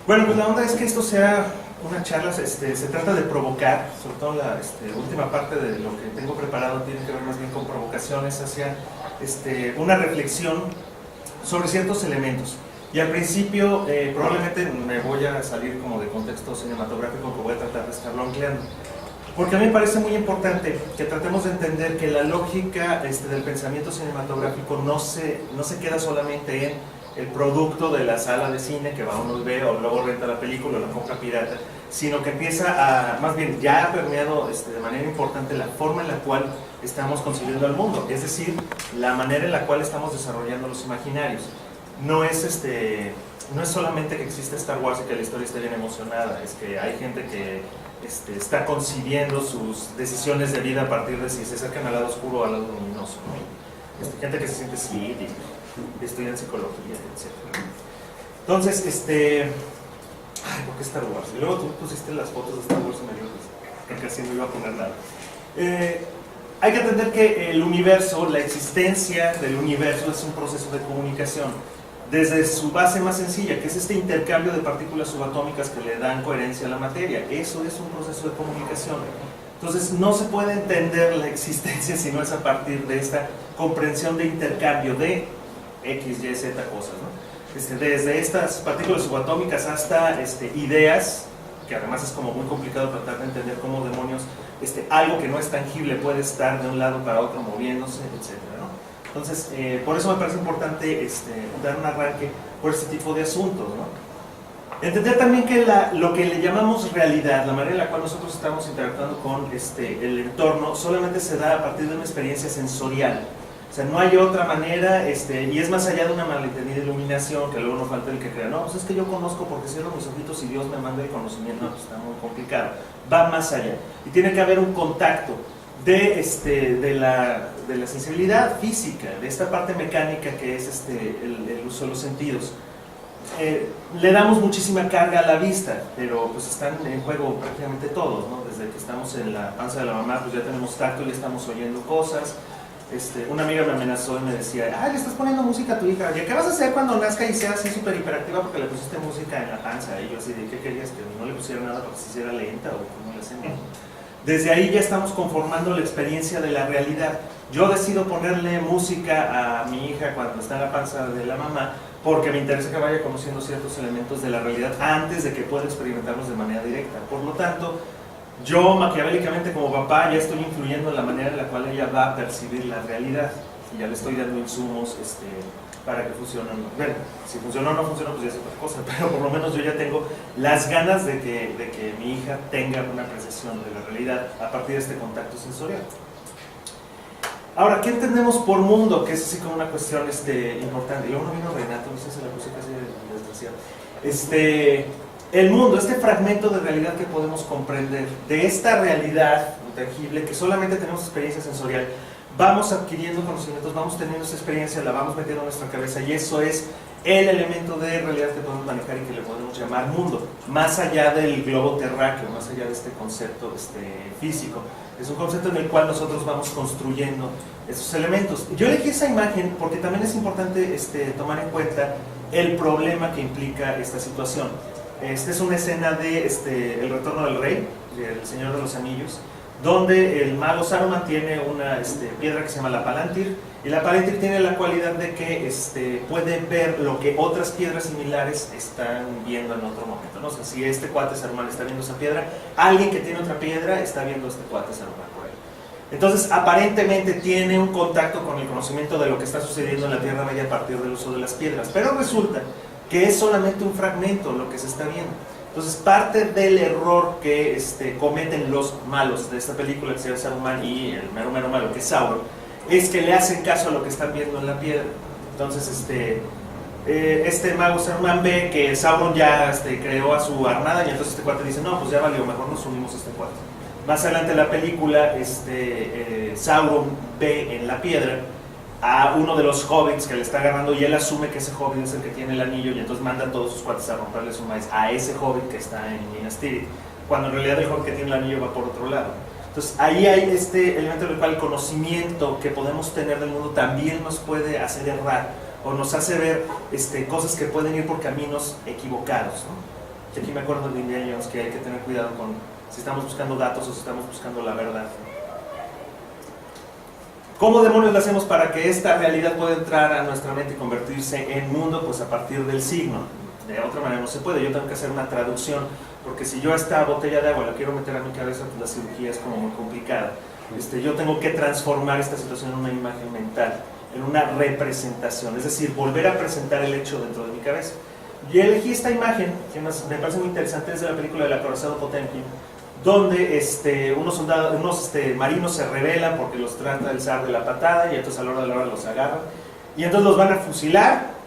Bueno, pues la onda es que esto sea una charla, se trata de provocar, sobre todo la última parte de lo que tengo preparado tiene que ver más bien con provocaciones hacia una reflexión sobre ciertos elementos. Y al principio probablemente me voy a salir como de contexto cinematográfico que voy a tratar de estarlo ampliando. Porque a mí me parece muy importante que tratemos de entender que la lógica del pensamiento cinematográfico no se queda solamente en el producto de la sala de cine que va uno y ve o luego renta la película o la compra pirata, sino que empieza a, más bien ya ha permeado de manera importante la forma en la cual estamos concibiendo el mundo, es decir, la manera en la cual estamos desarrollando los imaginarios. No es solamente que existe Star Wars y que la historia esté bien emocionada, es que hay gente que está concibiendo sus decisiones de vida a partir de si se acercan al lado oscuro o al lado luminoso, ¿no? Gente que se siente Sith y estudian psicología, etc. Entonces, ay, ¿por qué Star Wars? Y luego tú pusiste las fotos de Star Wars y me dio que casi no iba a poner nada. Hay que entender que el universo, la existencia del universo es un proceso de comunicación. Desde su base más sencilla, que es este intercambio de partículas subatómicas que le dan coherencia a la materia. Eso es un proceso de comunicación. Entonces no se puede entender la existencia si no es a partir de esta comprensión de intercambio de X, Y, Z cosas, ¿no? Desde estas partículas subatómicas hasta ideas, que además es como muy complicado tratar de entender cómo demonios algo que no es tangible puede estar de un lado para otro moviéndose, etc. Entonces, por eso me parece importante dar un arranque por este tipo de asuntos, ¿no? Entender también que lo que le llamamos realidad, la manera en la cual nosotros estamos interactuando con el entorno, solamente se da a partir de una experiencia sensorial. O sea, no hay otra manera, y es más allá de una malentendida iluminación, que luego no falta el que crea, no, pues es que yo conozco porque cierro mis ojitos y Dios me manda el conocimiento, no, pues está muy complicado, va más allá. Y tiene que haber un contacto de la sensibilidad física, de esta parte mecánica que es el uso de los sentidos. Le damos muchísima carga a la vista, pero pues están en juego prácticamente todos, ¿no? Desde que estamos en la panza de la mamá, pues ya tenemos tacto y estamos oyendo cosas. Una amiga me amenazó y me decía, le estás poniendo música a tu hija, ¿y qué vas a hacer cuando nazca y sea así súper hiperactiva porque le pusiste música en la panza? Y yo así, ¿de qué querías? ¿Que no le pusiera nada para que se hiciera lenta o cómo le hacemos? Desde ahí ya estamos conformando la experiencia de la realidad. Yo decido ponerle música a mi hija cuando está en la panza de la mamá porque me interesa que vaya conociendo ciertos elementos de la realidad antes de que pueda experimentarlos de manera directa. Por lo tanto, yo maquiavélicamente como papá ya estoy influyendo en la manera en la cual ella va a percibir la realidad y ya le estoy dando insumos para que funcione. Bueno, si funciona o no funciona pues ya es otra cosa, pero por lo menos yo ya tengo las ganas de que mi hija tenga una apreciación de la realidad a partir de este contacto sensorial. Ahora, ¿qué entendemos por mundo? Que es así como una cuestión importante. Y luego no vino Renato, no sé si la puse casi desgraciado. El mundo, este fragmento de realidad que podemos comprender, de esta realidad intangible que solamente tenemos experiencia sensorial, vamos adquiriendo conocimientos, vamos teniendo esa experiencia, la vamos metiendo en nuestra cabeza y eso es el elemento de realidad que podemos manejar y que le podemos llamar mundo, más allá del globo terráqueo, más allá de este concepto físico. Es un concepto en el cual nosotros vamos construyendo esos elementos. Yo elegí esa imagen porque también es importante tomar en cuenta el problema que implica esta situación. Esta es una escena de El Retorno del Rey, El Señor de los Anillos, donde el mago Saruman tiene una piedra que se llama la Palantir, y la Palantir tiene la cualidad de que puede ver lo que otras piedras similares están viendo en otro momento, ¿no? O sea, si cuate Saruman está viendo esa piedra, alguien que tiene otra piedra está viendo cuate Saruman por él. Entonces, aparentemente tiene un contacto con el conocimiento de lo que está sucediendo en la Tierra Media a partir del uso de las piedras, pero resulta que es solamente un fragmento lo que se está viendo. Entonces, parte del error que cometen los malos de esta película, que se llama Saruman, y el mero malo, que es Sauron, es que le hacen caso a lo que están viendo en la piedra. Entonces, este mago Saruman ve que Sauron ya creó a su armada, y entonces este cuate dice, no, pues ya valió, mejor nos unimos a este cuate. Más adelante en la película, Sauron ve en la piedra a uno de los hobbits que le está agarrando y él asume que ese hobbit es el que tiene el anillo y entonces manda a todos sus cuates a romperle su maíz a ese hobbit que está en Minas Tirith, cuando en realidad el hobbit que tiene el anillo va por otro lado. Entonces ahí hay este elemento en el cual el conocimiento que podemos tener del mundo también nos puede hacer errar o nos hace ver cosas que pueden ir por caminos equivocados, ¿no? Y aquí me acuerdo de Indiana Jones que hay que tener cuidado con si estamos buscando datos o si estamos buscando la verdad. ¿Cómo demonios lo hacemos para que esta realidad pueda entrar a nuestra mente y convertirse en mundo? Pues a partir del signo. De otra manera no se puede, yo tengo que hacer una traducción, porque si yo a esta botella de agua la quiero meter a mi cabeza, pues la cirugía es como muy complicada. Yo tengo que transformar esta situación en una imagen mental, en una representación, es decir, volver a presentar el hecho dentro de mi cabeza. Y elegí esta imagen, que me parece muy interesante, es de la película del acorazado Potemkin, donde unos marinos se rebelan porque los trata el zar de la patada y entonces a la hora de la hora los agarran y entonces los van a fusilar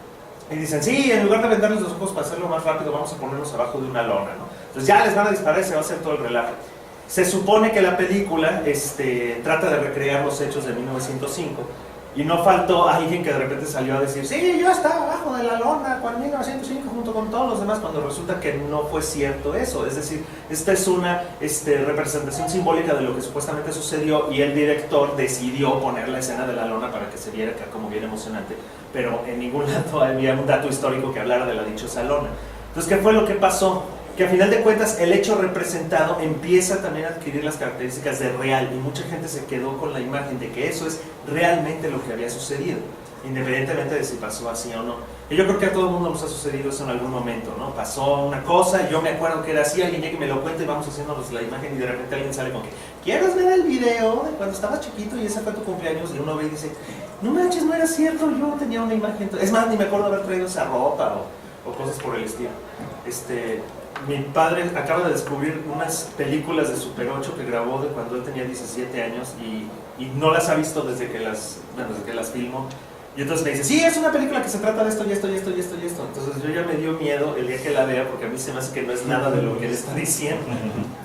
y dicen, sí, en lugar de vendarles los ojos para hacerlo más rápido vamos a ponerlos abajo de una lona, ¿no? Entonces ya les van a disparar y se va a hacer todo el relajo. Se supone que la película trata de recrear los hechos de 1905 y no faltó alguien que de repente salió a decir, sí, yo estaba abajo de la lona en 1905 junto con todos los demás, cuando resulta que no fue cierto eso. Es decir, esta es una representación simbólica de lo que supuestamente sucedió y el director decidió poner la escena de la lona para que se viera como bien emocionante, pero en ningún lado había un dato histórico que hablara de la dichosa lona. Entonces, ¿qué fue lo que pasó? Que a final de cuentas el hecho representado empieza también a adquirir las características de real y mucha gente se quedó con la imagen de que eso es realmente lo que había sucedido, independientemente de si pasó así o no. Y yo creo que a todo el mundo nos ha sucedido eso en algún momento, ¿no? Pasó una cosa y yo me acuerdo que era así, alguien llega y me lo cuenta y vamos haciéndonos la imagen y de repente alguien sale con que ¿quieres ver el video de cuando estabas chiquito y ese fue tu cumpleaños? Y uno ve y dice, no manches, no era cierto, yo tenía una imagen. Es más, ni me acuerdo haber traído esa ropa o cosas por el estilo. Mi padre acaba de descubrir unas películas de Super 8 que grabó de cuando él tenía 17 años y no las ha visto desde que las filmó. Y entonces me dice, sí, es una película que se trata de esto y esto y esto y esto y esto. Entonces yo ya me dio miedo el día que la vea porque a mí se me hace que no es nada de lo que él está diciendo.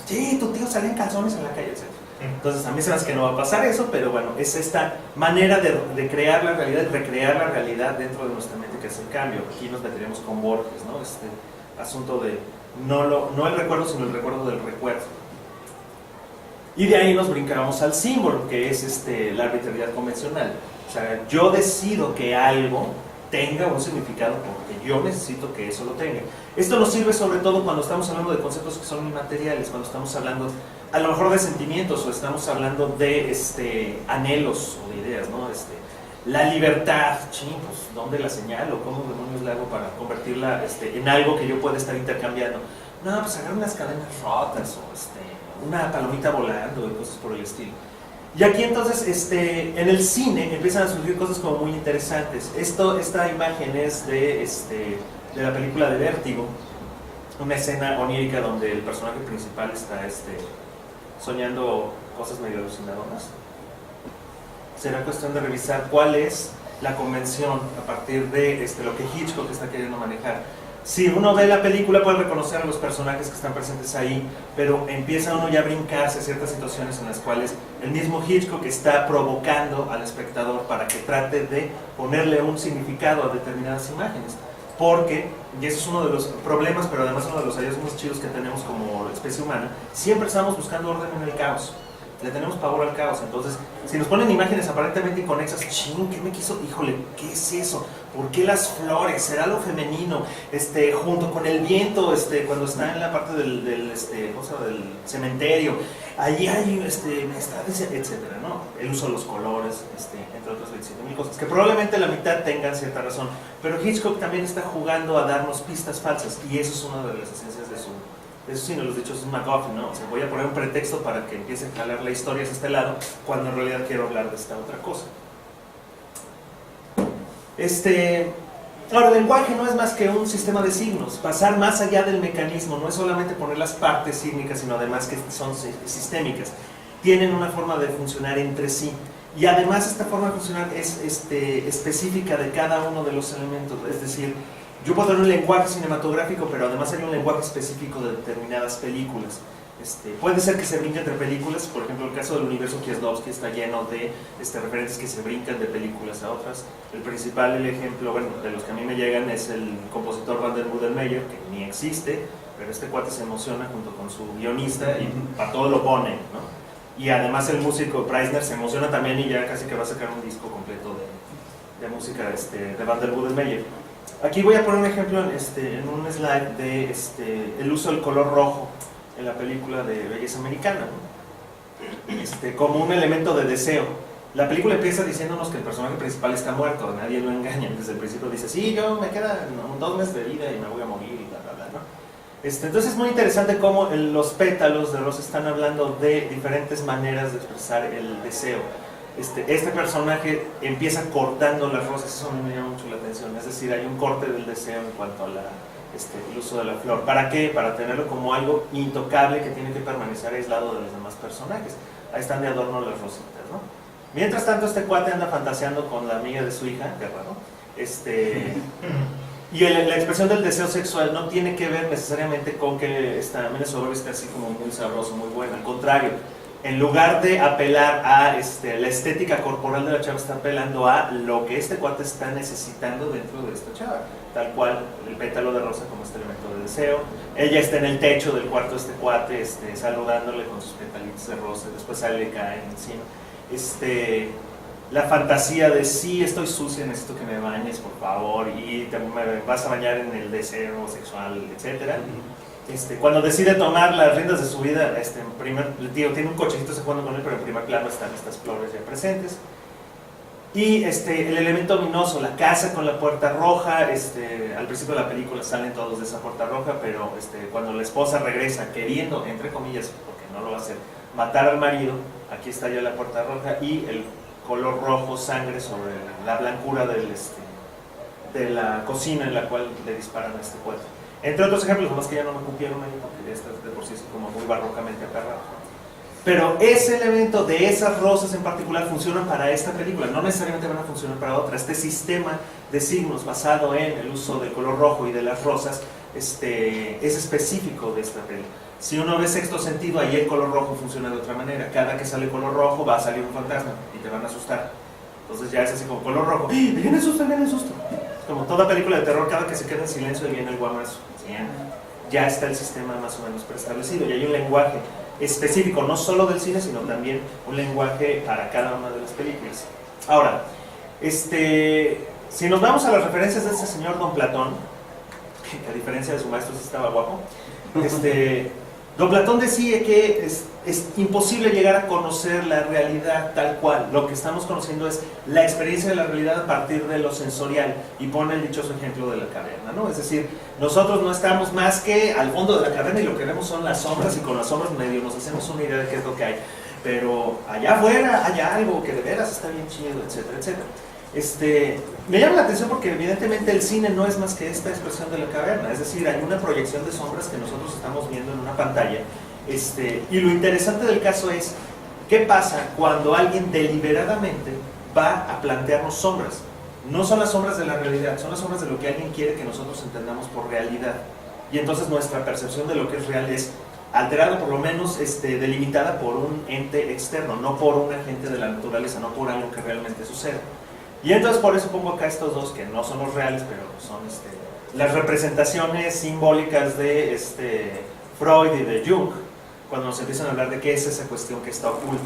Sí, tu tío sale en calzones en la calle, etc. Entonces a mí se me hace que no va a pasar eso, pero bueno, es esta manera de crear la realidad, de recrear la realidad dentro de nuestra mente que es el cambio. Aquí nos meteríamos con Borges, ¿no? Asunto de no el recuerdo, sino el recuerdo del recuerdo. Y de ahí nos brincamos al símbolo, que es la arbitrariedad convencional. O sea, yo decido que algo tenga un significado porque yo necesito que eso lo tenga. Esto nos sirve sobre todo cuando estamos hablando de conceptos que son inmateriales, cuando estamos hablando a lo mejor de sentimientos o estamos hablando de anhelos o de ideas, ¿no? La libertad, pues, ¿dónde la señalo? ¿Cómo demonios la hago para convertirla en algo que yo pueda estar intercambiando? No, pues agarrar unas cadenas rotas o una palomita volando y cosas por el estilo. Y aquí entonces, en el cine empiezan a surgir cosas como muy interesantes. Esta imagen es de la película de Vértigo, una escena onírica donde el personaje principal está soñando cosas medio alucinadoras. Será cuestión de revisar cuál es la convención a partir de lo que Hitchcock está queriendo manejar. Si uno ve la película puede reconocer a los personajes que están presentes ahí, pero empieza uno ya a brincarse ciertas situaciones en las cuales el mismo Hitchcock está provocando al espectador para que trate de ponerle un significado a determinadas imágenes. Porque, y eso es uno de los problemas, pero además uno de los hallazgos chidos que tenemos como especie humana, siempre estamos buscando orden en el caos. Le tenemos pavor al caos. Entonces, si nos ponen imágenes aparentemente inconexas, ching, ¿qué me quiso? Híjole, ¿qué es eso? ¿Por qué las flores? ¿Será lo femenino? Junto con el viento, cuando está en la parte del cementerio, allí hay etcétera, ¿no? El uso de los colores, entre otras 27,000 cosas, que probablemente la mitad tengan cierta razón, pero Hitchcock también está jugando a darnos pistas falsas, y eso es una de las esencias de su cine. Los dichos es un MacGuffin, ¿no? O sea, voy a poner un pretexto para que empiece a jalar la historia hacia este lado, cuando en realidad quiero hablar de esta otra cosa. Ahora, el lenguaje no es más que un sistema de signos. Pasar más allá del mecanismo no es solamente poner las partes sígnicas, sino además que son sistémicas. Tienen una forma de funcionar entre sí. Y además esta forma de funcionar es específica de cada uno de los elementos. Es decir, yo puedo tener un lenguaje cinematográfico, pero además hay un lenguaje específico de determinadas películas. Puede ser que se brinque entre películas, por ejemplo el caso del universo Kieslowski está lleno de referencias que se brincan de películas a otras. El principal ejemplo, bueno, de los que a mí me llegan es el compositor Van der Budenmeyer, que ni existe, pero este cuate se emociona junto con su guionista y para todo lo pone, ¿no? Y además el músico Preisner se emociona también y ya casi que va a sacar un disco completo de música de Van der Budenmeyer. Aquí voy a poner un ejemplo en un slide de el uso del color rojo en la película de Belleza Americana, ¿no? Como un elemento de deseo. La película empieza diciéndonos que el personaje principal está muerto, nadie lo engaña, desde el principio dice, sí, yo me quedan 2 meses de vida y me voy a morir y bla, bla, bla, ¿no? Entonces es muy interesante cómo los pétalos de rosa están hablando de diferentes maneras de expresar el deseo. Este personaje empieza cortando las rosas, eso me llama mucho la atención, es decir, hay un corte del deseo en cuanto a el uso de la flor. ¿Para qué? Para tenerlo como algo intocable que tiene que permanecer aislado de los demás personajes. Ahí están de adorno las rositas, ¿no? Mientras tanto, este cuate anda fantaseando con la amiga de su hija, qué raro. Y la expresión del deseo sexual no tiene que ver necesariamente con que esta Mena Soberbi esté así como muy sabroso, muy buena. Al contrario, en lugar de apelar a la estética corporal de la chava, está apelando a lo que este cuate está necesitando dentro de esta chava. Tal cual, el pétalo de rosa como este elemento de deseo. Ella está en el techo del cuarto de este cuate, saludándole con sus petalitos de rosa, después a él le caen encima. La fantasía de sí, estoy sucia, necesito que me bañes, por favor, y me vas a bañar en el deseo sexual, etc. Cuando decide tomar las riendas de su vida, el tío tiene un cochecito, se jugando con él, pero en primer plano están estas flores ya presentes. Y el elemento ominoso, la casa con la puerta roja, al principio de la película salen todos de esa puerta roja, pero cuando la esposa regresa queriendo, entre comillas, porque no lo va a hacer, matar al marido, aquí está ya la puerta roja y el color rojo, sangre sobre la blancura de la cocina en la cual le disparan a este cuate. Entre otros ejemplos, más que ya no me cupieron ahí porque ya está de por sí como muy barrocamente aperrado. Pero ese elemento de esas rosas en particular funcionan para esta película, no necesariamente van a funcionar para otra. Este sistema de signos basado en el uso del color rojo y de las rosas es específico de esta película. Si uno ve Sexto Sentido, ahí el color rojo funciona de otra manera. Cada que sale color rojo va a salir un fantasma y te van a asustar. Entonces ya es así como color rojo. ¡Me viene susto, me viene susto! Como toda película de terror, cada que se queda en silencio y viene el guamazo. Ya está el sistema más o menos preestablecido y hay un lenguaje específico, no solo del cine, sino también un lenguaje para cada una de las películas. Ahora, si nos vamos a las referencias de este señor Don Platón, que a diferencia de su maestro sí estaba guapo, Don Platón decía que es imposible llegar a conocer la realidad tal cual. Lo que estamos conociendo es la experiencia de la realidad a partir de lo sensorial, y pone el dichoso ejemplo de la caverna, ¿no? Es decir, nosotros no estamos más que al fondo de la caverna y lo que vemos son las sombras, y con las sombras medio nos hacemos una idea de qué es lo que hay, pero allá afuera hay algo que de veras está bien chido, etcétera, etcétera. Me llama la atención porque evidentemente el cine no es más que esta expresión de la caverna, es decir, hay una proyección de sombras que nosotros estamos viendo en una pantalla, y lo interesante del caso es qué pasa cuando alguien deliberadamente va a plantearnos sombras. No son las sombras de la realidad, son las sombras de lo que alguien quiere que nosotros entendamos por realidad, y entonces nuestra percepción de lo que es real es alterada, por lo menos delimitada por un ente externo, no por un agente de la naturaleza, no por algo que realmente sucede. Y entonces por eso pongo acá estos dos que no son los reales, pero son las representaciones simbólicas de Freud y de Jung, cuando nos empiezan a hablar de qué es esa cuestión que está oculta.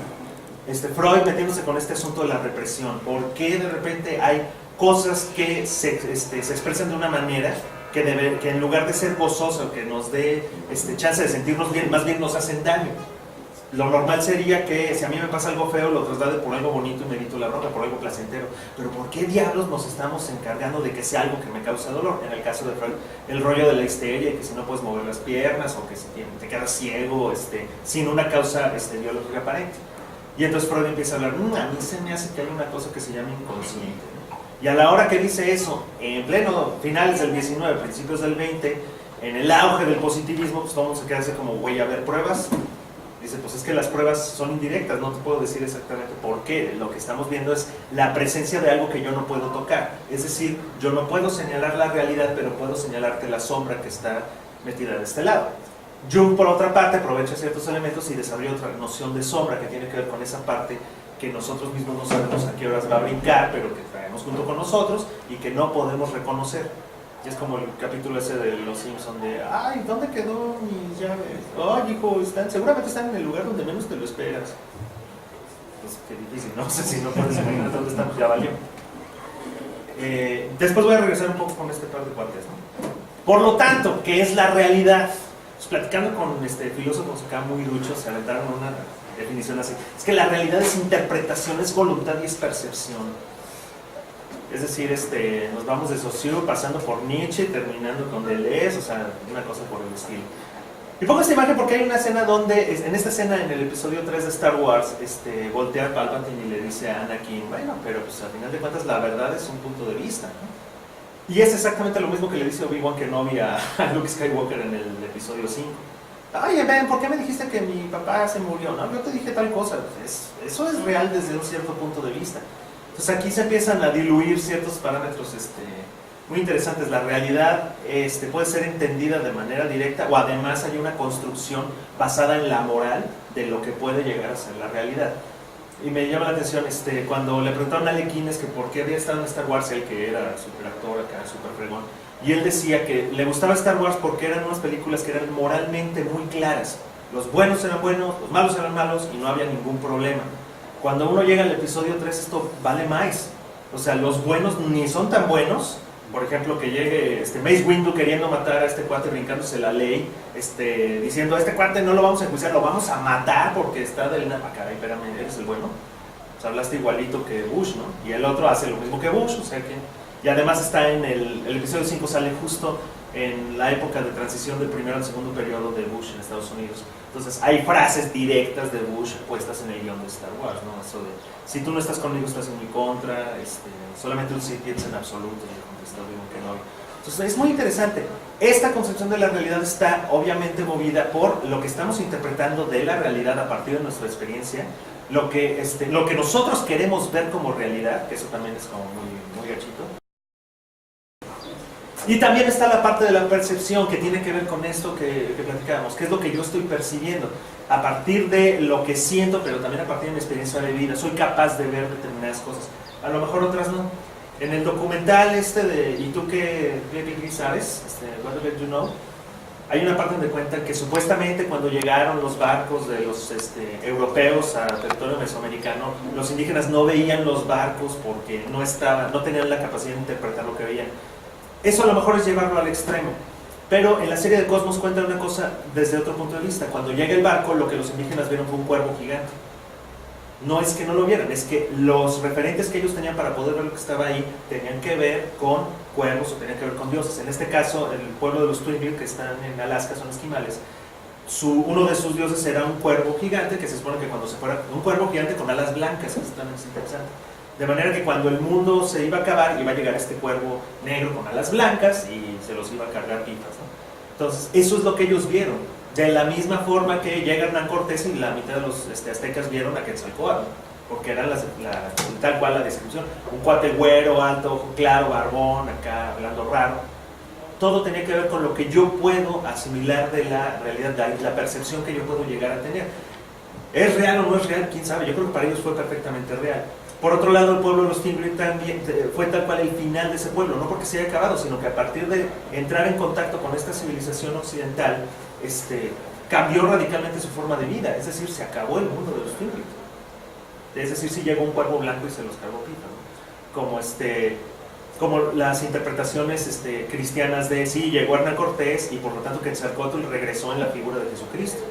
Freud metiéndose con este asunto de la represión, por qué de repente hay cosas que se expresan de una manera que en lugar de ser gozoso, que nos dé chance de sentirnos bien, más bien nos hacen daño. Lo normal sería que si a mí me pasa algo feo, lo traslade por algo bonito y me evito la bronca, por algo placentero. Pero ¿por qué diablos nos estamos encargando de que sea algo que me causa dolor? En el caso de Freud, el rollo de la histeria, que si no puedes mover las piernas, o que si te quedas ciego, sin una causa biológica aparente. Y entonces Freud empieza a hablar, a mí se me hace que hay una cosa que se llama inconsciente, ¿no? Y a la hora que dice eso, en pleno finales del 19, principios del 20, en el auge del positivismo, pues todo el mundo se queda así como, güey, a ver, pruebas. Dice, pues es que las pruebas son indirectas, no te puedo decir exactamente por qué. Lo que estamos viendo es la presencia de algo que yo no puedo tocar. Es decir, yo no puedo señalar la realidad, pero puedo señalarte la sombra que está metida de este lado. Jung, por otra parte, aprovecha ciertos elementos y desarrolla otra noción de sombra que tiene que ver con esa parte que nosotros mismos no sabemos a qué horas va a brincar, pero que traemos junto con nosotros y que no podemos reconocer. Y es como el capítulo ese de Los Simpson de, ay, ¿dónde quedó mis llaves? Ay, hijo, seguramente están en el lugar donde menos te lo esperas. Pues qué difícil, no sé si no puedes imaginar dónde están, ya valió. Después voy a regresar un poco con este par de cuates, ¿no? Por lo tanto, ¿qué es la realidad? Pues platicando con filósofos acá muy duchos, se aventaron una definición así. Es que la realidad es interpretación, es voluntad y es percepción. Es decir, nos vamos de Saussure, pasando por Nietzsche, terminando con Deleuze, o sea, una cosa por el estilo. Y pongo esta imagen porque hay una escena donde, en esta escena, en el episodio 3 de Star Wars, voltea Palpatine y le dice a Anakin, bueno, pero pues al final de cuentas la verdad es un punto de vista, ¿no? Y es exactamente lo mismo que le dice Obi-Wan Kenobi a Luke Skywalker en el episodio 5. Oye, Ben, ¿por qué me dijiste que mi papá se murió? No, yo te dije tal cosa. Eso es real desde un cierto punto de vista. Entonces aquí se empiezan a diluir ciertos parámetros muy interesantes. La realidad puede ser entendida de manera directa o además hay una construcción basada en la moral de lo que puede llegar a ser la realidad. Y me llama la atención cuando le preguntaron a Alec Guinness que por qué había estado en Star Wars, él que era super actor acá, super fregón, y él decía que le gustaba Star Wars porque eran unas películas que eran moralmente muy claras. Los buenos eran buenos, los malos eran malos y no había ningún problema. Cuando uno llega al episodio 3 esto vale más. O sea, los buenos ni son tan buenos. Por ejemplo, que llegue Mace Windu queriendo matar a este cuate, brincándose la ley, diciendo a este cuate no lo vamos a enjuiciar, lo vamos a matar porque está del... Ah, caray, espérame, ¿eres el bueno? O sea, hablaste igualito que Bush, ¿no? Y el otro hace lo mismo que Bush, o sea que... Y además está en el episodio 5, sale justo en la época de transición del primero al segundo periodo de Bush en Estados Unidos. Entonces hay frases directas de Bush puestas en el guión de Star Wars, ¿no? Eso de, si tú no estás conmigo estás en mi contra, solamente un sí piensa en absoluto, le contestó Obi-Wan Kenobi. Entonces es muy interesante. Esta concepción de la realidad está obviamente movida por lo que estamos interpretando de la realidad a partir de nuestra experiencia, lo que nosotros queremos ver como realidad, que eso también es como muy gachito. Y también está la parte de la percepción que tiene que ver con esto que platicábamos, que es lo que yo estoy percibiendo a partir de lo que siento, pero también a partir de mi experiencia de vida. Soy capaz de ver determinadas cosas, a lo mejor otras no. En el documental ¿y tú qué sabes? What do you know? Hay una parte donde cuentan que supuestamente cuando llegaron los barcos de los europeos a territorio mesoamericano, los indígenas no veían los barcos porque no tenían la capacidad de interpretar lo que veían. Eso a lo mejor es llevarlo al extremo, pero en la serie de Cosmos cuentan una cosa desde otro punto de vista. Cuando llega el barco, lo que los indígenas vieron fue un cuervo gigante. No es que no lo vieran, es que los referentes que ellos tenían para poder ver lo que estaba ahí tenían que ver con cuervos o tenían que ver con dioses. En este caso, el pueblo de los Twinville, que están en Alaska, son esquimales. Uno de sus dioses era un cuervo gigante, que se supone que cuando se fuera, un cuervo gigante con alas blancas, que están interesante. De manera que cuando el mundo se iba a acabar, iba a llegar este cuervo negro con alas blancas y se los iba a cargar pipas, ¿no? Entonces, eso es lo que ellos vieron. De la misma forma que llega Hernán Cortés y la mitad de los aztecas vieron a Quetzalcóatl, porque era tal cual la descripción. Un cuate güero, alto, ojo claro, barbón, acá hablando raro. Todo tenía que ver con lo que yo puedo asimilar de la realidad, la percepción que yo puedo llegar a tener. ¿Es real o no es real? ¿Quién sabe? Yo creo que para ellos fue perfectamente real. Por otro lado, el pueblo de los Twinville también fue tal cual el final de ese pueblo, no porque se haya acabado, sino que a partir de entrar en contacto con esta civilización occidental, cambió radicalmente su forma de vida, es decir, se acabó el mundo de los Twinville. Es decir, si llegó un cuervo blanco y se los cargó pipa, ¿no? Como las interpretaciones cristianas de sí, llegó Hernán Cortés y por lo tanto Quetzalcóatl regresó en la figura de Jesucristo,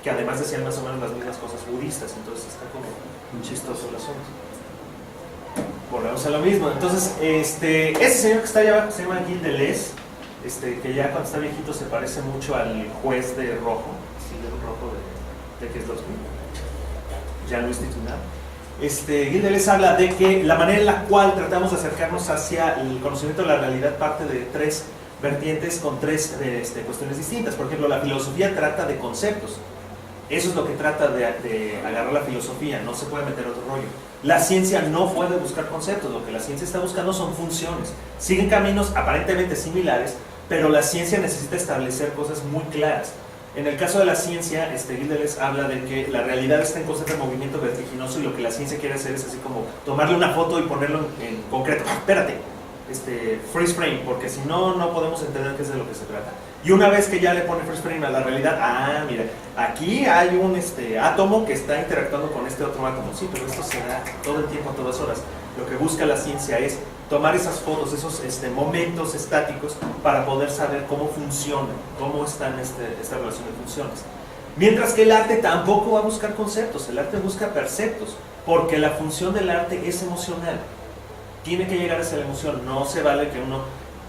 que además decían más o menos las mismas cosas budistas, entonces está como un chistoso el asunto. Volvemos a lo mismo. Entonces, ese señor que está allá abajo se llama Gilles Deleuze, que ya cuando está viejito se parece mucho al juez de rojo, sí, del rojo de Kieslowski, Jean-Louis Trintignant. Gilles Deleuze habla de que la manera en la cual tratamos de acercarnos hacia el conocimiento de la realidad parte de tres vertientes con tres cuestiones distintas. Por ejemplo, la filosofía trata de conceptos. Eso es lo que trata de agarrar la filosofía, no se puede meter otro rollo. La ciencia no puede buscar conceptos, lo que la ciencia está buscando son funciones. Siguen caminos aparentemente similares, pero la ciencia necesita establecer cosas muy claras. En el caso de la ciencia, Gilles Deleuze habla de que la realidad está en constante movimiento vertiginoso y lo que la ciencia quiere hacer es así como tomarle una foto y ponerlo en concreto. Espérate, freeze frame, porque si no, no podemos entender qué es de lo que se trata. Y una vez que ya le pone freeze frame a la realidad, mira, aquí hay un átomo que está interactuando con este otro átomo. Sí, pero esto se da todo el tiempo, a todas horas. Lo que busca la ciencia es tomar esas fotos, esos momentos estáticos para poder saber cómo funcionan, cómo están esta relación de funciones. Mientras que el arte tampoco va a buscar conceptos, el arte busca perceptos, porque la función del arte es emocional. Tiene que llegar hacia la emoción, no se vale que uno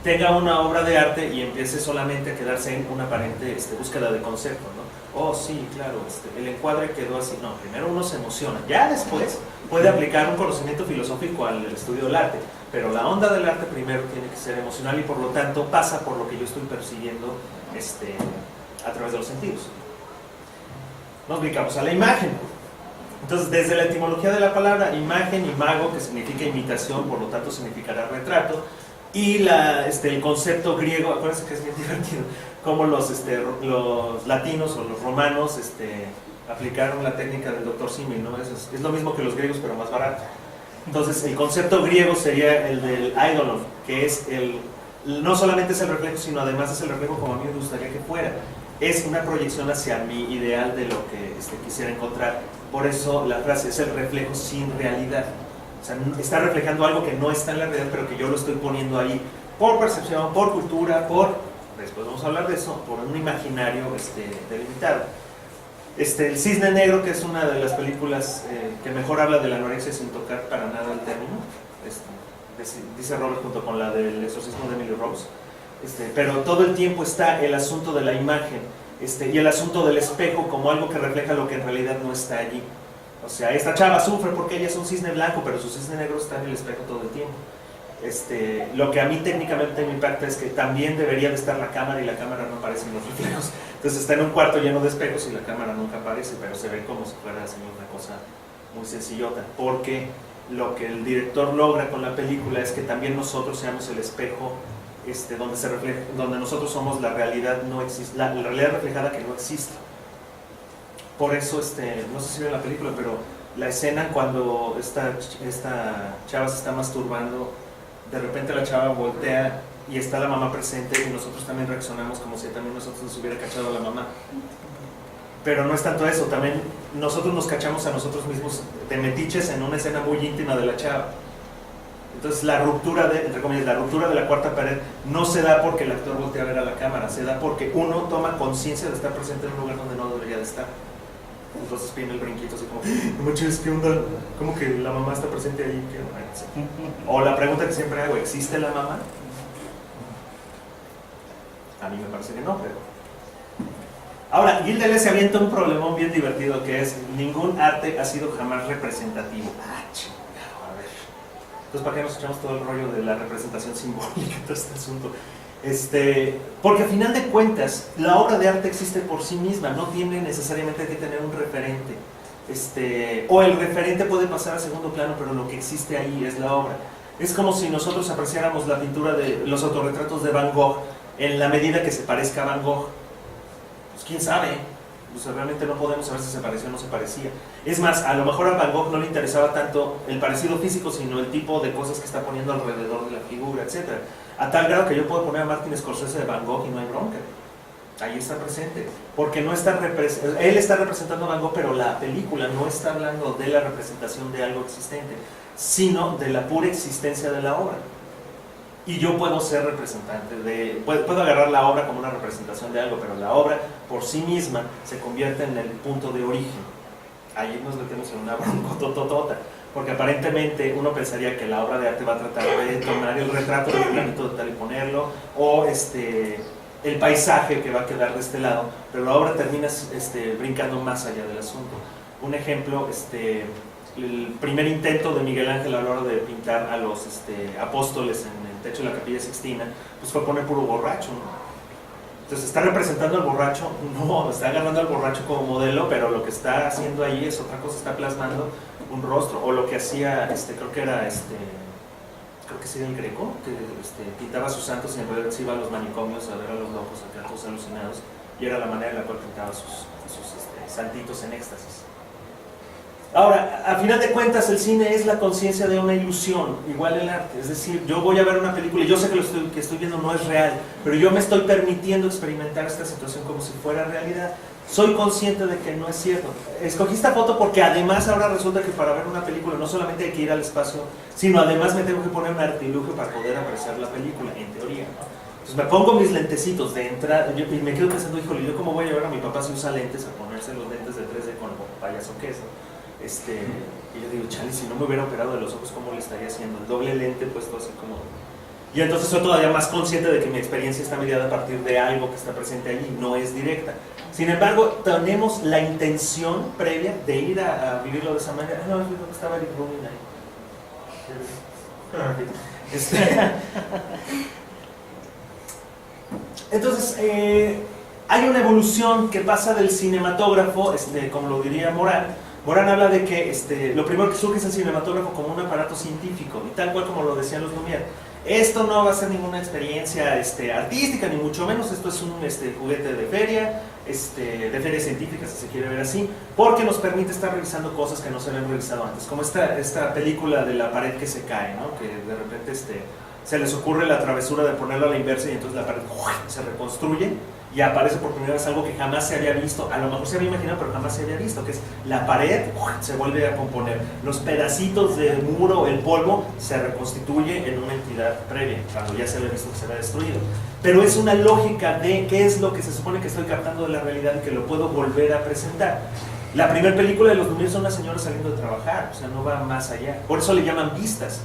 tenga una obra de arte y empiece solamente a quedarse en una aparente búsqueda de concepto, ¿no? Oh, sí, claro, el encuadre quedó así. No, primero uno se emociona, ya después puede aplicar un conocimiento filosófico al estudio del arte, pero la onda del arte primero tiene que ser emocional y por lo tanto pasa por lo que yo estoy persiguiendo a través de los sentidos. Nos ubicamos a la imagen. Entonces, desde la etimología de la palabra imagen, imago, que significa imitación, por lo tanto significará retrato, y el concepto griego, acuérdense que es bien divertido, como los latinos o los romanos aplicaron la técnica del doctor Símil, ¿no? Es lo mismo que los griegos, pero más barato. Entonces, el concepto griego sería el del eidolon, que es no solamente es el reflejo, sino además es el reflejo como a mí me gustaría que fuera. Es una proyección hacia mi ideal de lo que quisiera encontrar. Por eso la frase es el reflejo sin realidad. O sea, está reflejando algo que no está en la realidad, pero que yo lo estoy poniendo ahí por percepción, por cultura, después vamos a hablar de eso, por un imaginario delimitado. El Cisne Negro, que es una de las películas que mejor habla de la anorexia sin tocar para nada el término, dice Robert junto con la del exorcismo de Emily Rose, pero todo el tiempo está el asunto de la imagen y el asunto del espejo como algo que refleja lo que en realidad no está allí. O sea, esta chava sufre porque ella es un cisne blanco, pero su cisne negro está en el espejo todo el tiempo. Lo que a mí técnicamente me impacta es que también debería de estar la cámara y la cámara no aparece en los reflejos. Entonces está en un cuarto lleno de espejos y la cámara nunca aparece, pero se ve como si fuera así una cosa muy sencillota. Porque lo que el director logra con la película es que también nosotros seamos el espejo donde se refleja, donde nosotros somos la realidad no existe, la realidad reflejada que no existe. Por eso, no sé si ven la película, pero la escena cuando esta chava se está masturbando, de repente la chava voltea y está la mamá presente y nosotros también reaccionamos como si también nosotros nos hubiera cachado a la mamá. Pero no es tanto eso, también nosotros nos cachamos a nosotros mismos de metiches en una escena muy íntima de la chava. Entonces la ruptura entre comillas, la ruptura de la cuarta pared no se da porque el actor voltea a ver a la cámara, se da porque uno toma conciencia de estar presente en un lugar donde no debería de estar. Entonces viene el brinquito así como, no manches, ¿qué onda? ¿Cómo que la mamá está presente ahí? O la pregunta que siempre hago, ¿existe la mamá? A mí me parece que no, pero... Ahora, Gilles se avienta un problemón bien divertido que es, ningún arte ha sido jamás representativo. Chingado, a ver. Entonces, ¿para qué nos echamos todo el rollo de la representación simbólica, todo este asunto? Porque a final de cuentas la obra de arte existe por sí misma, no tiene necesariamente que tener un referente, o el referente puede pasar a segundo plano, pero lo que existe ahí es la obra. Es como si nosotros apreciáramos la pintura de los autorretratos de Van Gogh en la medida que se parezca a Van Gogh. Pues quién sabe, pues realmente no podemos saber si se pareció o no se parecía. Es más, a lo mejor a Van Gogh no le interesaba tanto el parecido físico, sino el tipo de cosas que está poniendo alrededor de la figura, etc. A tal grado que yo puedo poner a Martin Scorsese de Van Gogh y no hay bronca. Ahí está presente. Porque no está él está representando a Van Gogh, pero la película no está hablando de la representación de algo existente, sino de la pura existencia de la obra. Y yo puedo ser representante puedo agarrar la obra como una representación de algo, pero la obra por sí misma se convierte en el punto de origen. Ahí nos metemos en una broncototota. Porque aparentemente uno pensaría que la obra de arte va a tratar de tomar el retrato del planito de tal y ponerlo, o el paisaje que va a quedar de este lado, pero la obra termina brincando más allá del asunto. Un ejemplo, el primer intento de Miguel Ángel a la hora de pintar a los apóstoles en el techo de la Capilla Sixtina, pues fue poner puro borracho, ¿no? Entonces, ¿está representando al borracho? No, está agarrando al borracho como modelo, pero lo que está haciendo ahí es otra cosa, está plasmando un rostro, o lo que hacía, creo que era el Greco, que pintaba a sus santos y en realidad se iba a los manicomios a ver a los locos acá, todos alucinados, y era la manera en la cual pintaba sus santitos en éxtasis. Ahora, a final de cuentas, el cine es la conciencia de una ilusión, igual el arte. Es decir, yo voy a ver una película y yo sé que lo que estoy viendo no es real, pero yo me estoy permitiendo experimentar esta situación como si fuera realidad. Soy consciente de que no es cierto. Escogí esta foto porque además ahora resulta que para ver una película no solamente hay que ir al espacio, sino además me tengo que poner un artilugio para poder apreciar la película, en teoría, ¿no? Entonces me pongo mis lentecitos de entrada y me quedo pensando, híjole, ¿yo cómo voy a llevar a mi papá si usa lentes a ponerse los lentes de 3D con payaso queso? Y yo digo, chale, si no me hubiera operado de los ojos, ¿cómo le estaría haciendo? El doble lente puesto así como... Y entonces soy todavía más consciente de que mi experiencia está mediada a partir de algo que está presente allí, no es directa. Sin embargo, tenemos la intención previa de ir a vivirlo de esa manera. No, es lo que estaba Eric Rubin ahí. Entonces, hay una evolución que pasa del cinematógrafo, como lo diría Morán. Morán habla de que lo primero que surge es el cinematógrafo como un aparato científico, y tal cual como lo decían los Lumière. Esto no va a ser ninguna experiencia artística, ni mucho menos. Esto es un juguete de feria científica, si se quiere ver así, porque nos permite estar revisando cosas que no se habían revisado antes, como esta película de la pared que se cae, ¿no? Que de repente se les ocurre la travesura de ponerlo a la inversa y entonces la pared se reconstruye y aparece por primera vez algo que jamás se había visto, a lo mejor se había imaginado pero jamás se había visto, que es la pared se vuelve a componer, los pedacitos de muro, el polvo se reconstituye en una entidad previa, cuando ya se había visto que se había destruido. Pero es una lógica de qué es lo que se supone que estoy captando de la realidad y que lo puedo volver a presentar. La primera película de los Lumière son las señoras saliendo de trabajar, o sea, no va más allá, por eso le llaman vistas.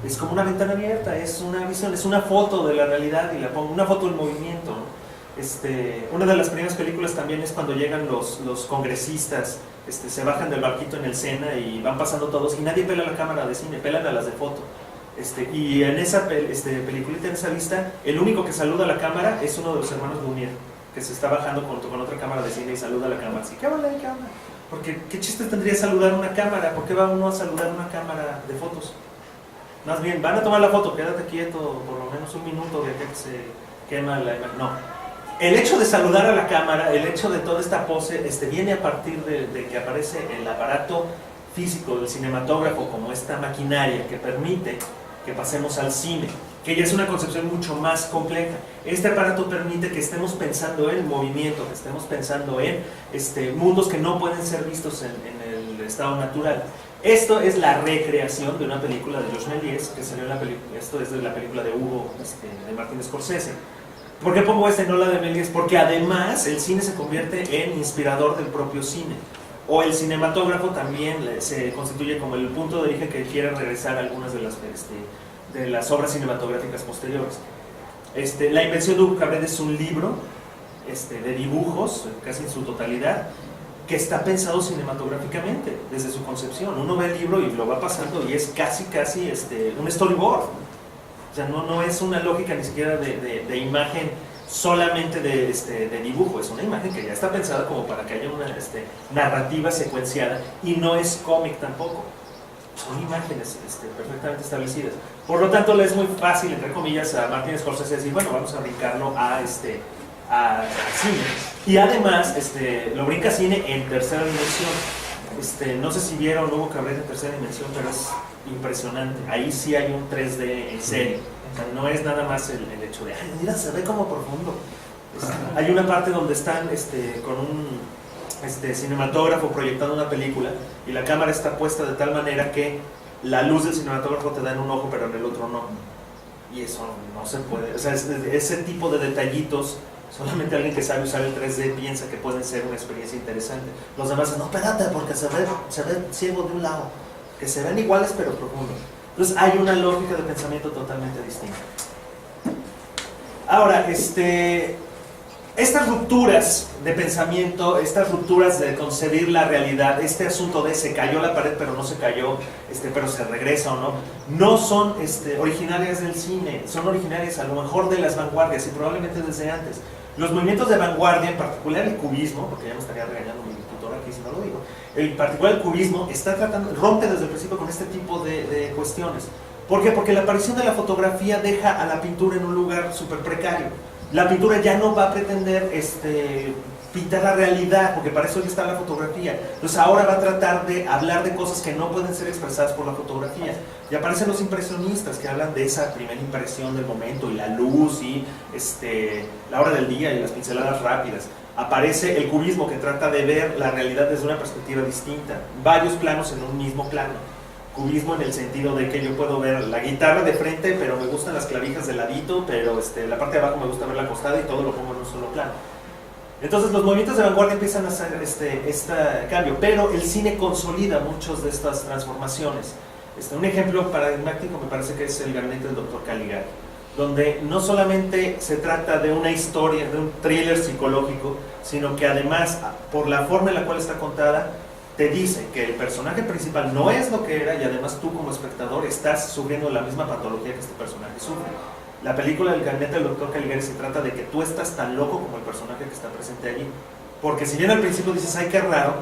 Es como una ventana abierta, es una visión, es una foto de la realidad y la pongo, una foto en movimiento, ¿no? Una de las primeras películas también es cuando llegan los congresistas, se bajan del barquito en el Sena y van pasando todos y nadie pela la cámara de cine, pelan a las de foto. Y en esa peliculita, en esa vista, el único que saluda a la cámara es uno de los hermanos Lumière, que se está bajando junto con otra cámara de cine y saluda a la cámara. Así, ¿qué onda? ¿Qué onda? Porque ¿qué chiste tendría saludar una cámara? ¿Por qué va uno a saludar una cámara de fotos? Más bien, van a tomar la foto, quédate quieto por lo menos un minuto de que se quema la imagen. No. El hecho de saludar a la cámara, el hecho de toda esta pose, viene a partir de que aparece el aparato físico del cinematógrafo como esta maquinaria que permite que pasemos al cine, que ya es una concepción mucho más compleja. Este aparato permite que estemos pensando en movimiento, que estemos pensando en mundos que no pueden ser vistos en el estado natural. Esto es la recreación de una película de Georges Méliès, que salió en la película, esto es de la película de Hugo, de Martin Scorsese. ¿Por qué pongo no la de Méliès? Porque además el cine se convierte en inspirador del propio cine. O el cinematógrafo también se constituye como el punto de origen que quiere regresar a algunas de las obras cinematográficas posteriores. La invención de Hugo Cabret es un libro de dibujos, casi en su totalidad, que está pensado cinematográficamente desde su concepción. Uno ve el libro y lo va pasando y es casi un storyboard. O sea, no es una lógica ni siquiera de imagen solamente de dibujo, es una imagen que ya está pensada como para que haya una narrativa secuenciada y no es cómic tampoco. Son imágenes perfectamente establecidas. Por lo tanto, le es muy fácil, entre comillas, a Martin Scorsese decir, bueno, vamos a brincarlo a cine. Y además, lo brinca a cine en tercera dimensión. No sé si vieron Hugo Cabret en tercera dimensión, pero es impresionante. Ahí sí hay un 3D en serio. O sea, no es nada más el hecho de, ay, mira, se ve como profundo. Hay una parte donde están con un cinematógrafo proyectando una película y la cámara está puesta de tal manera que la luz del cinematógrafo te da en un ojo, pero en el otro no. Y eso no se puede. O sea, ese tipo de detallitos, solamente alguien que sabe usar el 3D piensa que pueden ser una experiencia interesante. Los demás dicen, no, espérate, porque se ve ciego de un lado. Que se ven iguales pero profundos. Entonces hay una lógica de pensamiento totalmente distinta. Ahora, estas rupturas de pensamiento, estas rupturas de concebir la realidad, este asunto de se cayó la pared pero no se cayó, pero se regresa o no, no son originarias del cine, son originarias a lo mejor de las vanguardias y probablemente desde antes. Los movimientos de vanguardia, en particular el cubismo, porque ya me estaría regañando mi tutor aquí si no lo digo, en particular el cubismo rompe desde el principio con este tipo de cuestiones. ¿Por qué? Porque la aparición de la fotografía deja a la pintura en un lugar súper precario. La pintura ya no va a pretender pintar la realidad, porque para eso ya está la fotografía. Entonces ahora va a tratar de hablar de cosas que no pueden ser expresadas por la fotografía. Y aparecen los impresionistas que hablan de esa primera impresión del momento y la luz y la hora del día y las pinceladas rápidas. Aparece el cubismo, que trata de ver la realidad desde una perspectiva distinta, varios planos en un mismo plano. Cubismo en el sentido de que yo puedo ver la guitarra de frente, pero me gustan las clavijas de ladito, pero la parte de abajo me gusta verla acostada y todo lo pongo en un solo plano. Entonces los movimientos de vanguardia empiezan a hacer este cambio, pero el cine consolida muchas de estas transformaciones. Un ejemplo paradigmático me parece que es El gabinete del Dr. Caligari, donde no solamente se trata de una historia, de un thriller psicológico, sino que además, por la forma en la cual está contada, te dice que el personaje principal no es lo que era, y además tú como espectador estás sufriendo la misma patología que este personaje sufre. La película del gabinete del Dr. Caligari se trata de que tú estás tan loco como el personaje que está presente allí, porque si bien al principio dices, ay, qué raro,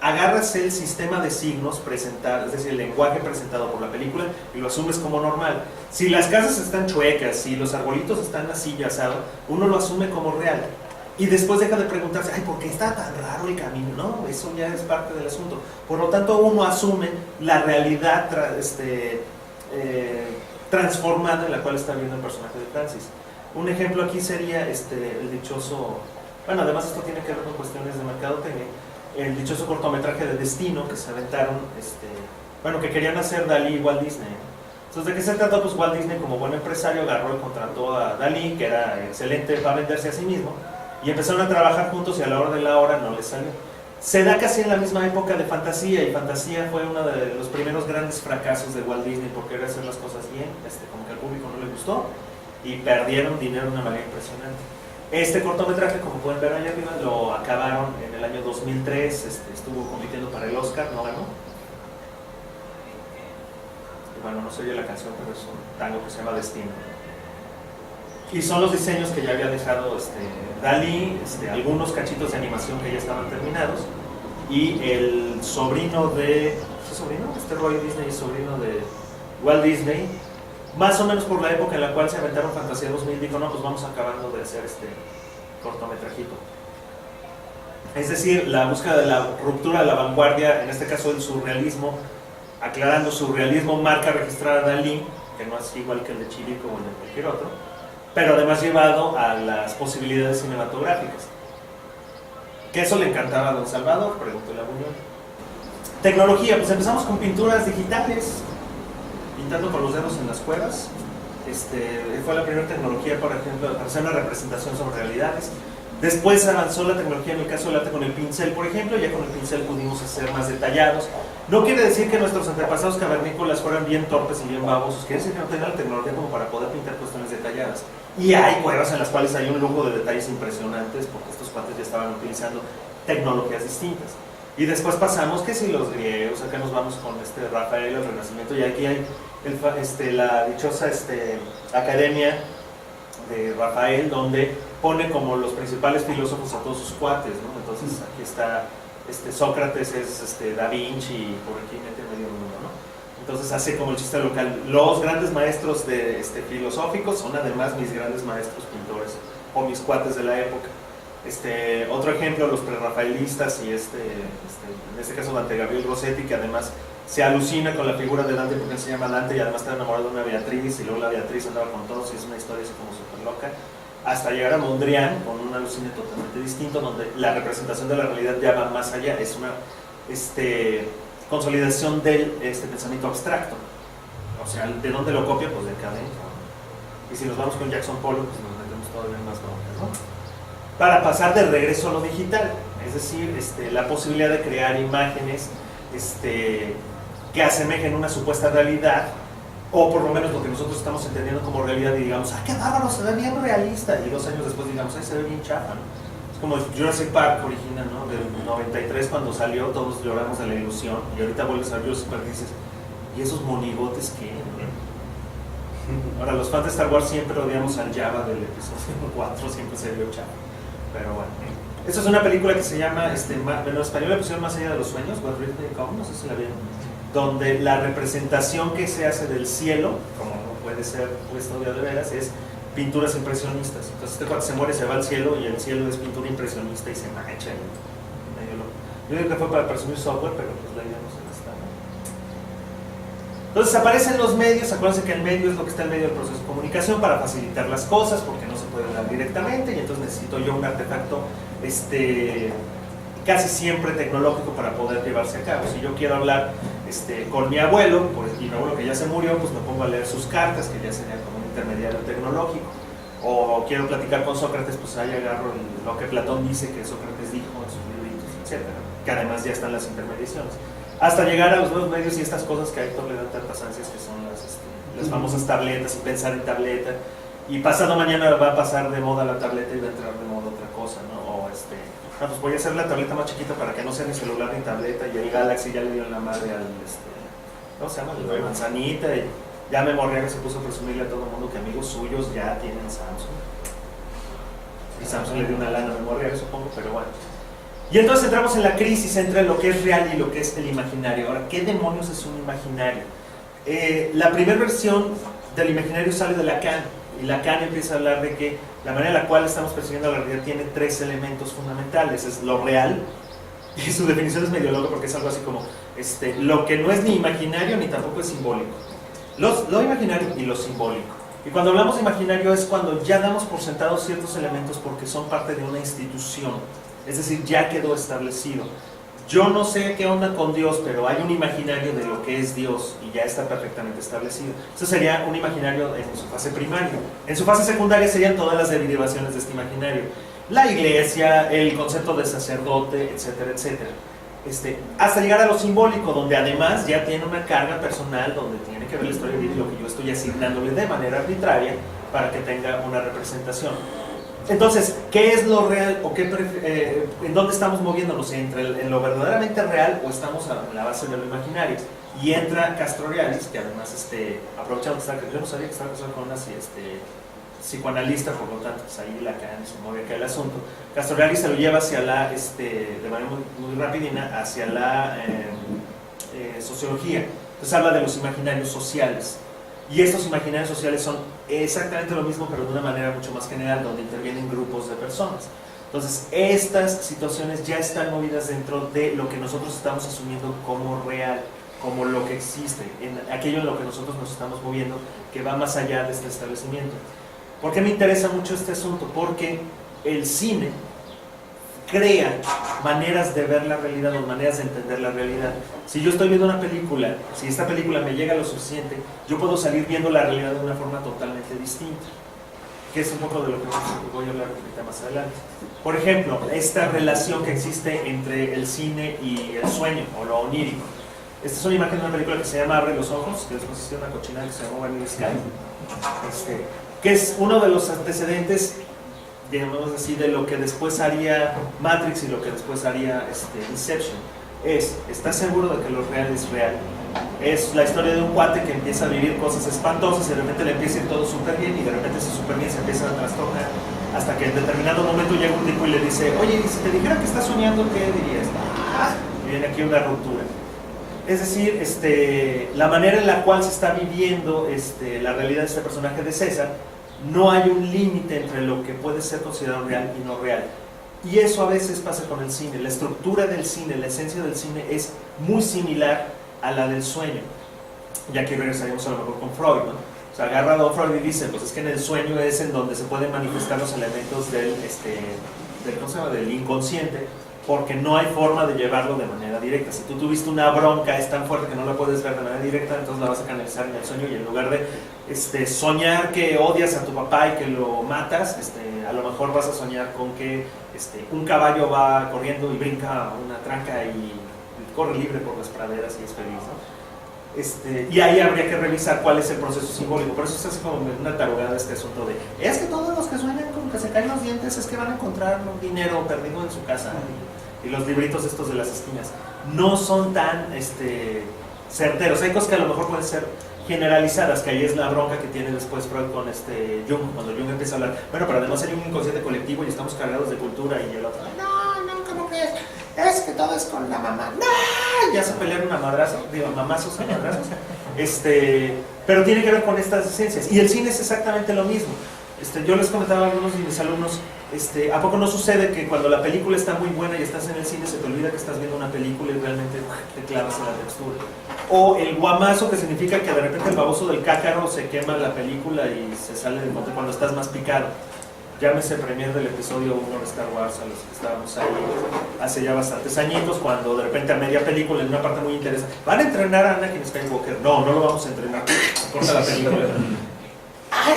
agarras el sistema de signos presentado, es decir, el lenguaje presentado por la película, y lo asumes como normal. Si las casas están chuecas, si los arbolitos están así y asado, uno lo asume como real. Y después deja de preguntarse, ay, ¿por qué está tan raro el camino? No, eso ya es parte del asunto. Por lo tanto, uno asume la realidad transformada en la cual está viendo el personaje de Francis. Un ejemplo aquí sería el dichoso, bueno, además esto tiene que ver con cuestiones de mercadotecnia, el dichoso cortometraje de Destino que se aventaron, bueno, que querían hacer Dalí y Walt Disney. Entonces, ¿de qué se trata? Pues Walt Disney, como buen empresario, agarró y contrató a Dalí, que era excelente para venderse a sí mismo, y empezaron a trabajar juntos, y a la hora de la hora no les salió. Se da casi en la misma época de Fantasía, y Fantasía fue uno de los primeros grandes fracasos de Walt Disney por querer hacer las cosas bien, como que al público no le gustó, y perdieron dinero de una manera impresionante. Este cortometraje, como pueden ver allá arriba, lo acabaron en el año 2003, estuvo compitiendo para el Oscar, no ganó. Y bueno, no se oye la canción, pero es un tango que se llama Destino. Y son los diseños que ya había dejado Dalí, algunos cachitos de animación que ya estaban terminados, y el sobrino de... ¿Qué sobrino? Roy Disney es sobrino de Walt Disney. Más o menos por la época en la cual se aventaron Fantasía 2000, dijo, no, pues vamos acabando de hacer este cortometrajito. Es decir, la búsqueda de la ruptura de la vanguardia, en este caso el surrealismo, aclarando, surrealismo, marca registrada de Dalí, que no es igual que el de Chirico o el de cualquier otro, pero además llevado a las posibilidades cinematográficas. ¿Que eso le encantaba a don Salvador? Preguntó la Buñuel. Tecnología, pues empezamos con pinturas digitales, pintando con los dedos en las cuevas. Fue la primera tecnología, por ejemplo, para hacer una representación sobre realidades. Después avanzó la tecnología en el caso del arte con el pincel, por ejemplo, ya con el pincel pudimos hacer más detallados. No quiere decir que nuestros antepasados cavernícolas fueran bien torpes y bien babosos, quiere decir que no tenían la tecnología como para poder pintar cuestiones detalladas. Y hay cuevas en las cuales hay un lujo de detalles impresionantes, porque estos cuates ya estaban utilizando tecnologías distintas. Y después pasamos que si los griegos, acá nos vamos con Rafael, el Renacimiento, y aquí hay la dichosa academia de Rafael, donde pone como los principales filósofos a todos sus cuates, ¿no? Entonces aquí está Sócrates, es Da Vinci, y por aquí mete medio mundo, ¿no? Entonces hace como el chiste local. Los grandes maestros filosóficos son además mis grandes maestros pintores, o mis cuates de la época. Otro ejemplo, los prerrafaelistas, y en este caso Dante Gabriel Rossetti, que además se alucina con la figura de Dante porque él se llama Dante y además está enamorado de una Beatriz, y luego la Beatriz andaba con todos, y es una historia así como súper loca, hasta llegar a Mondrian con un alucine totalmente distinto, donde la representación de la realidad ya va más allá, es una consolidación del pensamiento abstracto. O sea, ¿de dónde lo copia? Pues de acá adentro. Y si nos vamos con Jackson Pollock, pues nos metemos todavía más broncas, ¿no? Para pasar de regreso a lo digital, es decir, la posibilidad de crear imágenes que asemejen una supuesta realidad, o por lo menos lo que nosotros estamos entendiendo como realidad, y digamos, ¡ah, qué bárbaro! Se ve bien realista, y 2 años después digamos, ¡ay, se ve bien chafa!, ¿no? Es como Jurassic Park original, ¿no? Del 93, cuando salió, todos lloramos de la ilusión, y ahorita vuelves a Jurassic Park y dices, ¿y esos monigotes qué? Ahora, los fans de Star Wars siempre odiamos al Jabba del episodio 4, siempre se vio chafa. Pero bueno, esta es una película que se llama, en español la pusieron Más allá de los sueños, What Dreams May Come, no sé si la vieron, donde la representación que se hace del cielo, como no puede ser puesto de veras, es pinturas impresionistas. Entonces este cuate se muere, se va al cielo y el cielo es pintura impresionista y se mancha y medio loco. Yo digo que fue para presumir software, pero pues la idea no se está, ¿no? Entonces aparecen los medios. Acuérdense que el medio es lo que está en medio del proceso de comunicación para facilitar las cosas, porque no se puede hablar directamente y entonces necesito yo un artefacto casi siempre tecnológico para poder llevarse a cabo. Si yo quiero hablar con mi abuelo, pues, y mi abuelo que ya se murió, pues me pongo a leer sus cartas, que ya sería como un intermediario tecnológico. O quiero platicar con Sócrates, pues ahí agarro lo que Platón dice que Sócrates dijo en sus libritos, etc. Que además ya están las intermediaciones. Hasta llegar a los nuevos medios y estas cosas que a Héctor le dan tantas ansias, que son las famosas tabletas y pensar en tableta. Y pasado mañana va a pasar de moda la tableta y va a entrar de moda otra cosa, ¿no? O pues voy a hacer la tableta más chiquita para que no sea ni celular ni tableta, y el Galaxy ya le dio en la madre al, ¿cómo se llama? La manzanita, y ya Memoriaga se puso a presumirle a todo el mundo que amigos suyos ya tienen Samsung. Y Samsung le dio una lana a Memoriaga, supongo, pero bueno. Y entonces entramos en la crisis entre lo que es real y lo que es el imaginario. Ahora, ¿qué demonios es un imaginario? La primera versión del imaginario sale de Lacan. Y Lacan empieza a hablar de que la manera en la cual estamos percibiendo la realidad tiene tres elementos fundamentales. Es lo real, y su definición es medio loca porque es algo así como lo que no es ni imaginario ni tampoco es simbólico. Lo imaginario y lo simbólico. Y cuando hablamos de imaginario es cuando ya damos por sentados ciertos elementos porque son parte de una institución. Es decir, ya quedó establecido. Yo no sé qué onda con Dios, pero hay un imaginario de lo que es Dios y ya está perfectamente establecido. Eso sería un imaginario en su fase primaria. En su fase secundaria serían todas las derivaciones de este imaginario. La iglesia, el concepto de sacerdote, etcétera, etcétera. Hasta llegar a lo simbólico, donde además ya tiene una carga personal, donde tiene que ver la historia de vida y lo que yo estoy asignándole de manera arbitraria para que tenga una representación. Entonces, ¿qué es lo real o en dónde estamos moviéndonos? ¿En lo verdaderamente real o estamos en la base de lo imaginario? Y entra Castoriadis, que además, aprovechando que yo no sabía que estaba casado con una psicoanalista, por lo tanto, pues ahí Lacan se mueve acá el asunto. Castoriadis se lo lleva hacia de manera muy rapidina, hacia la sociología. Entonces habla de los imaginarios sociales. Y estos imaginarios sociales son exactamente lo mismo, pero de una manera mucho más general, donde intervienen grupos de personas. Entonces, estas situaciones ya están movidas dentro de lo que nosotros estamos asumiendo como real, como lo que existe, en aquello en lo que nosotros nos estamos moviendo, que va más allá de este establecimiento. ¿Por qué me interesa mucho este asunto? Porque el cine crea maneras de ver la realidad o maneras de entender la realidad. Si yo estoy viendo una película, si esta película me llega lo suficiente, yo puedo salir viendo la realidad de una forma totalmente distinta, que es un poco de lo que voy a hablar ahorita más adelante. Por ejemplo, esta relación que existe entre el cine y el sueño o lo onírico. Esta es una imagen de una película que se llama Abre los ojos, que después existe una cochinada que se llama Vanilla Sky, que es uno de los antecedentes, digamos así, de lo que después haría Matrix y lo que después haría Inception. ¿Estás seguro de que lo real es real? Es la historia de un cuate que empieza a vivir cosas espantosas y de repente le empieza a ir todo súper bien y de repente ese súper bien se empieza a trastornar hasta que en determinado momento llega un tipo y le dice: oye, si te dijera que estás soñando, ¿qué dirías? Y viene aquí una ruptura. Es decir, la manera en la cual se está viviendo la realidad de este personaje de César, no hay un límite entre lo que puede ser considerado real y no real. Y eso a veces pasa con el cine. La estructura del cine, la esencia del cine es muy similar a la del sueño. Y aquí regresaríamos a lo mejor con Freud, ¿no? O sea, agarra a Freud y dice, pues es que en el sueño es en donde se pueden manifestar los elementos ¿cómo se llama? Del inconsciente, porque no hay forma de llevarlo de manera directa. Si tú tuviste una bronca, es tan fuerte que no la puedes ver de manera directa, entonces la vas a canalizar en el sueño, y en lugar de soñar que odias a tu papá y que lo matas, a lo mejor vas a soñar con que un caballo va corriendo y brinca una tranca y corre libre por las praderas y es feliz, ¿no? Y ahí habría que revisar cuál es el proceso simbólico. Por eso se hace como una tarugada este asunto de: es que todos los que sueñan como que se caen los dientes es que van a encontrar un dinero perdido en su casa. Y los libritos estos de las esquinas no son tan certeros. Hay cosas que a lo mejor pueden ser generalizadas, que ahí es la bronca que tiene después Freud con Jung, cuando Jung empieza a hablar: bueno, pero además hay un inconsciente colectivo y estamos cargados de cultura. Y el otro: no, ¿cómo que es que todo es con la mamá? ¡No! Ya se pelean mamazos a madrazos. Pero tiene que ver con estas esencias. Y el cine es exactamente lo mismo. Yo les comentaba a algunos de mis alumnos, ¿a poco no sucede que cuando la película está muy buena y estás en el cine se te olvida que estás viendo una película y realmente te clavas en la textura? O el guamazo, que significa que de repente el baboso del cácaro se quema la película y se sale de monte cuando estás más picado. Llámese premier del episodio 1 de Star Wars, a los que estábamos ahí hace ya bastantes añitos, cuando de repente a media película, en una parte muy interesante, ¿van a entrenar a Anakin Skywalker? No, no lo vamos a entrenar, corta la película.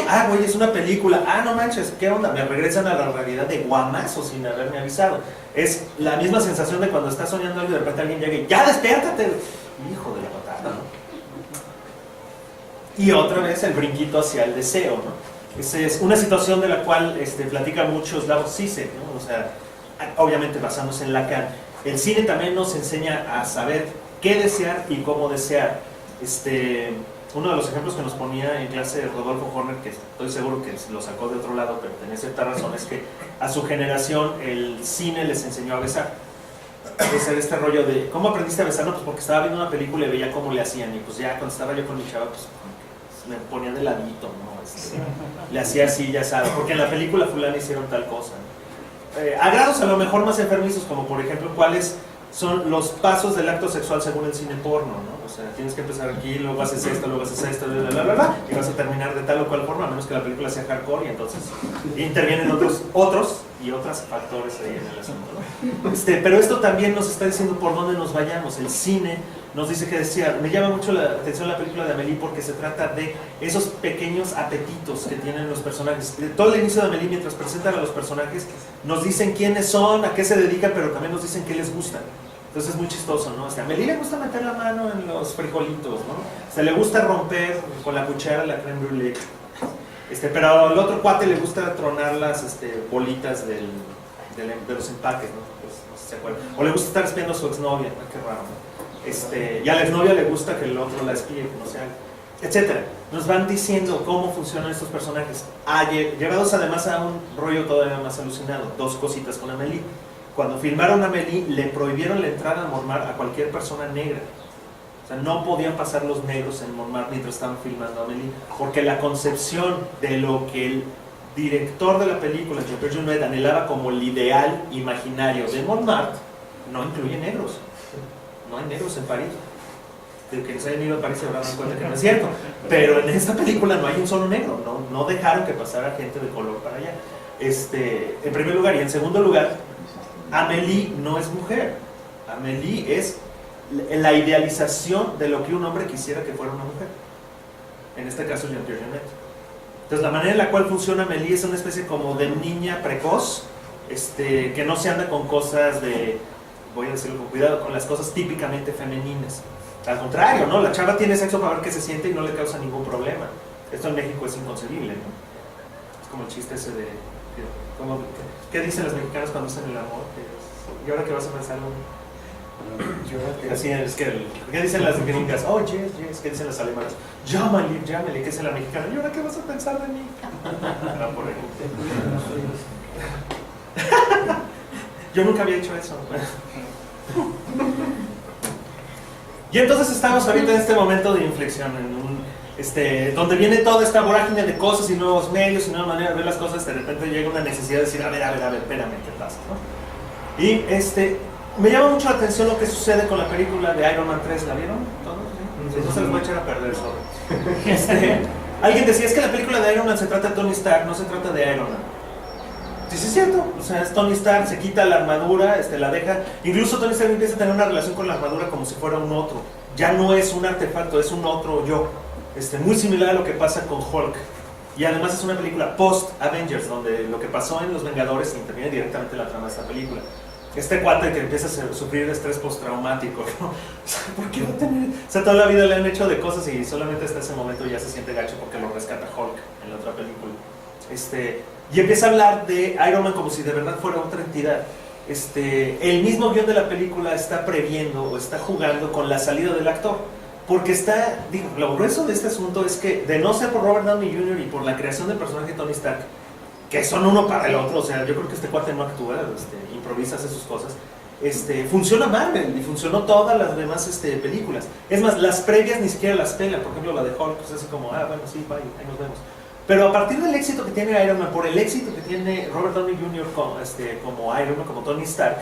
Ay, güey, es una película. Ah, no manches, ¿qué onda? Me regresan a la realidad de guamazo sin haberme avisado. Es la misma sensación de cuando estás soñando algo y de repente alguien llega y ¡ya, despiértate! Hijo de la patada, ¿no? Y otra vez el brinquito hacia el deseo, ¿no? Esa es una situación de la cual platica mucho Slavoj Zizek, ¿no? O sea, obviamente basándose en Lacan. El cine también nos enseña a saber qué desear y cómo desear. Uno de los ejemplos que nos ponía en clase Rodolfo Horner, que estoy seguro que lo sacó de otro lado, pero tenía cierta razón, es que a su generación el cine les enseñó a besar. Ese este rollo de, ¿cómo aprendiste a besar? No, pues porque estaba viendo una película y veía cómo le hacían, y pues ya cuando estaba yo con mi chava, pues me ponía de ladito, ¿no? Le hacía así, ya sabes, porque en la película fulana hicieron tal cosa, ¿no? A grados a lo mejor más enfermizos, como por ejemplo, ¿cuáles son los pasos del acto sexual según el cine porno, ¿no? O sea, tienes que empezar aquí, luego haces esto, luego haces esto, bla, bla, bla, bla, y vas a terminar de tal o cual forma, a menos que la película sea hardcore, y entonces intervienen otros y otros factores ahí en el asunto, ¿no? Pero esto también nos está diciendo por dónde nos vayamos. El cine nos dice que decía, me llama mucho la atención la película de Amélie porque se trata de esos pequeños apetitos que tienen los personajes. Todo el inicio de Amélie, mientras presentan a los personajes, nos dicen quiénes son, a qué se dedican, pero también nos dicen qué les gusta. Entonces es muy chistoso, ¿no? A Amélie le gusta meter la mano en los frijolitos, ¿no? Se le gusta romper con la cuchara la crème brûlée. Pero al otro cuate le gusta tronar las bolitas de los empaques, ¿no? Pues, no sé si se acuerdan. O le gusta estar espiando a su exnovia, ¿no? Qué raro, ¿no? Y a la exnovia le gusta que el otro la espíe, que no sea, etcétera. Nos van diciendo cómo funcionan estos personajes. Llevados además a un rollo todavía más alucinado. Dos cositas con Amélie. Cuando filmaron Amélie, le prohibieron la entrada a Montmartre a cualquier persona negra. O sea, no podían pasar los negros en Montmartre mientras estaban filmando Amélie, porque la concepción de lo que el director de la película, Jean-Pierre Jeunet, anhelaba como el ideal imaginario de Montmartre, no incluye negros. No hay negros en París. De que les hayan ido a París se habrán dado cuenta que no es cierto. Pero en esta película no hay un solo negro. No dejaron que pasara gente de color para allá. En primer lugar. Y en segundo lugar, Amélie no es mujer. Amélie es la idealización de lo que un hombre quisiera que fuera una mujer. En este caso, Jean-Pierre Jeunet. Entonces, la manera en la cual funciona Amélie es una especie como de niña precoz, que no se anda con cosas de... voy a decirlo con cuidado, con las cosas típicamente femeninas. Al contrario, ¿no? La chava tiene sexo para ver qué se siente y no le causa ningún problema. Esto en México es inconcebible, ¿no? Es como el chiste ese de... ¿Qué dicen las mexicanas cuando hacen el amor? ¿Y ahora qué vas a pensar? Así es que... ¿Qué dicen las gringas? Oh, yes, yes. ¿Qué dicen las alemanas? Llámale, llámale. ¿Qué dice la mexicana? ¿Y ahora qué vas a pensar de mí? No, por ahí. Yo nunca había hecho eso. Y entonces estamos ahorita en este momento de inflexión, donde viene toda esta vorágine de cosas y nuevos medios y nueva manera de ver las cosas. De repente llega una necesidad de decir, a ver, espérame, ¿qué pasa? ¿No? Y me llama mucho la atención lo que sucede con la película de Iron Man 3. ¿La vieron todos? ¿Sí? No se les voy a echar a perder sobre. Alguien decía, es que la película de Iron Man se trata de Tony Stark, no se trata de Iron Man. Sí, es cierto, o sea, es Tony Stark, se quita la armadura, la deja, incluso Tony Stark empieza a tener una relación con la armadura como si fuera un otro, ya no es un artefacto, es un otro yo, muy similar a lo que pasa con Hulk, y además es una película post-Avengers, donde lo que pasó en Los Vengadores interviene directamente en la trama de esta película. Este cuate que empieza a sufrir de estrés postraumático, ¿no? O sea, ¿por qué va a tener? O sea, toda la vida le han hecho de cosas y solamente hasta ese momento ya se siente gacho porque lo rescata Hulk en la otra película. Y empieza a hablar de Iron Man como si de verdad fuera otra entidad. El mismo guión de la película está previendo o está jugando con la salida del actor. Porque lo grueso de este asunto es que, de no ser por Robert Downey Jr. y por la creación del personaje de Tony Stark, que son uno para el otro, o sea, yo creo que este cuate no actúa, improvisa, hace sus cosas, funciona Marvel y funcionó todas las demás películas. Es más, las previas ni siquiera las pelan, por ejemplo la de Hulk, pues es así como, bueno, sí, bye, ahí nos vemos. Pero a partir del éxito que tiene Iron Man, por el éxito que tiene Robert Downey Jr. Como Iron Man, como Tony Stark,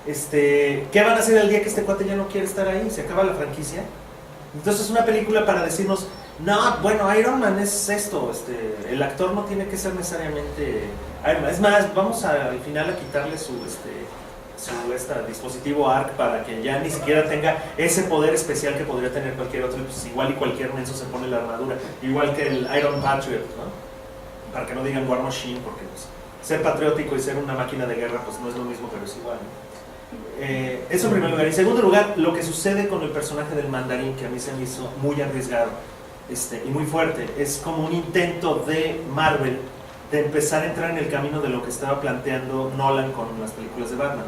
¿qué van a hacer el día que este cuate ya no quiere estar ahí? ¿Se acaba la franquicia? Entonces es una película para decirnos, no, bueno, Iron Man es esto, el actor no tiene que ser necesariamente Iron Man. Es más, vamos al final a quitarle su dispositivo ARC para que ya ni siquiera tenga ese poder especial que podría tener cualquier otro. Pues igual y cualquier menso se pone la armadura, igual que el Iron Patriot, ¿no? Para que no digan War Machine, porque pues, ser patriótico y ser una máquina de guerra pues no es lo mismo, pero es igual, ¿no? Eso en primer lugar. En segundo lugar, lo que sucede con el personaje del mandarín, que a mí se me hizo muy arriesgado y muy fuerte, es como un intento de Marvel de empezar a entrar en el camino de lo que estaba planteando Nolan con las películas de Batman.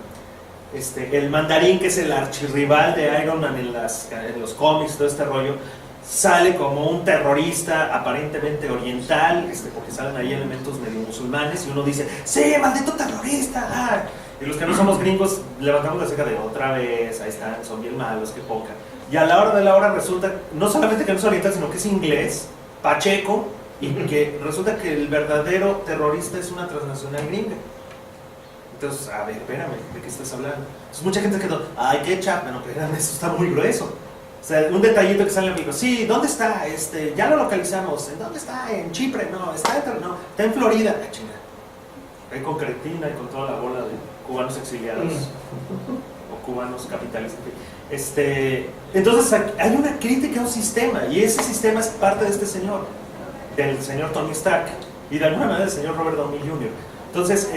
El mandarín, que es el archirrival de Iron Man en los cómics, todo este rollo, sale como un terrorista aparentemente oriental, porque salen ahí elementos medio musulmanes, y uno dice, ¡sí, maldito terrorista! ¡Ah! Y los que no somos gringos levantamos la ceja de otra vez, ahí están, son bien malos, qué poca. Y a la hora de la hora resulta, no solamente que no es oriental, sino que es inglés, pacheco, y que resulta que el verdadero terrorista es una transnacional gringa. Entonces, a ver, espérame, ¿de qué estás hablando? Entonces mucha gente quedó, ay, qué chapa, no, espérame, eso está muy grueso. O sea, un detallito que sale en amigo, sí, ¿dónde está? Ya lo localizamos, ¿en dónde está? En Chipre, no, está en Florida, la chinga. Ahí con Cretina y con toda la bola de cubanos exiliados o cubanos capitalistas. Entonces hay una crítica a un sistema, y ese sistema es parte de este señor, del señor Tony Stark, y de alguna manera del señor Robert Downey Jr. Entonces,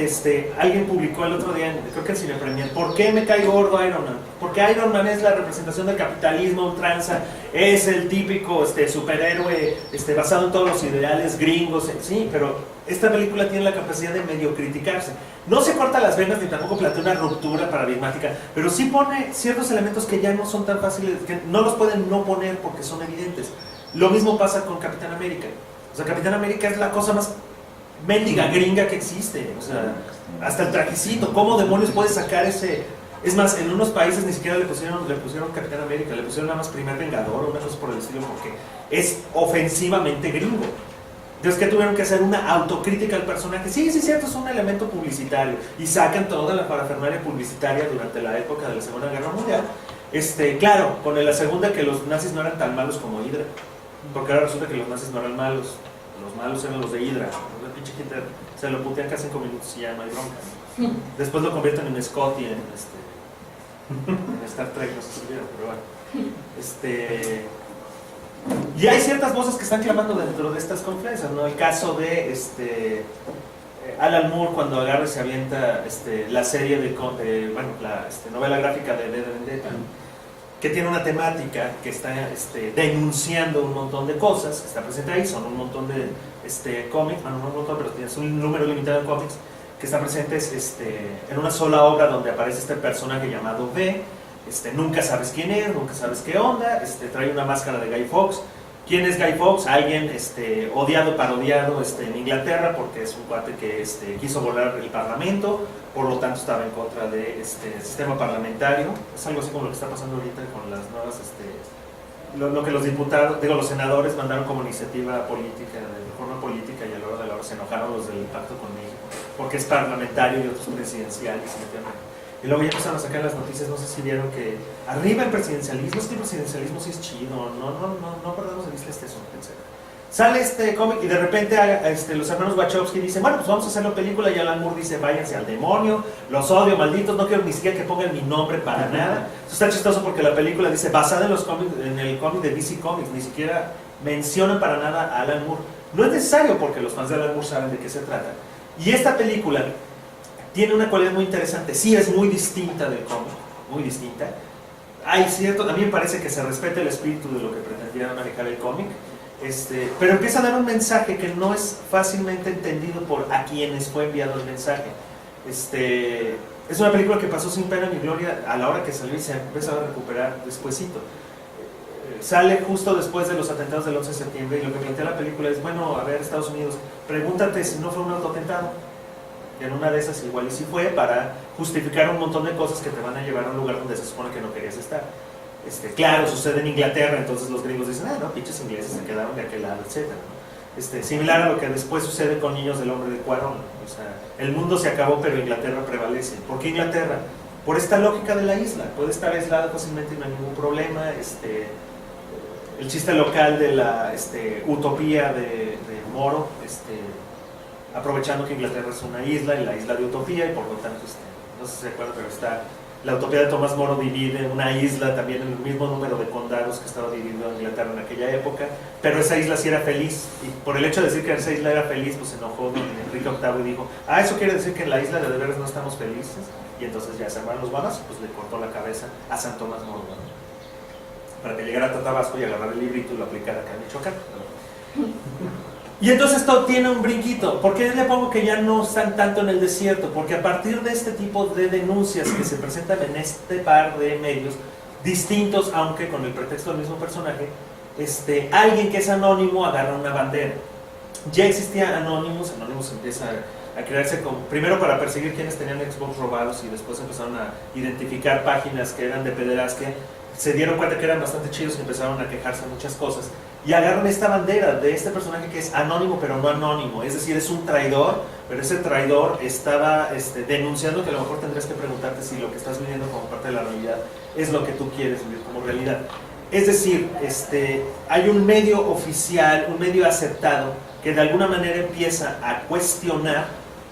alguien publicó el otro día, creo que en Cine Premier, ¿por qué me cae gordo Iron Man? Porque Iron Man es la representación del capitalismo ultranza, es el típico superhéroe basado en todos los ideales gringos, sí, pero esta película tiene la capacidad de medio criticarse. No se corta las venas ni tampoco plantea una ruptura paradigmática, pero sí pone ciertos elementos que ya no son tan fáciles, que no los pueden no poner porque son evidentes. Lo mismo pasa con Capitán América. O sea, Capitán América es la cosa más mendiga gringa que existe, o sea, hasta el trajecito, ¿cómo demonios puedes sacar ese? Es más, en unos países ni siquiera le pusieron Capitán América, le pusieron nada más Primer Vengador o una cosa por el estilo, porque es ofensivamente gringo. Entonces, ¿qué tuvieron que hacer? Una autocrítica al personaje. Sí, cierto, es un elemento publicitario, y sacan toda la parafernalia publicitaria durante la época de la Segunda Guerra Mundial. Claro, con la segunda, que los nazis no eran tan malos como Hydra, porque ahora resulta que los nazis no eran malos, los malos eran los de Hydra. El pinche Hitler se lo putean casi 5 minutos y ya no hay bronca. Después lo convierten en Scott y en Star Trek, no sé si vieron, pero bueno. Y hay ciertas voces que están clamando dentro de estas conferencias, ¿no? El caso de Alan Moore, cuando agarra y se avienta la serie la novela gráfica de V de Vendetta, que tiene una temática que está denunciando un montón de cosas, que está presente ahí, son un montón de cómics, bueno, no un montón, pero tienes un número limitado de cómics que están presentes en una sola obra, donde aparece este personaje llamado V. Nunca sabes quién es, nunca sabes qué onda, trae una máscara de Guy Fawkes. ¿Quién es Guy Fawkes? Alguien odiado, parodiado en Inglaterra, porque es un cuate que quiso volar el parlamento, por lo tanto estaba en contra del sistema parlamentario. Es algo así como lo que está pasando ahorita con las nuevas, lo que los diputados, los senadores mandaron como iniciativa política, de reforma política, y a la hora de la hora se enojaron los del Pacto con México, porque es parlamentario y otros presidenciales. Y luego ya empezaron a sacar las noticias, no sé si vieron que arriba el presidencialismo, es que el presidencialismo sí es chido, no perdamos de vista eso, etc. Sale este cómic y de repente los hermanos Wachowski dicen, bueno, pues vamos a hacerlo película, y Alan Moore dice, váyanse al demonio, los odio, malditos, no quiero ni siquiera que pongan mi nombre para nada. Eso está chistoso porque la película dice, basada en el cómic de DC Comics, ni siquiera mencionan para nada a Alan Moore. No es necesario, porque los fans de Alan Moore saben de qué se trata. Y esta película tiene una cualidad muy interesante, sí es muy distinta del cómic, muy distinta. A mí me parece que se respeta el espíritu de lo que pretendía manejar el cómic, pero empieza a dar un mensaje que no es fácilmente entendido por a quienes fue enviado el mensaje. Es una película que pasó sin pena ni gloria a la hora que salió y se empezó a recuperar despuesito. Sale justo después de los atentados del 11 de septiembre, y lo que plantea la película es, bueno, a ver, Estados Unidos, pregúntate si no fue un autoatentado. En una de esas igual y sí fue, para justificar un montón de cosas que te van a llevar a un lugar donde se supone que no querías estar. Claro, sucede en Inglaterra, entonces los gringos dicen, no, pinches ingleses se quedaron de aquel lado, etc. similar a lo que después sucede con Niños del Hombre de Cuarón. O sea, el mundo se acabó, pero Inglaterra prevalece. ¿Por qué Inglaterra? Por esta lógica de la isla. Puede estar aislada fácilmente y no hay ningún problema. El chiste local de la utopía de Moro, aprovechando que Inglaterra es una isla y la isla de utopía, y por lo tanto, no sé si se acuerdan, pero está la utopía de Tomás Moro divide una isla también en el mismo número de condados que estaba dividido en Inglaterra en aquella época, pero esa isla sí era feliz, y por el hecho de decir que esa isla era feliz, pues se enojó don Enrique VIII y dijo, eso quiere decir que en la isla de veras no estamos felices, y entonces ya se armaron los balas, pues le cortó la cabeza a San Tomás Moro, ¿no? Para que llegara a Tabasco y agarrar el librito y lo aplicara acá en Michoacán, ¿no? Y entonces esto tiene un brinquito. ¿Por qué le pongo que ya no están tanto en el desierto? Porque a partir de este tipo de denuncias que se presentan en este par de medios, distintos, aunque con el pretexto del mismo personaje, alguien que es anónimo agarra una bandera. Ya existía Anonymous empieza a crearse primero para perseguir quienes tenían Xbox robados, y después empezaron a identificar páginas que eran de pederastia. Se dieron cuenta que eran bastante chidos y empezaron a quejarse de muchas cosas. Y agarran esta bandera de este personaje que es anónimo pero no anónimo, es decir, es un traidor, pero ese traidor estaba denunciando que a lo mejor tendrías que preguntarte si lo que estás viviendo como parte de la realidad es lo que tú quieres vivir como realidad. Es decir, hay un medio oficial, un medio aceptado, que de alguna manera empieza a cuestionar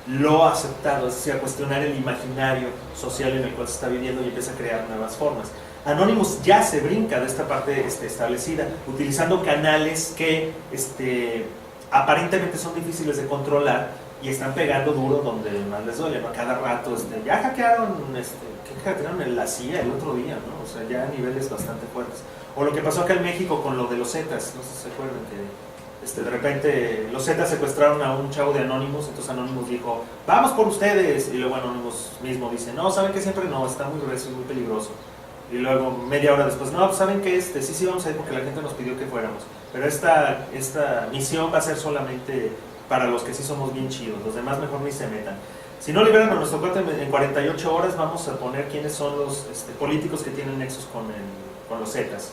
lo aceptado, es decir, a cuestionar el imaginario social en el cual se está viviendo y empieza a crear nuevas formas. Anonymous ya se brinca de esta parte establecida, utilizando canales que aparentemente son difíciles de controlar y están pegando duro donde más les duele, ¿no? Cada rato, ya hackearon, la CIA el otro día, ¿no? O sea, ya a niveles bastante fuertes. O lo que pasó acá en México con lo de los Zetas, no sé si se acuerdan que de repente los Zetas secuestraron a un chavo de Anonymous, entonces Anonymous dijo, vamos por ustedes, y luego Anonymous mismo dice, no, ¿saben qué? Siempre no, está muy grueso y muy peligroso. Y luego media hora después, no, pues saben que sí vamos a ir porque la gente nos pidió que fuéramos, pero esta misión va a ser solamente para los que sí somos bien chidos, los demás mejor ni se metan. Si no liberan a nuestro cuate en 48 horas, vamos a poner quiénes son los políticos que tienen nexos con los Zetas.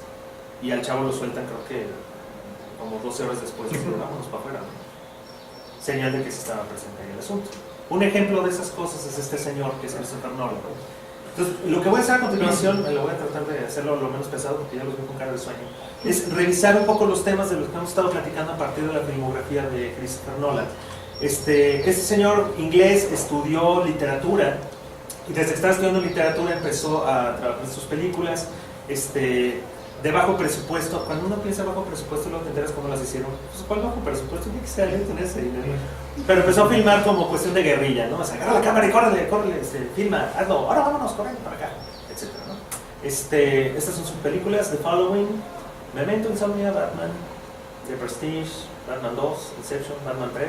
Y al chavo lo sueltan, creo que como 12 horas después, y vámonos para afuera, ¿no? Señal de que se estaba presente ahí el asunto. Un ejemplo de esas cosas es este señor que es Christopher Nolan. Entonces, lo que voy a hacer a continuación, me lo voy a tratar de hacerlo lo menos pesado porque ya los veo con cara de sueño, es revisar un poco los temas de los que hemos estado platicando a partir de la filmografía de Christopher Nolan. Este señor inglés estudió literatura y desde que estaba estudiando literatura empezó a trabajar en sus películas de bajo presupuesto. Cuando uno piensa bajo presupuesto, luego te enteras cómo las hicieron. Pues, ¿cuál bajo presupuesto? Tiene que ser alguien tener ese dinero. Pero empezó a filmar como cuestión de guerrilla, ¿no? O sea, agarra la cámara y córrele, filma, hazlo, ahora vámonos, corriendo para acá, etc., ¿no? Estas son sus películas: The Following, Memento, Insomnia, Batman, The Prestige, Batman 2, Inception, Batman 3.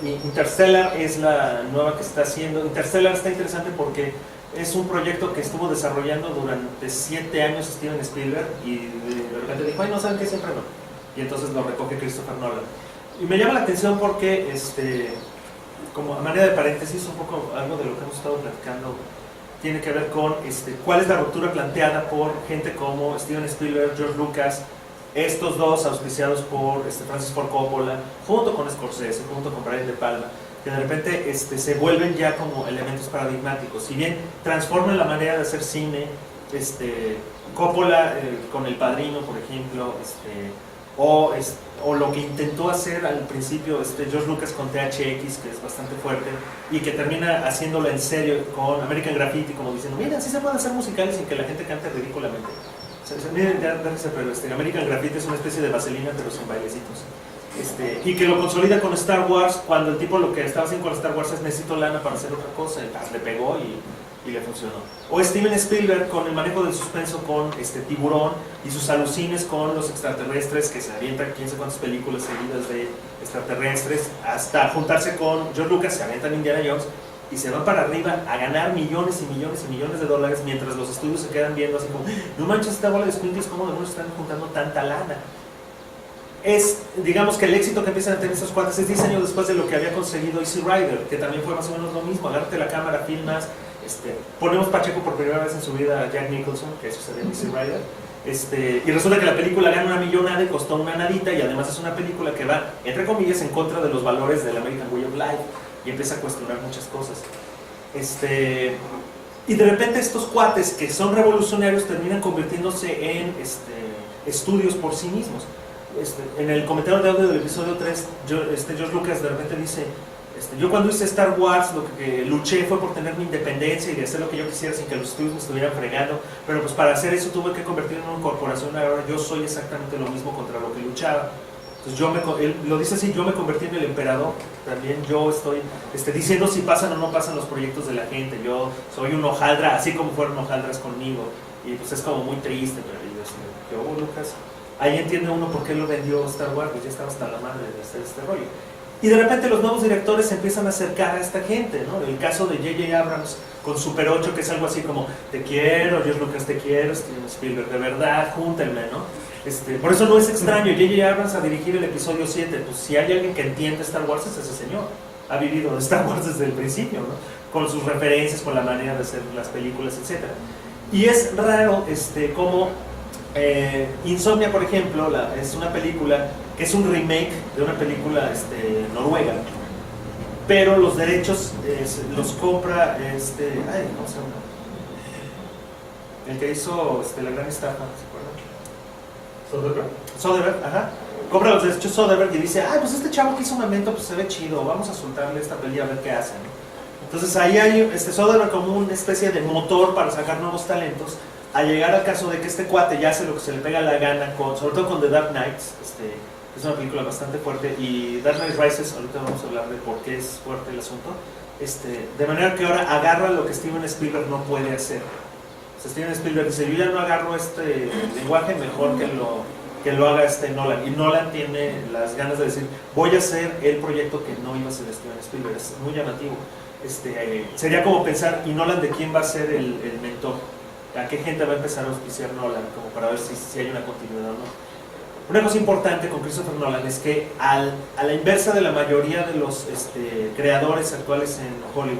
Y Interstellar es la nueva que está haciendo. Interstellar está interesante porque es un proyecto que estuvo desarrollando durante 7 años Steven Spielberg, y de repente dijo, ay, no, ¿saben qué? Siempre no. Y entonces lo recoge Christopher Nolan. Y me llama la atención porque, como a manera de paréntesis, un poco algo de lo que hemos estado platicando tiene que ver con cuál es la ruptura planteada por gente como Steven Spielberg, George Lucas, estos dos auspiciados por Francis Ford Coppola, junto con Scorsese, junto con Brian De Palma, que de repente se vuelven ya como elementos paradigmáticos. Si bien transforman la manera de hacer cine, Coppola con El Padrino, por ejemplo, o lo que intentó hacer al principio George Lucas con THX, que es bastante fuerte, y que termina haciéndolo en serio con American Graffiti, como diciendo, mira, sí se puede hacer musicales sin que la gente cante ridículamente. Miren, pero American Graffiti es una especie de vaselina, pero sin bailecitos. Y que lo consolida con Star Wars, cuando el tipo lo que estaba haciendo con Star Wars es necesito lana para hacer otra cosa, y le pegó y le funcionó. O Steven Spielberg con el manejo del suspenso con Tiburón y sus alucines con los extraterrestres, que se avientan 15 cuantas películas seguidas de extraterrestres, hasta juntarse con George Lucas, se avientan Indiana Jones y se van para arriba a ganar millones y millones y millones de dólares, mientras los estudios se quedan viendo así como, no manches, esta bola de squinties, ¿cómo demonios están juntando tanta lana? Digamos que el éxito que empiezan a tener estos cuates es 10 años después de lo que había conseguido Easy Rider, que también fue más o menos lo mismo. Agárrate la cámara, filmas, ponemos Pacheco por primera vez en su vida a Jack Nicholson, que sucede en Easy Rider, Y resulta que la película gana una millonada y costó una nadita, y además es una película que va, entre comillas, en contra de los valores del American Way of Life, y empieza a cuestionar muchas cosas. Y de repente estos cuates que son revolucionarios terminan convirtiéndose en estudios por sí mismos. En el comentario de audio del episodio 3, George Lucas de repente dice, yo cuando hice Star Wars lo que luché fue por tener mi independencia y de hacer lo que yo quisiera sin que los estudios me estuvieran fregando, pero pues para hacer eso tuve que convertirme en una corporación, ahora yo soy exactamente lo mismo contra lo que luchaba. Entonces él lo dice así, yo me convertí en el emperador, también yo estoy diciendo si pasan o no pasan los proyectos de la gente, yo soy un hojaldra, así como fueron hojaldras conmigo, y pues es como muy triste, pero yo Lucas, ahí entiende uno por qué lo vendió Star Wars, pues ya estaba hasta la madre de hacer este rollo. Y de repente los nuevos directores se empiezan a acercar a esta gente, ¿no? El caso de J.J. Abrams con Super 8, que es algo así como, te quiero, George Lucas te quiero, Steven Spielberg, de verdad, júntenme, ¿no? Por eso no es extraño J.J. Abrams a dirigir el episodio 7, pues si hay alguien que entiende Star Wars es ese señor, ha vivido Star Wars desde el principio, ¿no? Con sus referencias, con la manera de hacer las películas, etc. Y es raro como Insomnia, por ejemplo, es una película que es un remake de una película noruega, pero los derechos los compra ¿cómo se llama? El que hizo la gran estafa, ¿se acuerdan? Soderbergh, ajá. Compra los derechos Soderbergh y dice, pues este chavo que hizo Memento pues se ve chido, vamos a soltarle esta peli a ver qué hacen, ¿no? Entonces ahí hay Soderbergh como una especie de motor para sacar nuevos talentos, a llegar al caso de que este cuate ya hace lo que se le pega la gana, sobre todo con The Dark Knight, es una película bastante fuerte, y Dark Knight Rises, ahorita vamos a hablar de por qué es fuerte el asunto, de manera que ahora agarra lo que Steven Spielberg no puede hacer. Steven Spielberg dice, yo ya no agarro este lenguaje, mejor que lo haga Nolan, y Nolan tiene las ganas de decir, voy a hacer el proyecto que no iba a ser Steven Spielberg, es muy llamativo. Sería como pensar, ¿y Nolan de quién va a ser el mentor? ¿A qué gente va a empezar a auspiciar Nolan? Como para ver si hay una continuidad o no. Una cosa importante con Christopher Nolan es que a la inversa de la mayoría de los creadores actuales en Hollywood,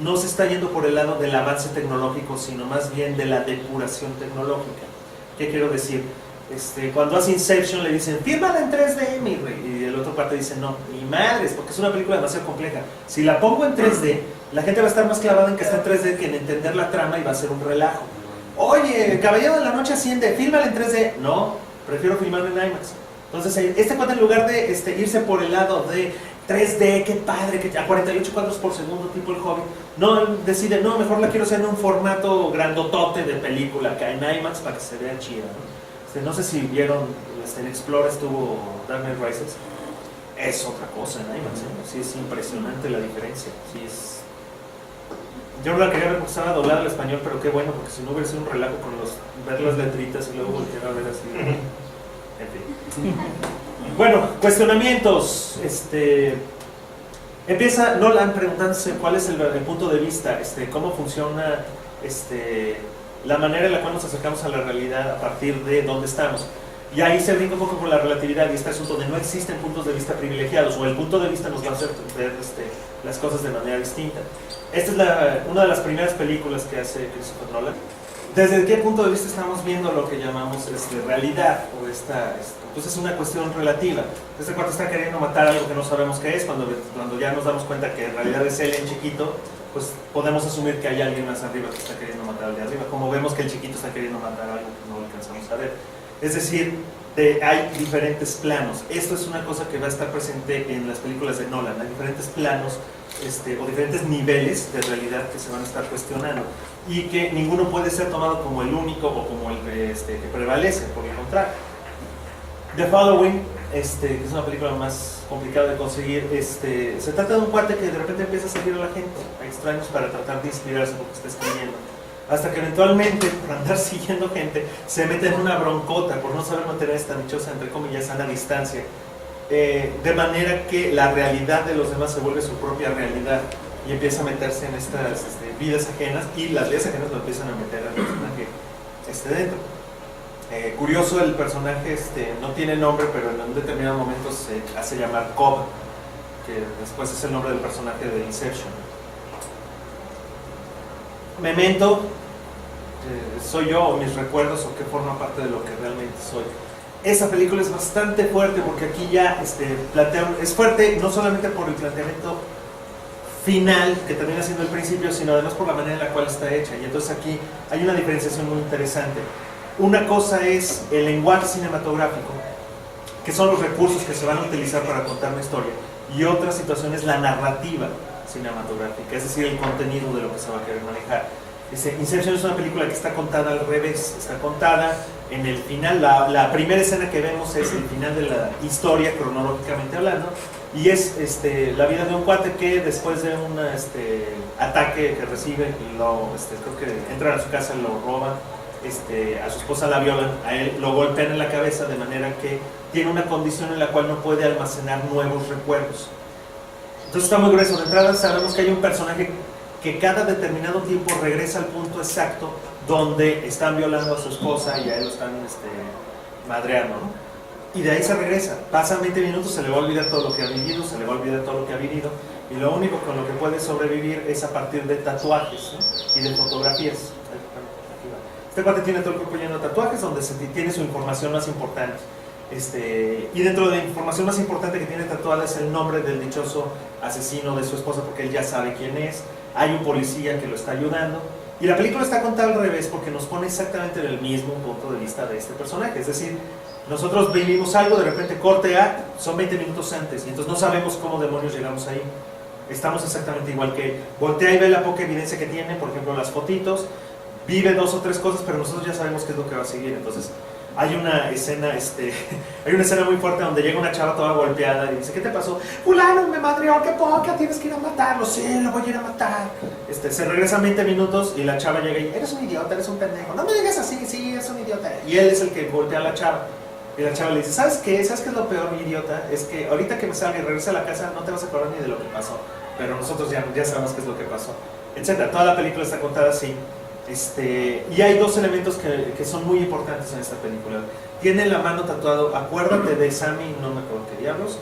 no se está yendo por el lado del avance tecnológico, sino más bien de la depuración tecnológica. ¿Qué quiero decir? Cuando hace Inception le dicen, fírmala en 3D, mi rey, y el otro parte dice, no, ni madres, porque es una película demasiado compleja. Si la pongo en 3D, la gente va a estar más clavada en que está en 3D que en entender la trama y va a ser un relajo. Oye, Caballero de la Noche asciende, fírmala en 3D. No, prefiero filmarla en IMAX. Entonces, este cuate en lugar de irse por el lado de 3D, qué padre, que a 48 cuadros por segundo, tipo el Hobbit, no, él decide, no, mejor la quiero hacer en un formato grandotote de película, que en IMAX para que se vea chida, ¿no? No sé si vieron, en Explora estuvo Dark Knight Rises, es otra cosa en IMAX, ¿eh? Sí, es impresionante la diferencia, sí es... Yo no la quería ver porque estaba doblada al español, pero qué bueno, porque si no hubiera sido un relajo con ver las letritas y luego voltear a ver así, en fin. Bueno, cuestionamientos. Empieza Nolan preguntándose cuál es el punto de vista, cómo funciona la manera en la cual nos acercamos a la realidad a partir de dónde estamos. Y ahí se brinca un poco con la relatividad y este asunto de no existen puntos de vista privilegiados, o el punto de vista nos va a hacer ver las cosas de manera distinta. Esta es una de las primeras películas que hace Christopher Nolan. ¿Desde qué punto de vista estamos viendo lo que llamamos realidad? Pues es una cuestión relativa. Este cuarto está queriendo matar algo que no sabemos qué es, cuando ya nos damos cuenta que en realidad es él en chiquito, pues podemos asumir que hay alguien más arriba que está queriendo matar al de arriba, como vemos que el chiquito está queriendo matar algo que no alcanzamos a ver. Es decir, hay diferentes planos. Esto es una cosa que va a estar presente en las películas de Nolan. Hay diferentes planos o diferentes niveles de realidad que se van a estar cuestionando y que ninguno puede ser tomado como el único o como el que prevalece, por el contrario. The Following, que es una película más complicada de conseguir, se trata de un cuate que de repente empieza a seguir a la gente, a extraños, para tratar de inspirarse por lo que está escribiendo, hasta que eventualmente, por andar siguiendo gente, se mete en una broncota por no saber mantener esta dichosa, entre comillas, sana distancia, de manera que la realidad de los demás se vuelve su propia realidad y empieza a meterse en estas vidas ajenas, y las vidas ajenas lo empiezan a meter al personaje dentro. Curioso, el personaje no tiene nombre, pero en un determinado momento se hace llamar Cobb, que después es el nombre del personaje de Inception. Memento, soy yo o mis recuerdos o qué forma parte de lo que realmente soy. Esa película es bastante fuerte porque aquí ya es fuerte no solamente por el planteamiento final que termina siendo el principio, sino además por la manera en la cual está hecha. Y entonces aquí hay una diferenciación muy interesante. Una cosa es el lenguaje cinematográfico, que son los recursos que se van a utilizar para contar una historia, y otra situación es la narrativa cinematográfica, es decir, el contenido de lo que se va a querer manejar. Inception es una película que está contada al revés, está contada en el final, la primera escena que vemos es el final de la historia cronológicamente hablando, y es la vida de un cuate que después de un ataque que recibe, creo que entran a su casa, lo roban, a su esposa la violan, a él lo golpean en la cabeza de manera que tiene una condición en la cual no puede almacenar nuevos recuerdos. Entonces está muy grueso. De entrada sabemos que hay un personaje que cada determinado tiempo regresa al punto exacto donde están violando a su esposa y a él lo están madreando, ¿no? Y de ahí se regresa, pasan 20 minutos, se le va a olvidar todo lo que ha vivido, se le va a olvidar todo lo que ha vivido, y lo único con lo que puede sobrevivir es a partir de tatuajes, ¿no? Y de fotografías. Este cuate tiene todo el cuerpo lleno de tatuajes donde tiene su información más importante. Y dentro de la información más importante que tiene tatuada es el nombre del dichoso asesino de su esposa, porque él ya sabe quién es. Hay un policía que lo está ayudando, y la película está contada al revés porque nos pone exactamente en el mismo punto de vista de este personaje. Es decir, nosotros vivimos algo, de repente corte A, son 20 minutos antes, y entonces no sabemos cómo demonios llegamos ahí. Estamos exactamente igual que él. Voltea y ve la poca evidencia que tiene, por ejemplo las fotitos, vive 2 o 3 cosas, pero nosotros ya sabemos qué es lo que va a seguir. Entonces hay una escena muy fuerte donde llega una chava toda golpeada y dice: ¿qué te pasó? Fulano me madreó, qué poca, tienes que ir a matarlo. Sí, lo voy a ir a matar. Se regresan 20 minutos y la chava llega y: eres un idiota, eres un pendejo, no me digas así. Sí, es un idiota. Y él es el que golpea a la chava, y la chava le dice: ¿sabes qué? ¿Sabes qué es lo peor, mi idiota? Es que ahorita que me salga y regrese a la casa no te vas a acordar ni de lo que pasó, pero nosotros ya sabemos qué es lo que pasó, etcétera. Toda la película está contada así. Y hay 2 elementos que son muy importantes en esta película. Tiene la mano tatuado: acuérdate de Sammy, no me acuerdo qué diablos.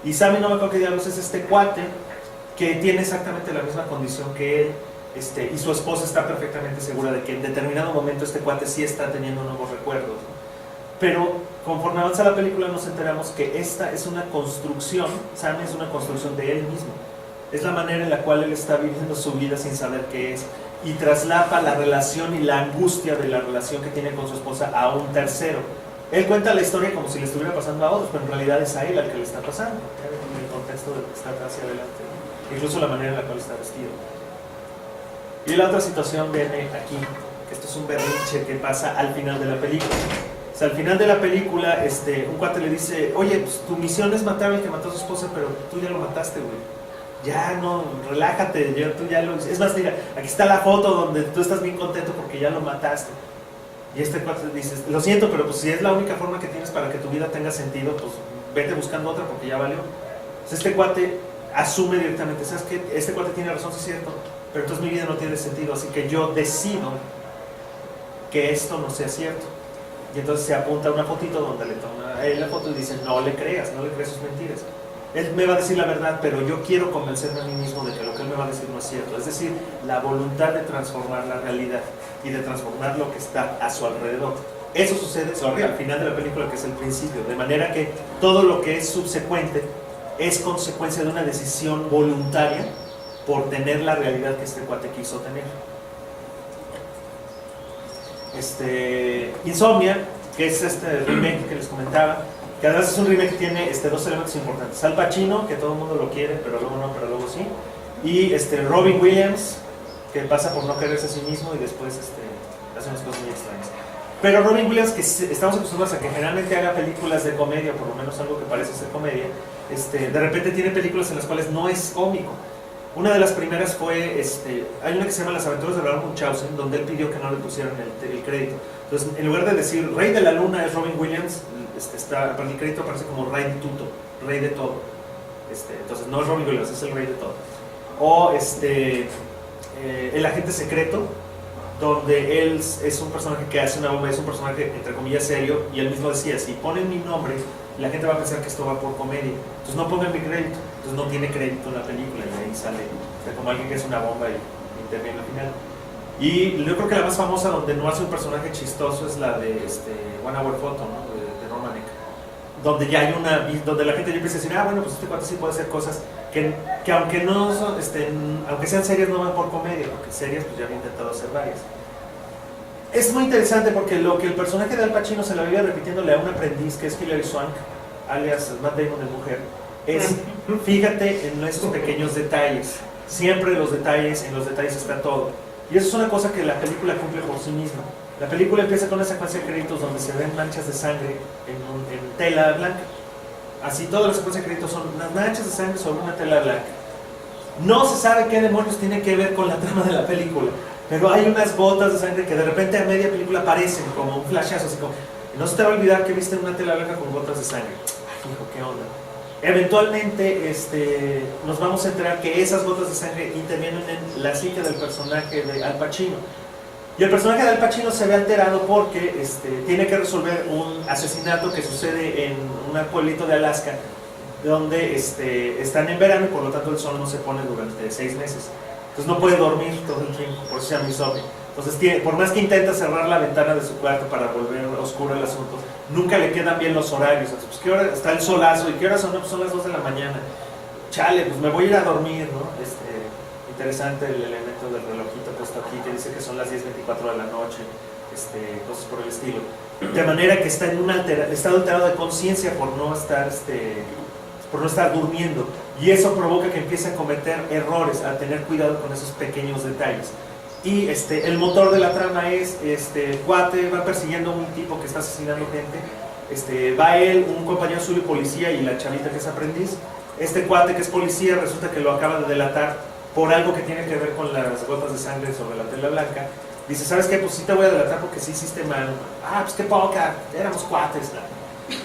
Y Sammy, no me acuerdo qué diablos, es este cuate que tiene exactamente la misma condición que él, y su esposa está perfectamente segura de que en determinado momento este cuate sí está teniendo nuevos recuerdos, ¿no? Pero conforme avanza la película nos enteramos que esta es una construcción, Sammy es una construcción de él mismo. Es la manera en la cual él está viviendo su vida sin saber qué es, y traslapa la relación y la angustia de la relación que tiene con su esposa a un tercero. Él cuenta la historia como si le estuviera pasando a otros, pero en realidad es a él al que le está pasando, en el contexto de lo que está hacia adelante, incluso la manera en la cual está vestido. Y la otra situación viene aquí, que esto es un berrinche que pasa al final de la película. O sea, al final de la película, un cuate le dice: oye, pues tu misión es matar al que mató a su esposa, pero tú ya lo mataste, güey. Ya no, relájate, tú ya lo... Es más, mira, aquí está la foto donde tú estás bien contento porque ya lo mataste. Y este cuate dice: lo siento, pero pues si es la única forma que tienes para que tu vida tenga sentido, pues vete buscando otra porque ya valió. Entonces este cuate asume directamente: ¿sabes qué? Este cuate tiene razón, sí es cierto, pero entonces mi vida no tiene sentido, así que yo decido que esto no sea cierto. Y entonces se apunta una fotito donde le toma a él la foto y dice: no le creas sus mentiras. Él me va a decir la verdad, pero yo quiero convencerme a mí mismo de que lo que él me va a decir no es cierto. Es decir, la voluntad de transformar la realidad y de transformar lo que está a su alrededor. Eso sucede al final de la película, que es el principio. De manera que todo lo que es subsecuente es consecuencia de una decisión voluntaria por tener la realidad que este cuate quiso tener. Insomnia, que es este remake que les comentaba, que además es un remake que tiene 2 elementos importantes: Al Pacino, que todo el mundo lo quiere, pero luego no, pero luego sí, y Robin Williams, que pasa por no quererse a sí mismo y después hace unas cosas muy extrañas. Pero Robin Williams, que estamos acostumbrados a que generalmente haga películas de comedia, por lo menos algo que parece ser comedia, de repente tiene películas en las cuales no es cómico. Una de las primeras fue, hay una que se llama Las aventuras de Baron Munchausen, donde él pidió que no le pusieran el crédito. Entonces, en lugar de decir Rey de la Luna es Robin Williams, para el crédito aparece como Rey de Tuto, Rey de todo. Entonces no es Robin Williams, es el Rey de todo. O El agente secreto, donde él es un personaje que hace una bomba, es un personaje entre comillas serio, y él mismo decía: si ponen mi nombre, la gente va a pensar que esto va por comedia, entonces no pongan mi crédito. Entonces no tiene crédito en la película, y ahí sale como alguien que es una bomba y interviene al final. Y yo creo que la más famosa donde no hace un personaje chistoso es la de One Hour Photo, ¿no? de Romanek, donde ya hay donde la gente ya empieza a decir, bueno, pues este cuate sí puede hacer cosas que aunque no son, aunque sean serias no van por comedia, porque serias pues ya había intentado hacer varias. Es muy interesante porque lo que el personaje de Al Pacino se la vive repitiéndole a un aprendiz que es Hilary Swank, alias Matt Damon de mujer, es fíjate en estos pequeños detalles, siempre en los detalles está todo. Y eso es una cosa que la película cumple por sí misma. La película empieza con una secuencia de créditos donde se ven manchas de sangre en tela blanca. Así, toda la secuencia de créditos son unas manchas de sangre sobre una tela blanca. No se sabe qué demonios tiene que ver con la trama de la película, pero hay unas gotas de sangre que de repente a media película aparecen como un flashazo, así como, no se te va a olvidar que viste una tela blanca con gotas de sangre. Ay, hijo, qué onda. Eventualmente nos vamos a enterar que esas gotas de sangre intervienen en la psique del personaje de Al Pacino. Y el personaje de Al Pacino se ve alterado porque tiene que resolver un asesinato que sucede en un pueblito de Alaska, donde están en verano y por lo tanto el sol no se pone durante 6 meses. Entonces no puede dormir todo el tiempo, por eso se llama insomnio. Entonces, por más que intenta cerrar la ventana de su cuarto para volver oscuro el asunto, nunca le quedan bien los horarios. Pues, ¿qué hora está el solazo? ¿Y qué hora son? Pues son las 2 de la mañana. Chale, pues me voy a ir a dormir, ¿no? Interesante el elemento del relojito puesto aquí que dice que son las 10:24 de la noche, cosas por el estilo. De manera que está en un estado alterado de conciencia por no estar durmiendo. Y eso provoca que empiece a cometer errores, a tener cuidado con esos pequeños detalles. Y el motor de la trama es, cuate va persiguiendo a un tipo que está asesinando gente, va él, un compañero suyo policía y la chavita que es aprendiz. Este cuate que es policía resulta que lo acaba de delatar por algo que tiene que ver con las gotas de sangre sobre la tela blanca. Dice, ¿sabes qué? Pues sí te voy a delatar porque sí hiciste mal. Pues qué poca, éramos cuates.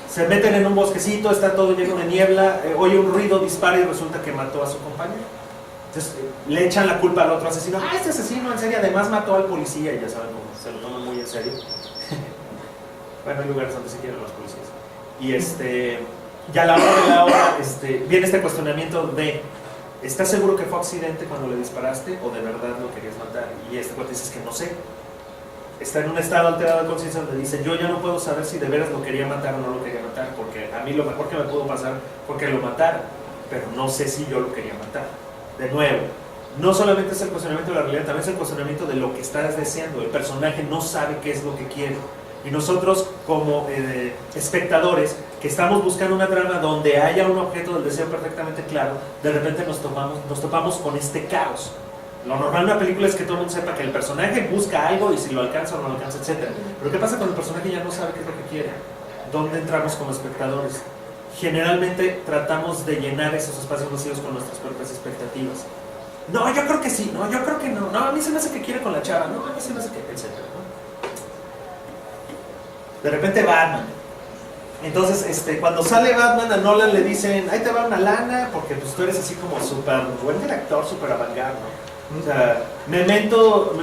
Se meten en un bosquecito, está todo lleno de niebla, oye un ruido, dispara y resulta que mató a su compañero. Entonces le echan la culpa al otro asesino. Este asesino en serio además mató al policía, y ya saben cómo se lo toman muy en serio. Bueno, hay lugares donde se quieren los policías. Y a la hora de la hora viene este cuestionamiento de ¿estás seguro que fue accidente cuando le disparaste o de verdad lo querías matar? Y cuate dice que no sé. Está en un estado alterado de conciencia donde dice, yo ya no puedo saber si de veras lo quería matar o no lo quería matar, porque a mí lo mejor que me pudo pasar fue que lo matara, pero no sé si yo lo quería matar. De nuevo, no solamente es el cuestionamiento de la realidad, también es el cuestionamiento de lo que estás deseando. El personaje no sabe qué es lo que quiere. Y nosotros como espectadores que estamos buscando una trama donde haya un objeto del deseo perfectamente claro, de repente nos topamos con este caos. Lo normal en una película es que todo el mundo sepa que el personaje busca algo y si lo alcanza o no lo alcanza, etc. Pero ¿qué pasa cuando el personaje ya no sabe qué es lo que quiere? ¿Dónde entramos como espectadores? Generalmente tratamos de llenar esos espacios vacíos con nuestras propias expectativas. No, yo creo que sí, no, yo creo que no, no, a mí se me hace que quiere con la chava, no, a mí se me hace que, etc. ¿no? De repente Batman. Entonces, cuando sale Batman, a Nolan le dicen, ahí te va una lana, porque pues tú eres así como súper buen director, súper avant-garde, ¿no? O sea, Memento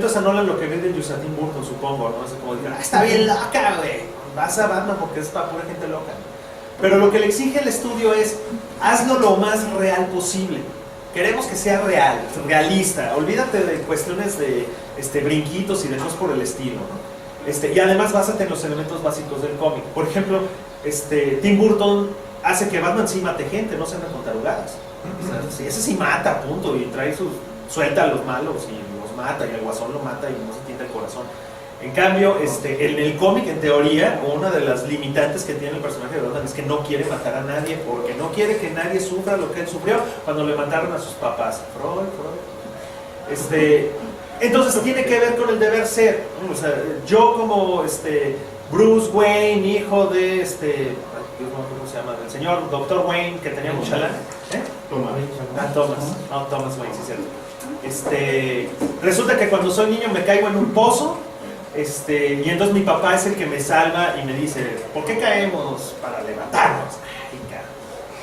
es a Nolan lo que vende Tim Burton, supongo, ¿no? Es como digan, está bien loca, güey, vas a Batman porque es para pura gente loca. Pero lo que le exige el estudio es, hazlo lo más real posible. Queremos que sea real, realista, olvídate de cuestiones de brinquitos y de cosas por el estilo, ¿no? Y además básate en los elementos básicos del cómic. Por ejemplo, Tim Burton hace que Batman sí mate gente, no se anda con tarugadas. O sea, sí, ese sí mata, punto, y suelta a los malos y los mata, y el guasón lo mata y no se tienta el corazón. En cambio, en el cómic, en teoría, una de las limitantes que tiene el personaje de Batman es que no quiere matar a nadie, porque no quiere que nadie sufra lo que él sufrió cuando le mataron a sus papás. Freud. Entonces tiene que ver con el deber ser. O sea, yo como Bruce Wayne, hijo de Dios no sé cómo se llama, del señor Dr. Wayne, que tenía mucha lana. Thomas Wayne, sí, cierto. Resulta que cuando soy niño me caigo en un pozo, y entonces mi papá es el que me salva y me dice, ¿por qué caemos? Para levantarnos.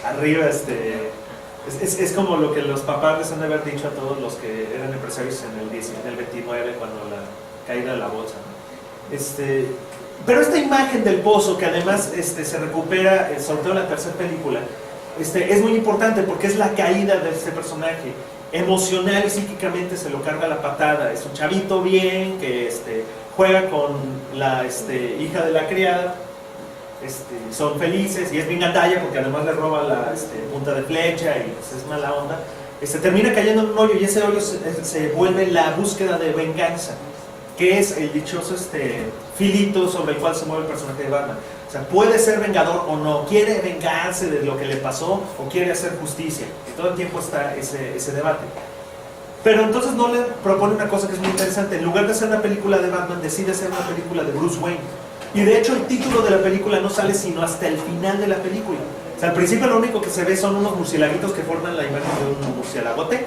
Arriba, es como lo que los papás les han de haber dicho a todos los que eran empresarios en el 29, cuando la caída de la bolsa, ¿no? Pero esta imagen del pozo, que además se recupera, sobre todo en la tercera película, es muy importante porque es la caída de este personaje. Emocional y psíquicamente se lo carga la patada. Es un chavito bien que juega con la hija de la criada. Son felices y es bien gandalla porque además le roba la punta de flecha y pues, es mala onda. Termina cayendo en un hoyo y ese hoyo se vuelve la búsqueda de venganza, que es el dichoso filito sobre el cual se mueve el personaje de Batman. O sea, puede ser vengador o no, quiere vengarse de lo que le pasó o quiere hacer justicia. Y todo el tiempo está ese debate. Pero entonces Nolan propone una cosa que es muy interesante. En lugar de hacer una película de Batman, decide hacer una película de Bruce Wayne. Y de hecho el título de la película no sale sino hasta el final de la película. O sea, al principio lo único que se ve son unos murciélaguitos que forman la imagen de un murciélagote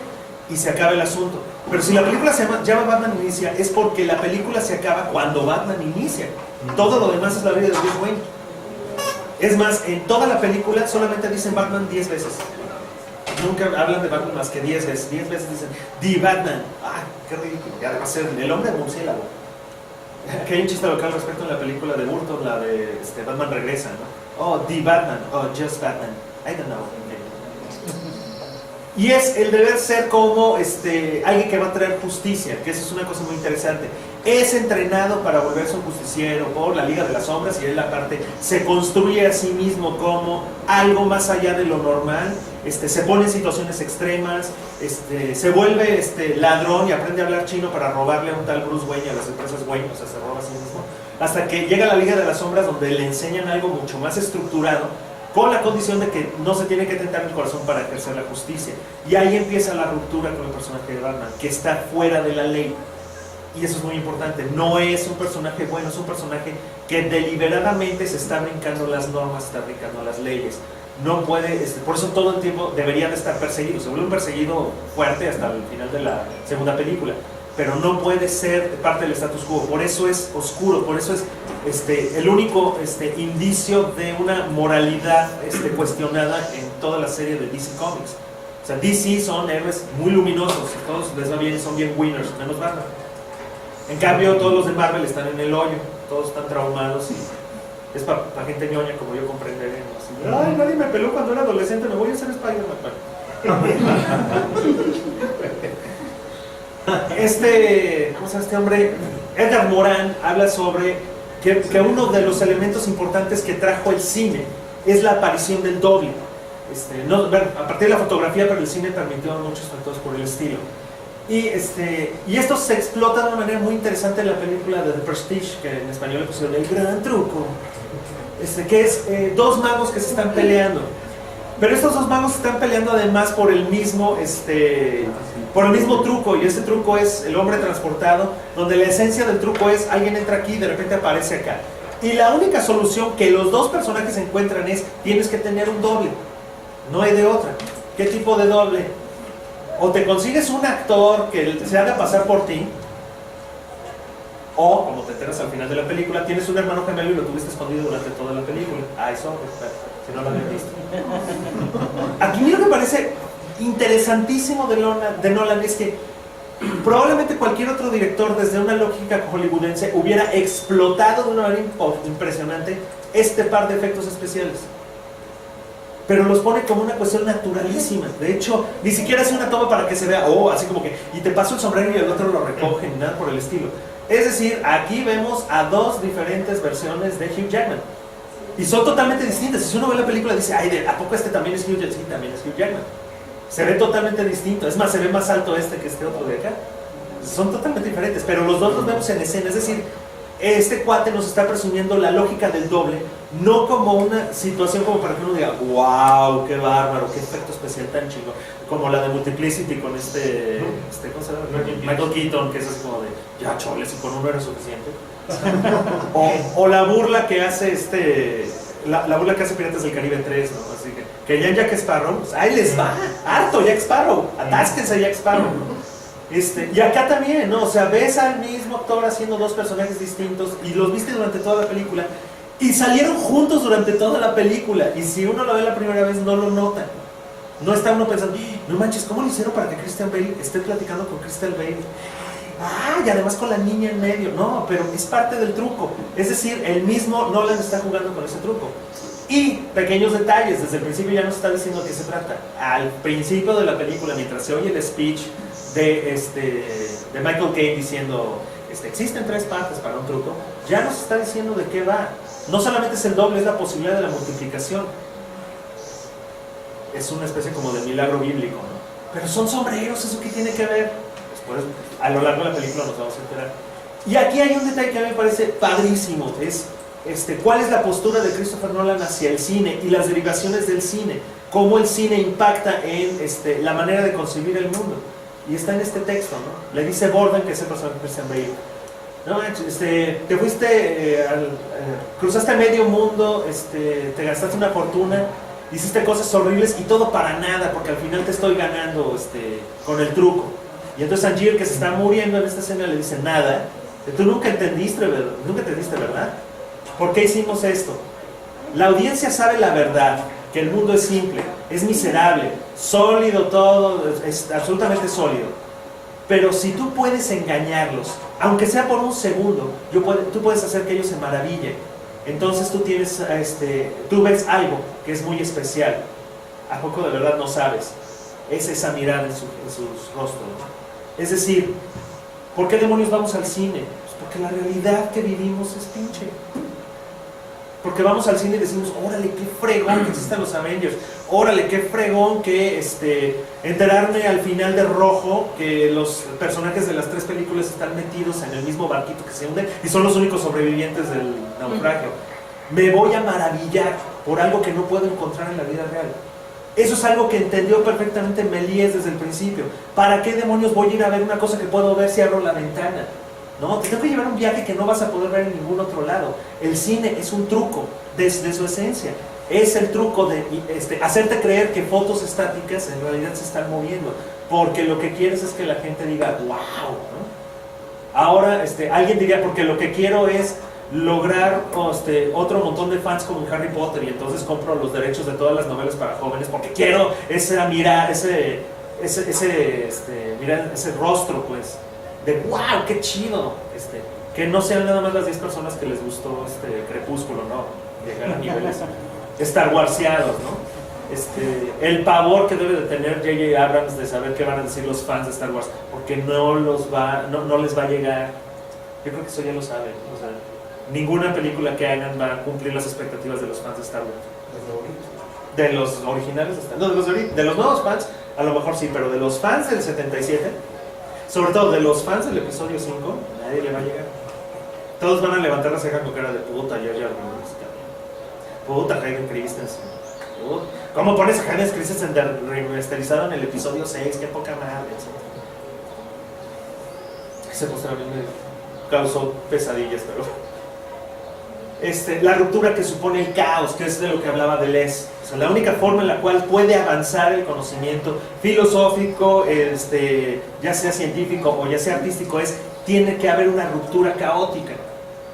y se acaba el asunto. Pero si la película se llama Batman Inicia, es porque la película se acaba cuando Batman inicia. Todo lo demás es la vida de Bruce Wayne. Es más, en toda la película solamente dicen Batman 10 veces. Nunca hablan de Batman más que 10 veces. 10 veces dicen, The Batman. ¡Ah, qué ridículo! Y además el hombre murciélago. Que hay un chiste local respecto a la película de Burton, la de Batman Regresa, ¿no? Oh, The Batman, oh, Just Batman, I don't know. Y es el deber ser como alguien que va a traer justicia, que eso es una cosa muy interesante. Es entrenado para volverse un justiciero por la Liga de las Sombras y él aparte se construye a sí mismo como algo más allá de lo normal. Se pone en situaciones extremas, se vuelve ladrón y aprende a hablar chino para robarle a un tal Bruce Wayne a las empresas Wayne, o sea, se roba a sí mismo. Hasta que llega a la Liga de las Sombras donde le enseñan algo mucho más estructurado, con la condición de que no se tiene que tentar el corazón para ejercer la justicia. Y ahí empieza la ruptura con el personaje de Batman, que está fuera de la ley. Y eso es muy importante. No es un personaje bueno, es un personaje que deliberadamente se está brincando las normas, está brincando las leyes. No puede, por eso todo el tiempo debería de estar perseguido. Se vuelve un perseguido fuerte hasta el final de la segunda película. Pero no puede ser parte del status quo. Por eso es oscuro, por eso es el único indicio de una moralidad cuestionada en toda la serie de DC Comics. O sea, DC son héroes muy luminosos, todos les va bien, son bien winners, menos Batman. En cambio, todos los de Marvel están en el hoyo, todos están traumados y es para gente ñoña como yo comprenderé. Ay, nadie me peló cuando era adolescente, me voy a hacer Spider-Man. ¿Cómo se llama este hombre? Edgar Morin habla sobre que uno de los elementos importantes que trajo el cine es la aparición del doble. A partir de la fotografía, pero el cine permitió muchos factores por el estilo. Y esto se explota de una manera muy interesante en la película de The Prestige, que en español le pusieron El Gran Truco, que es dos magos que se están peleando. Pero estos dos magos se están peleando además por el mismo truco, y ese truco es el hombre transportado, donde la esencia del truco es alguien entra aquí y de repente aparece acá. Y la única solución que los dos personajes encuentran es, tienes que tener un doble, no hay de otra. ¿Qué tipo de doble? O te consigues un actor que se haga pasar por ti, o, como te enteras al final de la película, tienes un hermano gemelo y lo tuviste escondido durante toda la película. Ah, eso, si no lo habían visto. Aquí lo que parece interesantísimo de Nolan es que probablemente cualquier otro director desde una lógica hollywoodense hubiera explotado de una manera impresionante este par de efectos especiales, pero los pone como una cuestión naturalísima. De hecho, ni siquiera hace una toma para que se vea, así como que, y te paso el sombrero y el otro lo recoge, ni nada por el estilo. Es decir, aquí vemos a dos diferentes versiones de Hugh Jackman y son totalmente distintas. Si uno ve la película dice, ay, ¿a poco también es Hugh Jackman? Sí, también es Hugh Jackman. Se ve totalmente distinto, es más, se ve más alto que este otro de acá. Son totalmente diferentes, pero los dos los vemos en escena. Es decir, este cuate nos está presumiendo la lógica del doble, no como una situación como para que uno diga, wow, qué bárbaro, qué efecto especial tan chido, como la de Multiplicity con ¿cómo se llama? Michael Keaton, que es así como de, ya choles, y con uno era suficiente. o la burla que hace la burla que hace Piratas del Caribe 3, ¿no? Así que ya en Jack Sparrow, pues, ahí les va, harto Jack Sparrow, atásquense a Jack Sparrow. Y acá también, ¿no? O sea, ves al mismo actor haciendo dos personajes distintos y los viste durante toda la película y salieron juntos durante toda la película, y si uno lo ve la primera vez no lo nota. No está uno pensando, no manches, ¿cómo lo hicieron para que Christian Bale esté platicando con Christian Bale? Y además con la niña en medio. No, pero es parte del truco. Es decir, el mismo Nolan está jugando con ese truco. Y pequeños detalles, desde el principio ya nos está diciendo de qué se trata. Al principio de la película, mientras se oye el speech de Michael Caine diciendo existen 3 partes para un truco, ya nos está diciendo de qué va. No solamente es el doble, es la posibilidad de la multiplicación. Es una especie como de milagro bíblico, ¿no? Pero son sombreros, ¿eso qué tiene que ver? Después, a lo largo de la película nos vamos a enterar. Y aquí hay un detalle que a mí me parece padrísimo, es cuál es la postura de Christopher Nolan hacia el cine y las derivaciones del cine, cómo el cine impacta en la manera de concebir el mundo. Y está en este texto, ¿no? Le dice Borden, que es el personaje de Christian Bale, no, te fuiste, cruzaste medio mundo, te gastaste una fortuna, hiciste cosas horribles y todo para nada, porque al final te estoy ganando con el truco. Y entonces Angier, que se está muriendo en esta escena, le dice, nada, tú nunca entendiste, ¿verdad? ¿Por qué hicimos esto? La audiencia sabe la verdad, que el mundo es simple, es miserable, sólido todo, es absolutamente sólido. Pero si tú puedes engañarlos, aunque sea por un segundo, tú puedes hacer que ellos se maravillen. Entonces tú ves algo que es muy especial. ¿A poco de verdad no sabes? Es esa mirada en sus rostros. Es decir, ¿por qué demonios vamos al cine? Pues porque la realidad que vivimos es pinche. Porque vamos al cine y decimos, órale, qué fregón que existan los Avengers, órale, qué fregón que enterarme al final de Rojo que los personajes de las 3 películas están metidos en el mismo barquito que se hunde y son los únicos sobrevivientes del naufragio. Me voy a maravillar por algo que no puedo encontrar en la vida real. Eso es algo que entendió perfectamente Méliès desde el principio. ¿Para qué demonios voy a ir a ver una cosa que puedo ver si abro la ventana? No, te tengo que llevar un viaje que no vas a poder ver en ningún otro lado. El cine es un truco desde su esencia. Es el truco de hacerte creer que fotos estáticas en realidad se están moviendo, porque lo que quieres es que la gente diga, wow, ¿no? Ahora, alguien diría, porque lo que quiero es lograr otro montón de fans como en Harry Potter, y entonces compro los derechos de todas las novelas para jóvenes, porque quiero mirar ese rostro, pues, de wow, qué chido, que no sean nada más las 10 personas que les gustó Crepúsculo, no, llegar a niveles Star Warseados, ¿no? El pavor que debe de tener J.J. Abrams de saber qué van a decir los fans de Star Wars, porque no les va a llegar. Yo creo que eso ya lo saben, o sea, ninguna película que hagan va a cumplir las expectativas de los fans de Star Wars. De los originales, no, de los nuevos fans, a lo mejor sí, pero de los fans del 77, sobre todo de los fans del episodio 5, nadie le va a llegar. Todos van a levantar la ceja con cara de puta, Jar Jar Binks, puta, Hayden Christensen. ¿Cómo pones a Hayden Christensen remasterizado en el episodio 6? Qué poca madre. Ese postre a mí me causó pesadillas, pero la ruptura que supone el caos, que es de lo que hablaba Deleuze. O sea, la única forma en la cual puede avanzar el conocimiento filosófico, ya sea científico o ya sea artístico, tiene que haber una ruptura caótica.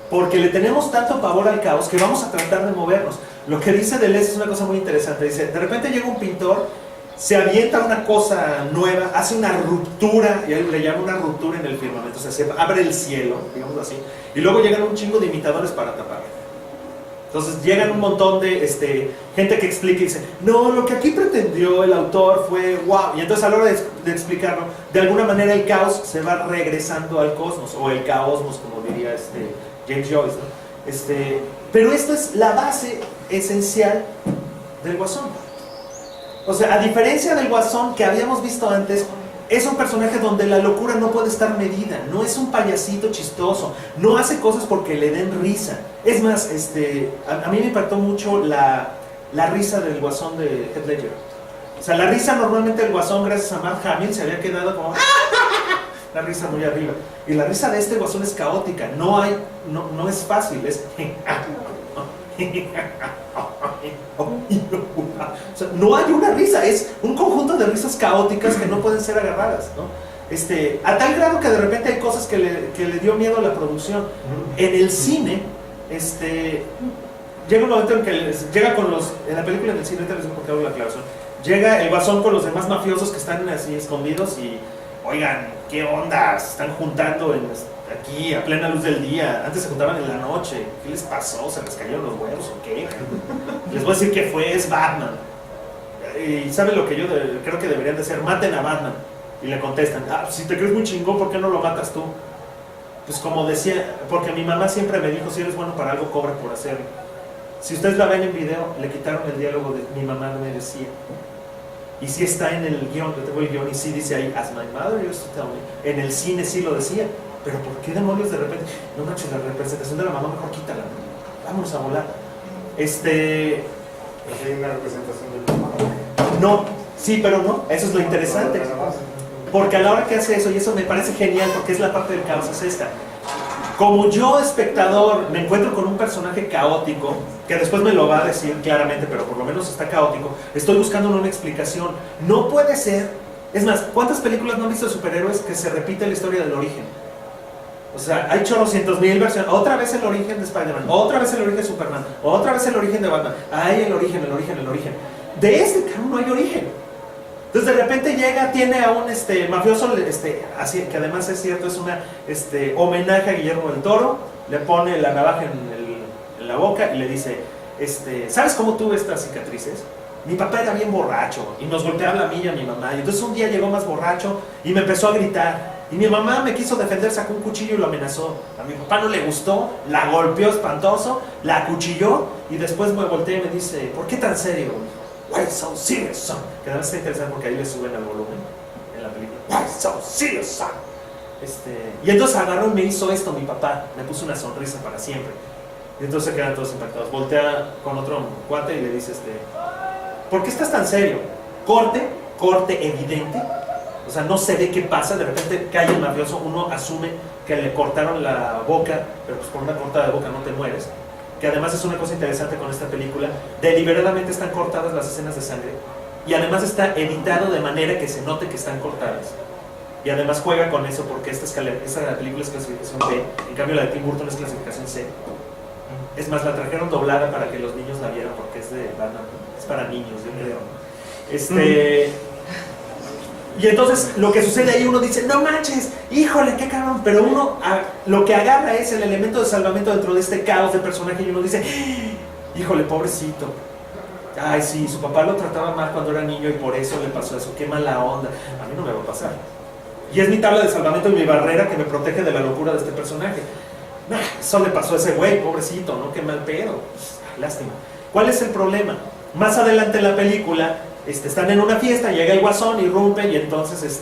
Porque le tenemos tanto pavor al caos que vamos a tratar de movernos. Lo que dice Deleuze es una cosa muy interesante. Dice, de repente llega un pintor, se avienta una cosa nueva, hace una ruptura, y él le llama una ruptura en el firmamento, o sea, se abre el cielo, digamos así, y luego llegan un chingo de imitadores para taparlo. Entonces llegan un montón de gente que explica y dice, no, lo que aquí pretendió el autor fue wow, y entonces a la hora de explicarlo, de alguna manera el caos se va regresando al cosmos, o el caosmos, como diría James Joyce, ¿no? Pero esto es la base esencial del Guasón. O sea, a diferencia del Guasón que habíamos visto antes, es un personaje donde la locura no puede estar medida, no es un payasito chistoso, no hace cosas porque le den risa. Es más, a mí me impactó mucho la risa del Guasón de Heath Ledger. O sea, la risa normalmente del Guasón, gracias a Mark Hamill, se había quedado como la risa muy arriba. Y la risa de este Guasón es caótica, no es fácil, es o sea, no hay una risa, es un conjunto de risas caóticas que no pueden ser agarradas, ¿no? A tal grado que de repente hay cosas que le dio miedo a la producción. En el cine, llega un momento en que llega en la película del cine, tal vez porque hago la aclaración, llega el Guasón con los demás mafiosos que están así escondidos y, oigan, ¿qué onda? Se están juntando aquí a plena luz del día, antes se juntaban en la noche, ¿qué les pasó? ¿Se les cayeron los huevos o qué? Les voy a decir que es Batman. Y ¿sabe lo que yo creo que deberían de hacer? Maten a Batman. Y le contestan, si te crees muy chingón, ¿por qué no lo matas tú? Pues como decía, porque mi mamá siempre me dijo, si eres bueno para algo, cobra por hacerlo. Si ustedes la ven en video, le quitaron el diálogo de mi mamá me decía. Y sí está en el guión, yo tengo el guión y sí dice ahí, as my mother used to tell me. En el cine sí lo decía, pero ¿por qué demonios de repente? No manches, la representación de la mamá mejor quítala, vámonos a volar. Hay una representación del mamá. No, sí, pero no, eso es lo interesante. Porque a la hora que hace eso, y eso me parece genial porque es la parte del caos, es esta. Como yo, espectador, me encuentro con un personaje caótico, que después me lo va a decir claramente, pero por lo menos está caótico, estoy buscando una explicación. No puede ser, es más, ¿cuántas películas no han visto de superhéroes que se repite la historia del origen? O sea, hay chorrocientos mil versiones, otra vez el origen de Spider-Man, otra vez el origen de Superman, otra vez el origen de Batman, hay el origen. De este cabrón no hay origen. Entonces de repente llega, tiene a un mafioso, así, que además es cierto, es una homenaje a Guillermo del Toro, le pone la navaja en la boca y le dice, ¿sabes cómo tuve estas cicatrices? Mi papá era bien borracho y nos golpeaba a mí y a mi mamá, y entonces un día llegó más borracho y me empezó a gritar, y mi mamá me quiso defender, sacó un cuchillo y lo amenazó. A mi papá no le gustó, la golpeó espantoso, la acuchilló y después me volteé y me dice, ¿por qué tan serio? Why so serious, son? Que además está interesante porque ahí le suben al volumen en la película. Why so serious, son? Y entonces agarró y me hizo esto mi papá, me puso una sonrisa para siempre. Y entonces se quedan todos impactados. Voltea con otro cuate y le dice, ¿por qué estás tan serio? Corte evidente. O sea, no se ve qué pasa, de repente cae el mafioso, uno asume que le cortaron la boca, pero pues por una cortada de boca no te mueres. Que además es una cosa interesante con esta película, deliberadamente están cortadas las escenas de sangre y además está editado de manera que se note que están cortadas. Y además juega con eso porque esta película es clasificación B, en cambio la de Tim Burton es clasificación C. Es más, la trajeron doblada para que los niños la vieran porque es de Batman, es para niños, yo creo. Y entonces lo que sucede ahí, uno dice, no manches, híjole, qué cabrón, pero uno lo que agarra es el elemento de salvamento dentro de este caos de personaje y uno dice, híjole, pobrecito, ay sí, su papá lo trataba mal cuando era niño y por eso le pasó eso, qué mala onda, a mí no me va a pasar. Y es mi tabla de salvamento y mi barrera que me protege de la locura de este personaje. Eso le pasó a ese güey, pobrecito, ¿no? Qué mal pedo, lástima. ¿Cuál es el problema? Más adelante en la película, están en una fiesta, llega el guasón, irrumpe y entonces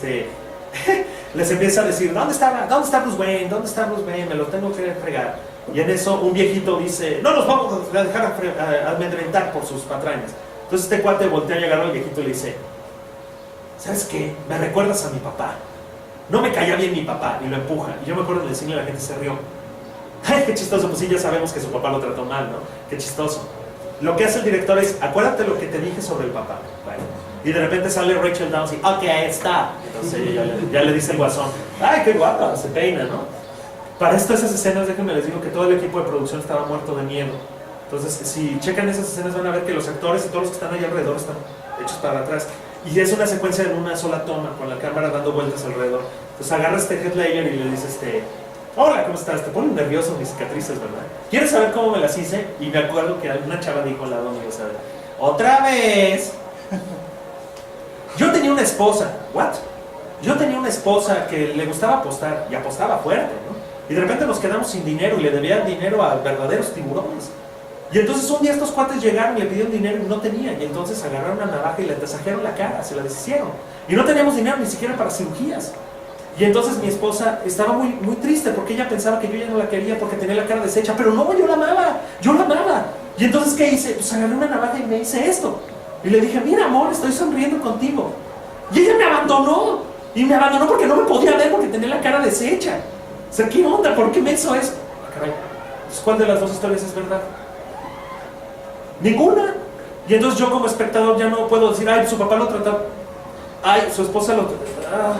les empieza a decir, ¿dónde está Bruce Wayne? ¿Dónde está Bruce Wayne? Me lo tengo que fregar. Y en eso un viejito dice, no nos vamos a dejar amedrentar por sus patrañas. Entonces este cuate voltea y agarra al viejito y le dice, ¿sabes qué? Me recuerdas a mi papá. No me caía bien mi papá, y lo empuja. Y yo me acuerdo de decirle a la gente, se rió. ¡Ay, qué chistoso! Pues sí, ya sabemos que su papá lo trató mal, ¿no? ¡Qué chistoso! Lo que hace el director es, acuérdate lo que te dije sobre el papá. Bueno, y de repente sale Rachel Dawes y, ok, está. Entonces ya le dice el guasón, ¡ay, qué guapa! Se peina, ¿no? Para esto, esas escenas, déjenme les digo que todo el equipo de producción estaba muerto de miedo. Entonces, si checan esas escenas van a ver que los actores y todos los que están ahí alrededor están hechos para atrás. Y es una secuencia en una sola toma, con la cámara dando vueltas alrededor. Entonces agarra Heath Ledger y le dice, hola, ¿cómo estás? Te ponen nervioso mis cicatrices, ¿verdad? ¿Quieres saber cómo me las hice? Y me acuerdo que alguna chava dijo al lado mío, ¿sabes? ¡Otra vez! Yo tenía una esposa. ¿What? Yo tenía una esposa que le gustaba apostar, y apostaba fuerte, ¿no? Y de repente nos quedamos sin dinero y le debían dinero a verdaderos tiburones. Y entonces un día estos cuates llegaron y le pidieron dinero y no tenían. Y entonces agarraron una navaja y le tasajearon la cara, se la deshicieron. Y no teníamos dinero ni siquiera para cirugías. Y entonces mi esposa estaba muy, muy triste porque ella pensaba que yo ya no la quería porque tenía la cara deshecha. Pero no, yo la amaba. Y entonces, ¿qué hice? Pues agarré una navaja y me hice esto. Y le dije, mira amor, estoy sonriendo contigo. Y ella me abandonó. Y me abandonó porque no me podía ver porque tenía la cara deshecha. O sea, ¿qué onda? ¿Por qué me hizo eso? Caray. Entonces, ¿cuál de las dos historias es verdad? Ninguna. Y entonces yo como espectador ya no puedo decir, ay, su papá lo trataba, ay, su esposa lo trataba,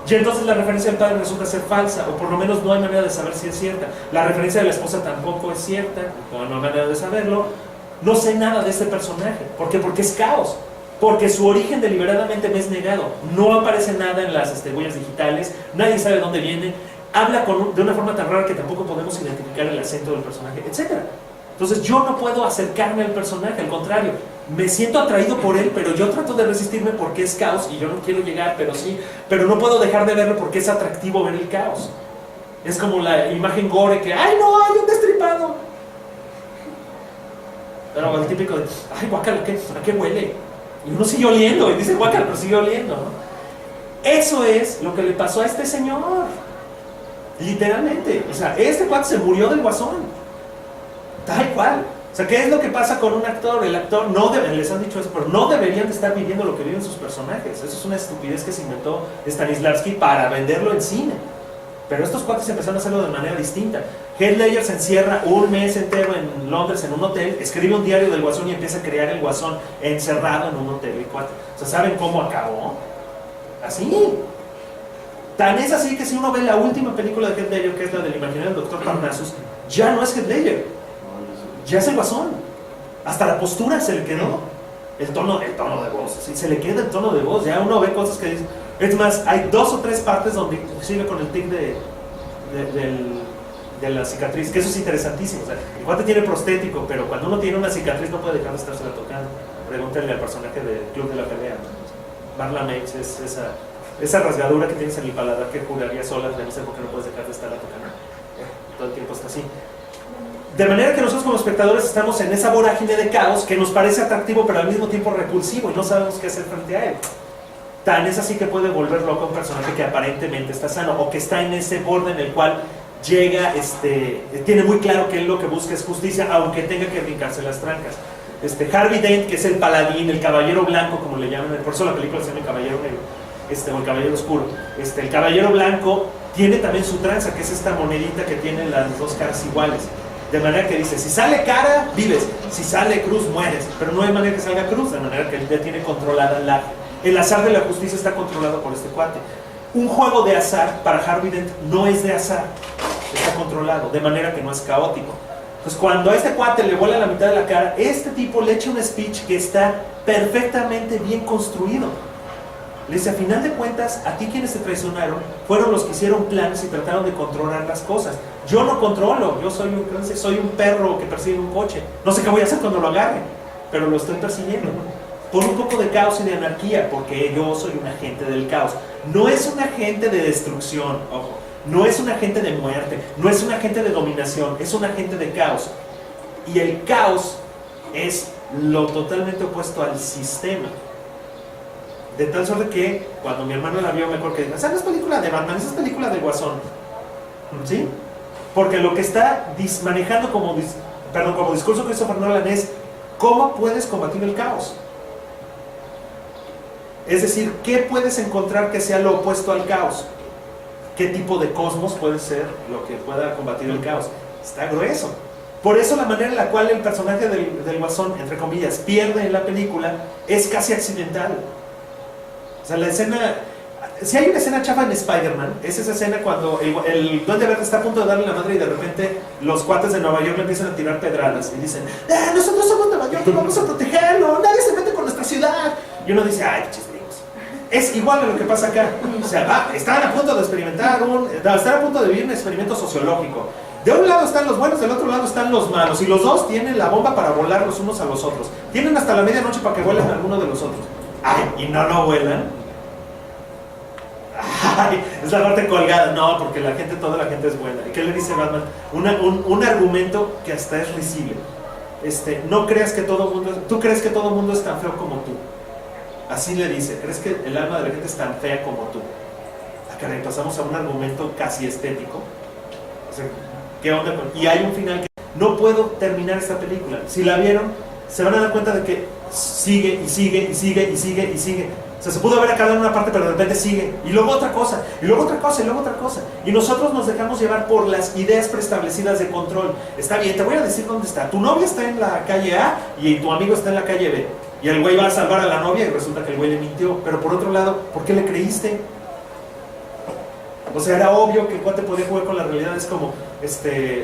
y entonces la referencia del padre resulta ser falsa, o por lo menos no hay manera de saber si es cierta. La referencia de la esposa tampoco es cierta, no hay manera de saberlo. No sé nada de este personaje. ¿Por qué? Porque es caos. porque su origen deliberadamente me es negado. No aparece nada en las huellas digitales, nadie sabe de dónde viene, habla de una forma tan rara que tampoco podemos identificar el acento del personaje, etc. Entonces yo no puedo acercarme al personaje, al contrario, me siento atraído por él, pero yo trato de resistirme porque es caos y yo no quiero llegar, pero sí, pero no puedo dejar de verlo porque es atractivo ver el caos. Es como la imagen gore que, ¡ay no, hay un destripado! Pero el típico de, ¡ay guácala, a qué huele! Y uno sigue oliendo, y dice guácala, pero sigue oliendo, ¿no? Eso es lo que le pasó a este señor. Literalmente. O sea, este cuate se murió del guasón. Tal cual. O sea, ¿qué es lo que pasa con un actor? El actor no debe, les han dicho eso, pero no deberían de estar viviendo lo que viven sus personajes. Eso es una estupidez que se inventó Stanislavski para venderlo en cine. Pero estos cuates empezaron a hacerlo de manera distinta. Heath Ledger se encierra un mes entero en Londres en un hotel, escribe un diario del guasón y empieza a crear el guasón encerrado en un hotel. El cuate. O sea, ¿saben cómo acabó? Así. Tan es así que si uno ve la última película de Heath Ledger, que es la del imaginario del Dr. Parnassus, ya no es Heath Ledger, ya es el guasón. Hasta la postura se le quedó. El tono de voz, así, se le queda el tono de voz. Ya uno ve cosas que dicen. Es más, hay 2 o 3 partes donde sigue con el tic de la cicatriz, que eso es interesantísimo. O sea, el cuate tiene prostético, pero cuando uno tiene una cicatriz no puede dejar de estársela tocando. Pregúntenle al personaje del Club de la Pelea, ¿no? Marla Mapes, es esa rasgadura que tienes en el paladar que juraría sola, no sé por qué no puedes dejar de estarla tocando. Todo el tiempo está así. De manera que nosotros como espectadores estamos en esa vorágine de caos que nos parece atractivo pero al mismo tiempo repulsivo y no sabemos qué hacer frente a él. Tan es así que puede volver loco a un personaje que aparentemente está sano o que está en ese borde en el cual llega, tiene muy claro que él lo que busca es justicia, aunque tenga que brincarse las trancas. Harvey Dent, que es el paladín, el caballero blanco, como le llaman, por eso la película se llama El Caballero Negro, o El Caballero Oscuro. El caballero blanco tiene también su tranza, que es esta monedita que tiene las 2 caras iguales. De manera que dice, si sale cara, vives, si sale cruz, mueres. Pero no hay manera que salga cruz, de manera que él ya tiene controlada el azar de la justicia está controlado por este cuate. Un juego de azar para Harvey Dent no es de azar, está controlado, de manera que no es caótico. Entonces cuando a este cuate le vuela la mitad de la cara, este tipo le echa un speech que está perfectamente bien construido. Le dice, a final de cuentas, a ti quienes te traicionaron fueron los que hicieron planes y trataron de controlar las cosas. Yo no controlo, yo soy un perro que persigue un coche. No sé qué voy a hacer cuando lo agarre, pero lo estoy persiguiendo. Por un poco de caos y de anarquía, porque yo soy un agente del caos. No es un agente de destrucción, ojo. No es un agente de muerte, no es un agente de dominación, es un agente de caos. Y el caos es lo totalmente opuesto al sistema. De tal suerte que cuando mi hermano la vio, me acuerdo que dijo, esa no es película de Batman, esa es película de Guasón. ¿Sí? Porque lo que está manejando como discurso Christopher Nolan es ¿cómo puedes combatir el caos? Es decir, ¿qué puedes encontrar que sea lo opuesto al caos? ¿Qué tipo de cosmos puede ser lo que pueda combatir el caos? Está grueso. Por eso la manera en la cual el personaje del Guasón, entre comillas, pierde en la película es casi accidental. O sea, la escena... Si hay una escena chafa en Spider-Man, es esa escena cuando el Duende Verde está a punto de darle la madre y de repente los cuates de Nueva York le empiezan a tirar pedradas y dicen, nosotros somos Nueva York, vamos a protegerlo, nadie se mete con nuestra ciudad. Y uno dice, ay, chis gringos. Es igual a lo que pasa acá. O sea, están a punto de experimentar están a punto de vivir un experimento sociológico. De un lado están los buenos, del otro lado están los malos, y los dos tienen la bomba para volar los unos a los otros. Tienen hasta la medianoche para que vuelen a alguno de los otros. Ay, y no lo vuelan. Ay, es la parte colgada. No, porque toda la gente es buena. ¿Y qué le dice Batman? Un argumento que hasta es risible. No creas que todo mundo... Tú crees que todo mundo es tan feo como tú. Así le dice. ¿Crees que el alma de la gente es tan fea como tú? Caray, pasamos a un argumento casi estético. O sea, ¿qué onda con...? Y hay un final que... No puedo terminar esta película. Si la vieron, se van a dar cuenta de que sigue y sigue y sigue y sigue y sigue. O sea, se pudo haber acabado en una parte, pero de repente sigue. Y luego otra cosa, y luego otra cosa, y luego otra cosa. Y nosotros nos dejamos llevar por las ideas preestablecidas de control. Está bien, te voy a decir dónde está. Tu novia está en la calle A y tu amigo está en la calle B. Y el güey va a salvar a la novia y resulta que el güey le mintió. Pero por otro lado, ¿por qué le creíste? O sea, era obvio que el cuate podía jugar con la realidad. Es como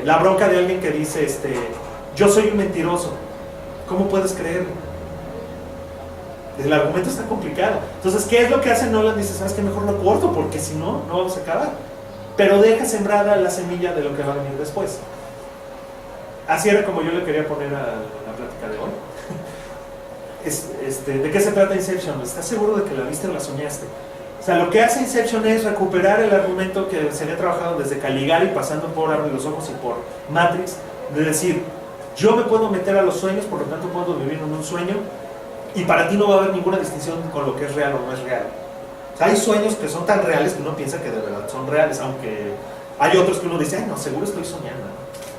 la bronca de alguien que dice, yo soy un mentiroso. ¿Cómo puedes creerlo? El argumento está complicado. Entonces, ¿qué es lo que hace Nolan? Dice, ¿sabes qué? Mejor lo corto, porque si no, no vamos a acabar. Pero deja sembrada la semilla de lo que va a venir después. Así era como yo le quería poner a la plática de hoy. ¿De qué se trata Inception? ¿Estás seguro de que la viste o la soñaste? O sea, lo que hace Inception es recuperar el argumento que se había trabajado desde Caligari, pasando por Abre los Ojos y por Matrix, de decir, yo me puedo meter a los sueños, por lo tanto puedo vivir en un sueño, y para ti no va a haber ninguna distinción con lo que es real o no es real. O sea, hay sueños que son tan reales que uno piensa que de verdad son reales, aunque hay otros que uno dice, ay, no, seguro estoy soñando.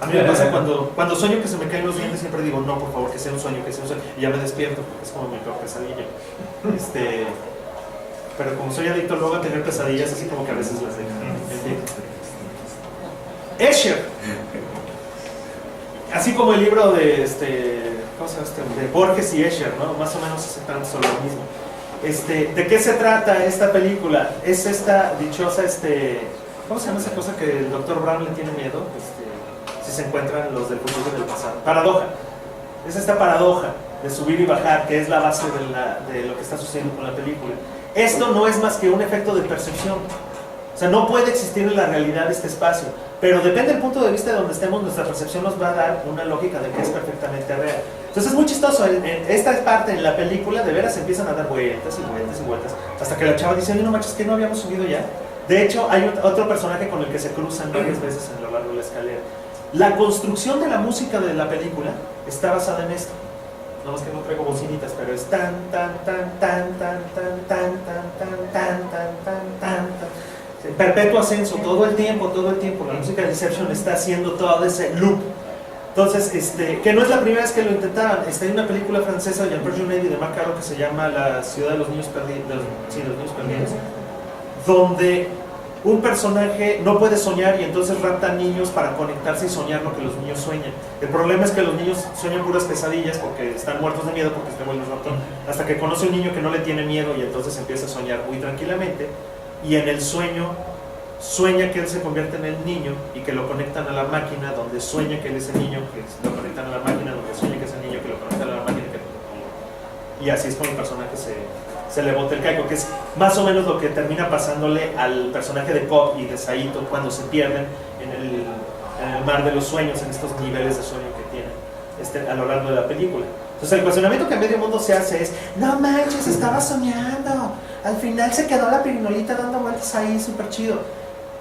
A mí me pasa cuando sueño que se me caen los dientes, siempre digo, no, por favor, que sea un sueño, y ya me despierto, porque es como mi peor pesadilla. Pero como soy adicto luego a tener pesadillas, así como que a veces las dejo. Escher, así como el libro de ¿cómo se llama de Borges y Escher, ¿no? Más o menos se trata sobre lo mismo. ¿De qué se trata esta película? Es esta dichosa, ¿cómo se llama esa cosa que el Dr. Brown le tiene miedo? Si se encuentran los del futuro y del pasado. Paradoja. Es esta paradoja de subir y bajar, que es la base de lo que está sucediendo con la película. Esto no es más que un efecto de percepción. O sea, no puede existir en la realidad este espacio, pero depende del punto de vista de donde estemos, nuestra percepción nos va a dar una lógica de que es perfectamente real. Entonces es muy chistoso, en esta parte en la película de veras empiezan a dar vueltas y vueltas y vueltas, hasta que la chava dice, no manches, que no habíamos subido ya. De hecho, hay otro personaje con el que se cruzan varias veces a lo largo de la escalera. La construcción de la música de la película está basada en esto. No más que no traigo bocinitas, pero es tan, tan, tan, tan, tan, tan, tan, tan, tan, tan, tan, tan, tan. Perpetuo ascenso, todo el tiempo. La música de Inception está haciendo todo ese loop. Entonces, que no es la primera vez que lo intentaban. Hay una película francesa de Jean-Pierre Jeunet y de Marc Caro que se llama La ciudad de los niños perdidos, donde un personaje no puede soñar y entonces rapta a niños para conectarse y soñar lo que los niños sueñan. El problema es que los niños sueñan puras pesadillas porque están muertos de miedo porque se vuelven ratón, hasta que conoce un niño que no le tiene miedo y entonces empieza a soñar muy tranquilamente, y en el sueño sueña que él se convierte en el niño y que lo conectan a la máquina, donde sueña que él es el niño, que lo conectan a la máquina, donde sueña que es el niño, que lo conectan a la máquina, y así es como el personaje se le bota el caico, que es más o menos lo que termina pasándole al personaje de Cobb y de Saito cuando se pierden en el mar de los sueños, en estos niveles de sueño que tienen a lo largo de la película. Entonces el cuestionamiento que en medio mundo se hace es, no manches, estaba soñando, al final se quedó la pirinolita dando vueltas ahí, súper chido.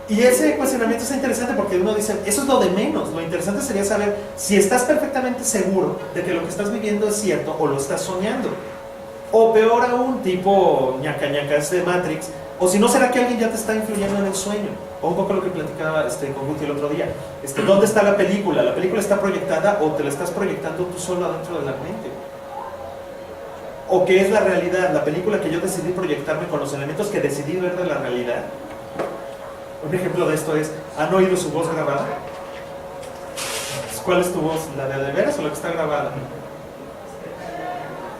Y ese cuestionamiento es interesante porque uno dice, eso es lo de menos, lo interesante sería saber si estás perfectamente seguro de que lo que estás viviendo es cierto o lo estás soñando. O peor aún, tipo ñaca ñacas de Matrix, o si no, ¿será que alguien ya te está influyendo en el sueño? O un poco lo que platicaba con Guti el otro día. ¿Dónde está la película? ¿La película está proyectada o te la estás proyectando tú solo adentro de la mente? ¿O qué es la realidad? La película que yo decidí proyectarme con los elementos que decidí ver de la realidad. Un ejemplo de esto es, ¿han oído su voz grabada? ¿Cuál es tu voz? ¿La de veras o la que está grabada?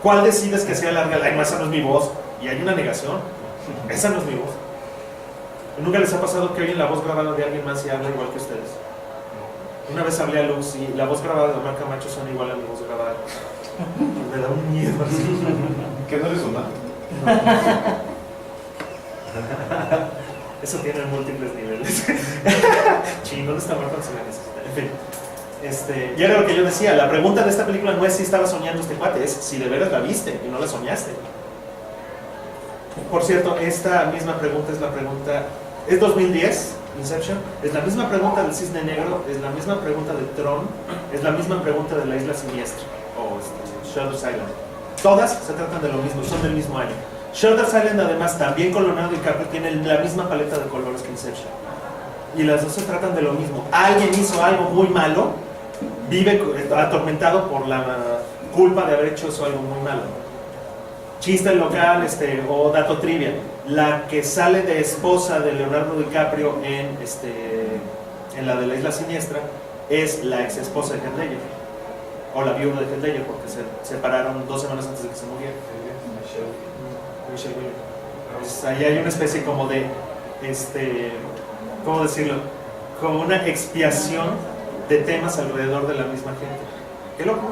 ¿Cuál decides que sea la real? Ay, no, esa no es mi voz. Y hay una negación. Esa no es mi voz. ¿Nunca les ha pasado que oyen la voz grabada de alguien más y habla igual que ustedes? Una vez hablé a Luz y la voz grabada de Omar Camacho suena igual a mi voz grabada. Me da un miedo así. ¿Qué no le suena? Eso tiene múltiples niveles. Ching, ¿dónde está Marco Anzulanes? En fin. Y era lo que yo decía, la pregunta de esta película no es si estaba soñando este cuate, es si de veras la viste y no la soñaste. Por cierto, esta misma pregunta es la pregunta, es 2010, Inception, es la misma pregunta del Cisne Negro, es la misma pregunta de Tron, es la misma pregunta de la Isla Siniestra, o Shutter's Island. Todas se tratan de lo mismo, son del mismo año. Shutter's Island, además, también con Leonardo DiCaprio, tiene la misma paleta de colores que Inception. Y las dos se tratan de lo mismo. Alguien hizo algo muy malo, vive atormentado por la culpa de haber hecho eso algo muy malo. Chiste local, o dato trivia, la que sale de esposa de Leonardo DiCaprio en la de la Isla Siniestra es la ex esposa de Heath Ledger, o la viuda de Heath Ledger, porque se separaron 2 semanas antes de que se muriera. Michelle Williams. Pues ahí hay una especie como de ¿cómo decirlo? Como una expiación de temas alrededor de la misma gente. ¿Qué loco?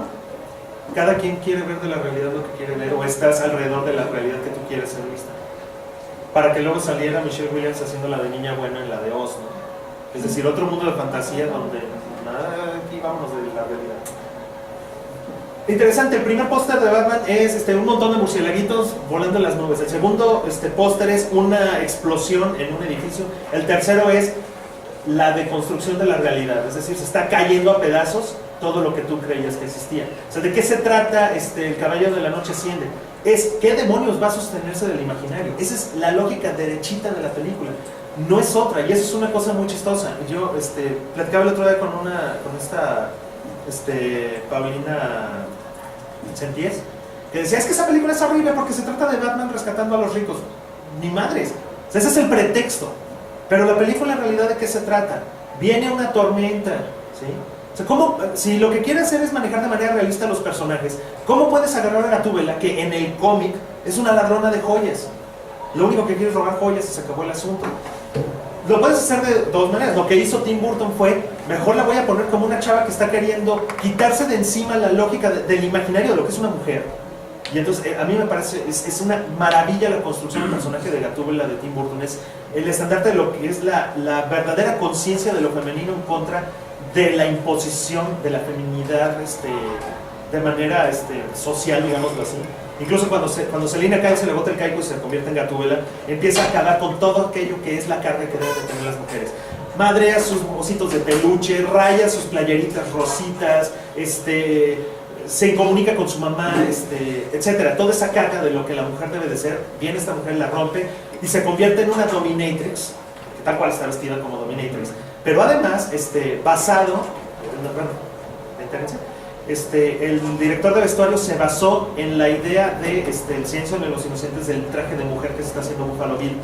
cada quien quiere ver de la realidad lo que quiere ver, o estás alrededor de la realidad que tú quieres ser vista. Para que luego saliera Michelle Williams haciendo la de niña buena en la de Oz, ¿no? Es decir, otro mundo de fantasía donde nada, aquí vámonos de la realidad. Interesante, el primer póster de Batman es un montón de murciélaguitos volando en las nubes. El segundo póster es una explosión en un edificio. El tercero es la deconstrucción de la realidad, es decir, se está cayendo a pedazos todo lo que tú creías que existía. O sea, ¿de qué se trata El Caballero de la Noche Asciende? Es ¿qué demonios va a sostenerse del imaginario? Esa es la lógica derechita de la película. No es otra, y eso es una cosa muy chistosa. Yo platicaba el otro día con esta Paulina Senties, que decía, es que esa película es horrible porque se trata de Batman rescatando a los ricos. Ni madres. O sea, ese es el pretexto. Pero la película en realidad, ¿de qué se trata? Viene una tormenta, ¿sí? O sea, ¿cómo, si lo que quiere hacer es manejar de manera realista a los personajes, ¿cómo puedes agarrar a Gatúbela, que en el cómic es una ladrona de joyas? Lo único que quiere es robar joyas y se acabó el asunto. Lo puedes hacer de dos maneras. Lo que hizo Tim Burton fue, mejor la voy a poner como una chava que está queriendo quitarse de encima la lógica del imaginario de lo que es una mujer. Y entonces a mí me parece, es una maravilla la construcción del personaje de Gatúbela de Tim Burton. Es el estandarte de lo que es la verdadera conciencia de lo femenino en contra de la imposición de la feminidad de manera social, digámoslo así. Incluso cuando Selina Kyle se le bota el caico y se convierte en Gatúbela, empieza a acabar con todo aquello que es la carga que deben de tener las mujeres. Madrea sus ositos de peluche, raya sus playeritas rositas, se comunica con su mamá, etcétera. Toda esa carga de lo que la mujer debe de ser, viene esta mujer, la rompe y se convierte en una dominatrix, que tal cual está vestida como dominatrix. Pero además, basado, el director de vestuario se basó en la idea de El Silencio de los Inocentes, del traje de mujer que se está haciendo Buffalo Bill.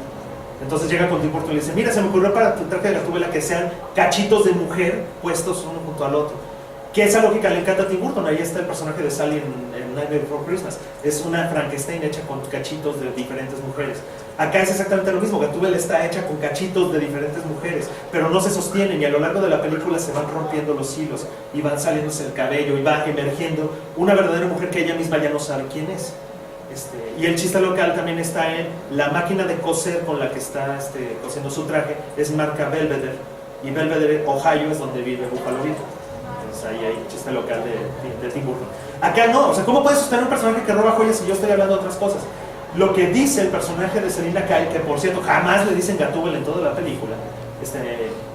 Entonces llega con Tim Burton y le dice, mira, se me ocurrió para tu traje de Gatúbela que sean cachitos de mujer puestos uno junto al otro. Que esa lógica le encanta a Tim Burton. Ahí está el personaje de Sally en Nightmare Before Christmas. Es una Frankenstein hecha con cachitos de diferentes mujeres. Acá es exactamente lo mismo. Gatúbela está hecha con cachitos de diferentes mujeres, pero no se sostienen, y a lo largo de la película se van rompiendo los hilos y van saliéndose el cabello y va emergiendo una verdadera mujer que ella misma ya no sabe quién es. Y el chiste local también está en la máquina de coser con la que está cosiendo su traje. Es marca Belvedere, y Belvedere, Ohio, es donde vive Buffalo Bill. Entonces ahí hay chiste local de Tim Burton. Acá no, o sea, ¿cómo puedes sostener un personaje que roba joyas si yo estoy hablando de otras cosas? Lo que dice el personaje de Selina Kyle, que por cierto jamás le dicen Gatúbela en toda la película,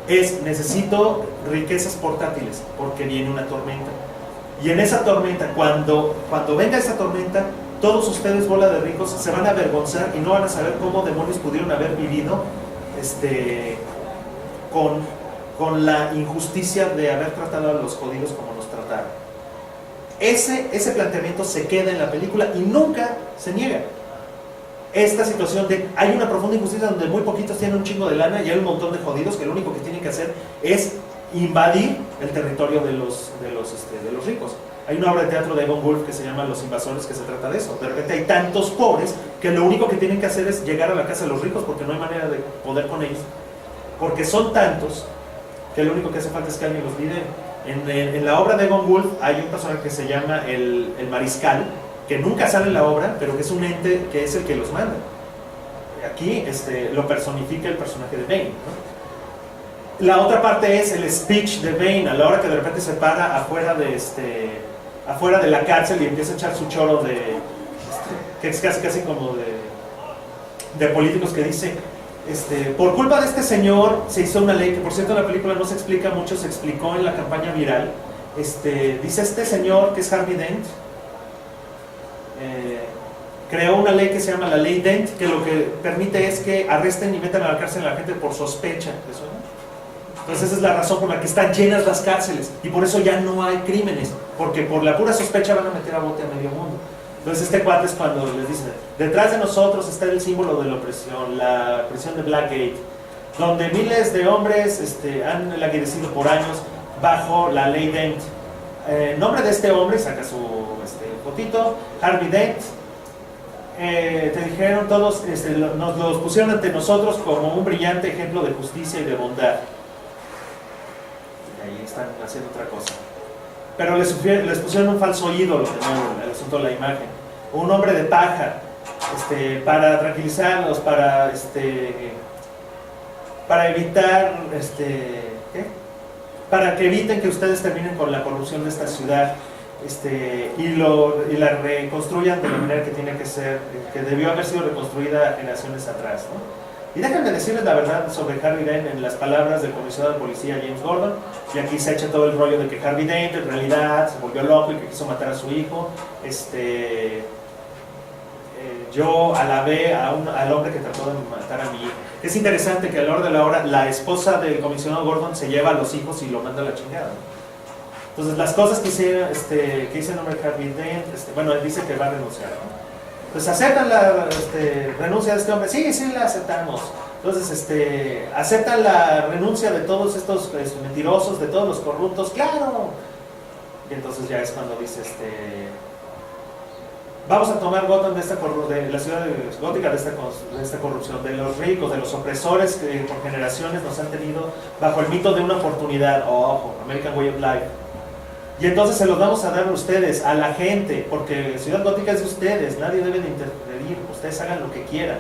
es: necesito riquezas portátiles porque viene una tormenta. Y en esa tormenta, cuando venga esa tormenta, todos ustedes, bola de ricos, se van a avergonzar y no van a saber cómo demonios pudieron haber vivido con la injusticia de haber tratado a los jodidos como nos trataron. Ese planteamiento se queda en la película y nunca se niega. Esta situación de hay una profunda injusticia donde muy poquitos tienen un chingo de lana y hay un montón de jodidos que lo único que tienen que hacer es invadir el territorio de los ricos. Hay una obra de teatro de Evan Wolf que se llama Los Invasores, que se trata de eso. De repente hay tantos pobres que lo único que tienen que hacer es llegar a la casa de los ricos porque no hay manera de poder con ellos, porque son tantos que lo único que hace falta es que alguien los lidere. En la obra de Evan Wolf hay un personaje que se llama el Mariscal, que nunca sale en la obra, pero que es un ente que es el que los manda. Aquí lo personifica el personaje de Bane, ¿no? La otra parte es el speech de Bane, a la hora que de repente se para afuera de la cárcel y empieza a echar su choro que es casi como de políticos, que dice: por culpa de este señor se hizo una ley, que por cierto en la película no se explica mucho, se explicó en la campaña viral. Dice este señor, que es Harvey Dent, creó una ley que se llama la ley Dent, que lo que permite es que arresten y metan a la cárcel a la gente por sospecha. ¿Eso, no? Entonces esa es la razón por la que están llenas las cárceles, y por eso ya no hay crímenes, porque por la pura sospecha van a meter a bote a medio mundo. Entonces cuate es cuando les dice: detrás de nosotros está el símbolo de la prisión de Blackgate, donde miles de hombres han laguidecido por años bajo la ley Dent. Nombre de este hombre, saca su fotito, Harvey Dent. Te dijeron todos, nos los pusieron ante nosotros como un brillante ejemplo de justicia y de bondad. Y ahí están haciendo otra cosa. pero les pusieron un falso ídolo de nuevo, el asunto de la imagen. Un hombre de paja, para tranquilizarlos, para evitar, ¿qué? Para que eviten que ustedes terminen con la corrupción de esta ciudad, y la reconstruyan de la manera que tiene que ser, que debió haber sido reconstruida generaciones atrás, ¿no? Y déjenme decirles la verdad sobre Harvey Dent en las palabras del comisionado de policía James Gordon, y aquí se echa todo el rollo de que Harvey Dent en realidad se volvió loco y que quiso matar a su hijo. Yo alabé al hombre que trató de matar a mi hijo. Es interesante que a la hora de la hora la esposa del comisionado Gordon se lleva a los hijos y lo manda a la chingada. Entonces las cosas que hizo el hombre Harvey Dent, bueno, él dice que va a renunciar, ¿no? Pues aceptan la renuncia de este hombre. Sí, la aceptamos. Entonces, aceptan la renuncia de todos estos mentirosos, de todos los corruptos. ¡Claro! Y entonces ya es cuando dice, vamos a tomar Gotham de la ciudad gótica de esta corrupción, de los ricos, de los opresores que por generaciones nos han tenido bajo el mito de una oportunidad. Ojo, American Way of Life. Y entonces se los vamos a dar a ustedes, a la gente, porque Ciudad Gótica es de ustedes, nadie debe de intervenir, ustedes hagan lo que quieran.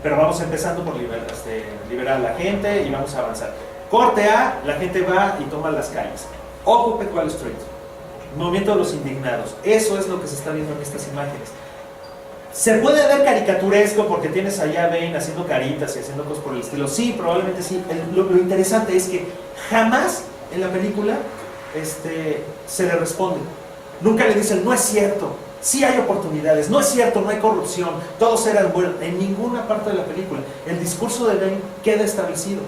Pero vamos empezando por liberar a la gente y vamos a avanzar. Corte A, la gente va y toma las calles. Occupy Wall Street, movimiento de los indignados, eso es lo que se está viendo en estas imágenes. Se puede ver caricaturesco porque tienes allá a Bane haciendo caritas y haciendo cosas por el estilo. Sí, probablemente sí. Lo interesante es que jamás en la película se le responde. Nunca le dicen, no es cierto, sí hay oportunidades, no es cierto, no hay corrupción, todos eran buenos. En ninguna parte de la película el discurso de Bane queda establecido.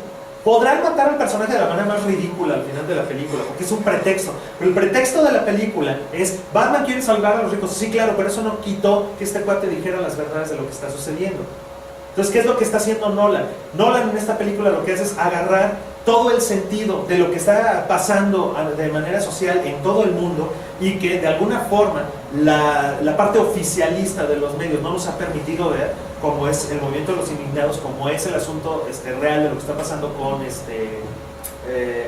Podrán matar al personaje de la manera más ridícula al final de la película, porque es un pretexto, pero el pretexto de la película es Batman quiere salvar a los ricos. Sí, claro, pero eso no quitó que este cuate dijera las verdades de lo que está sucediendo. Entonces, ¿qué es lo que está haciendo Nolan? Nolan en esta película lo que hace es agarrar todo el sentido de lo que está pasando de manera social en todo el mundo y que de alguna forma la parte oficialista de los medios no nos ha permitido ver, como es el movimiento de los indignados, como es el asunto real de lo que está pasando con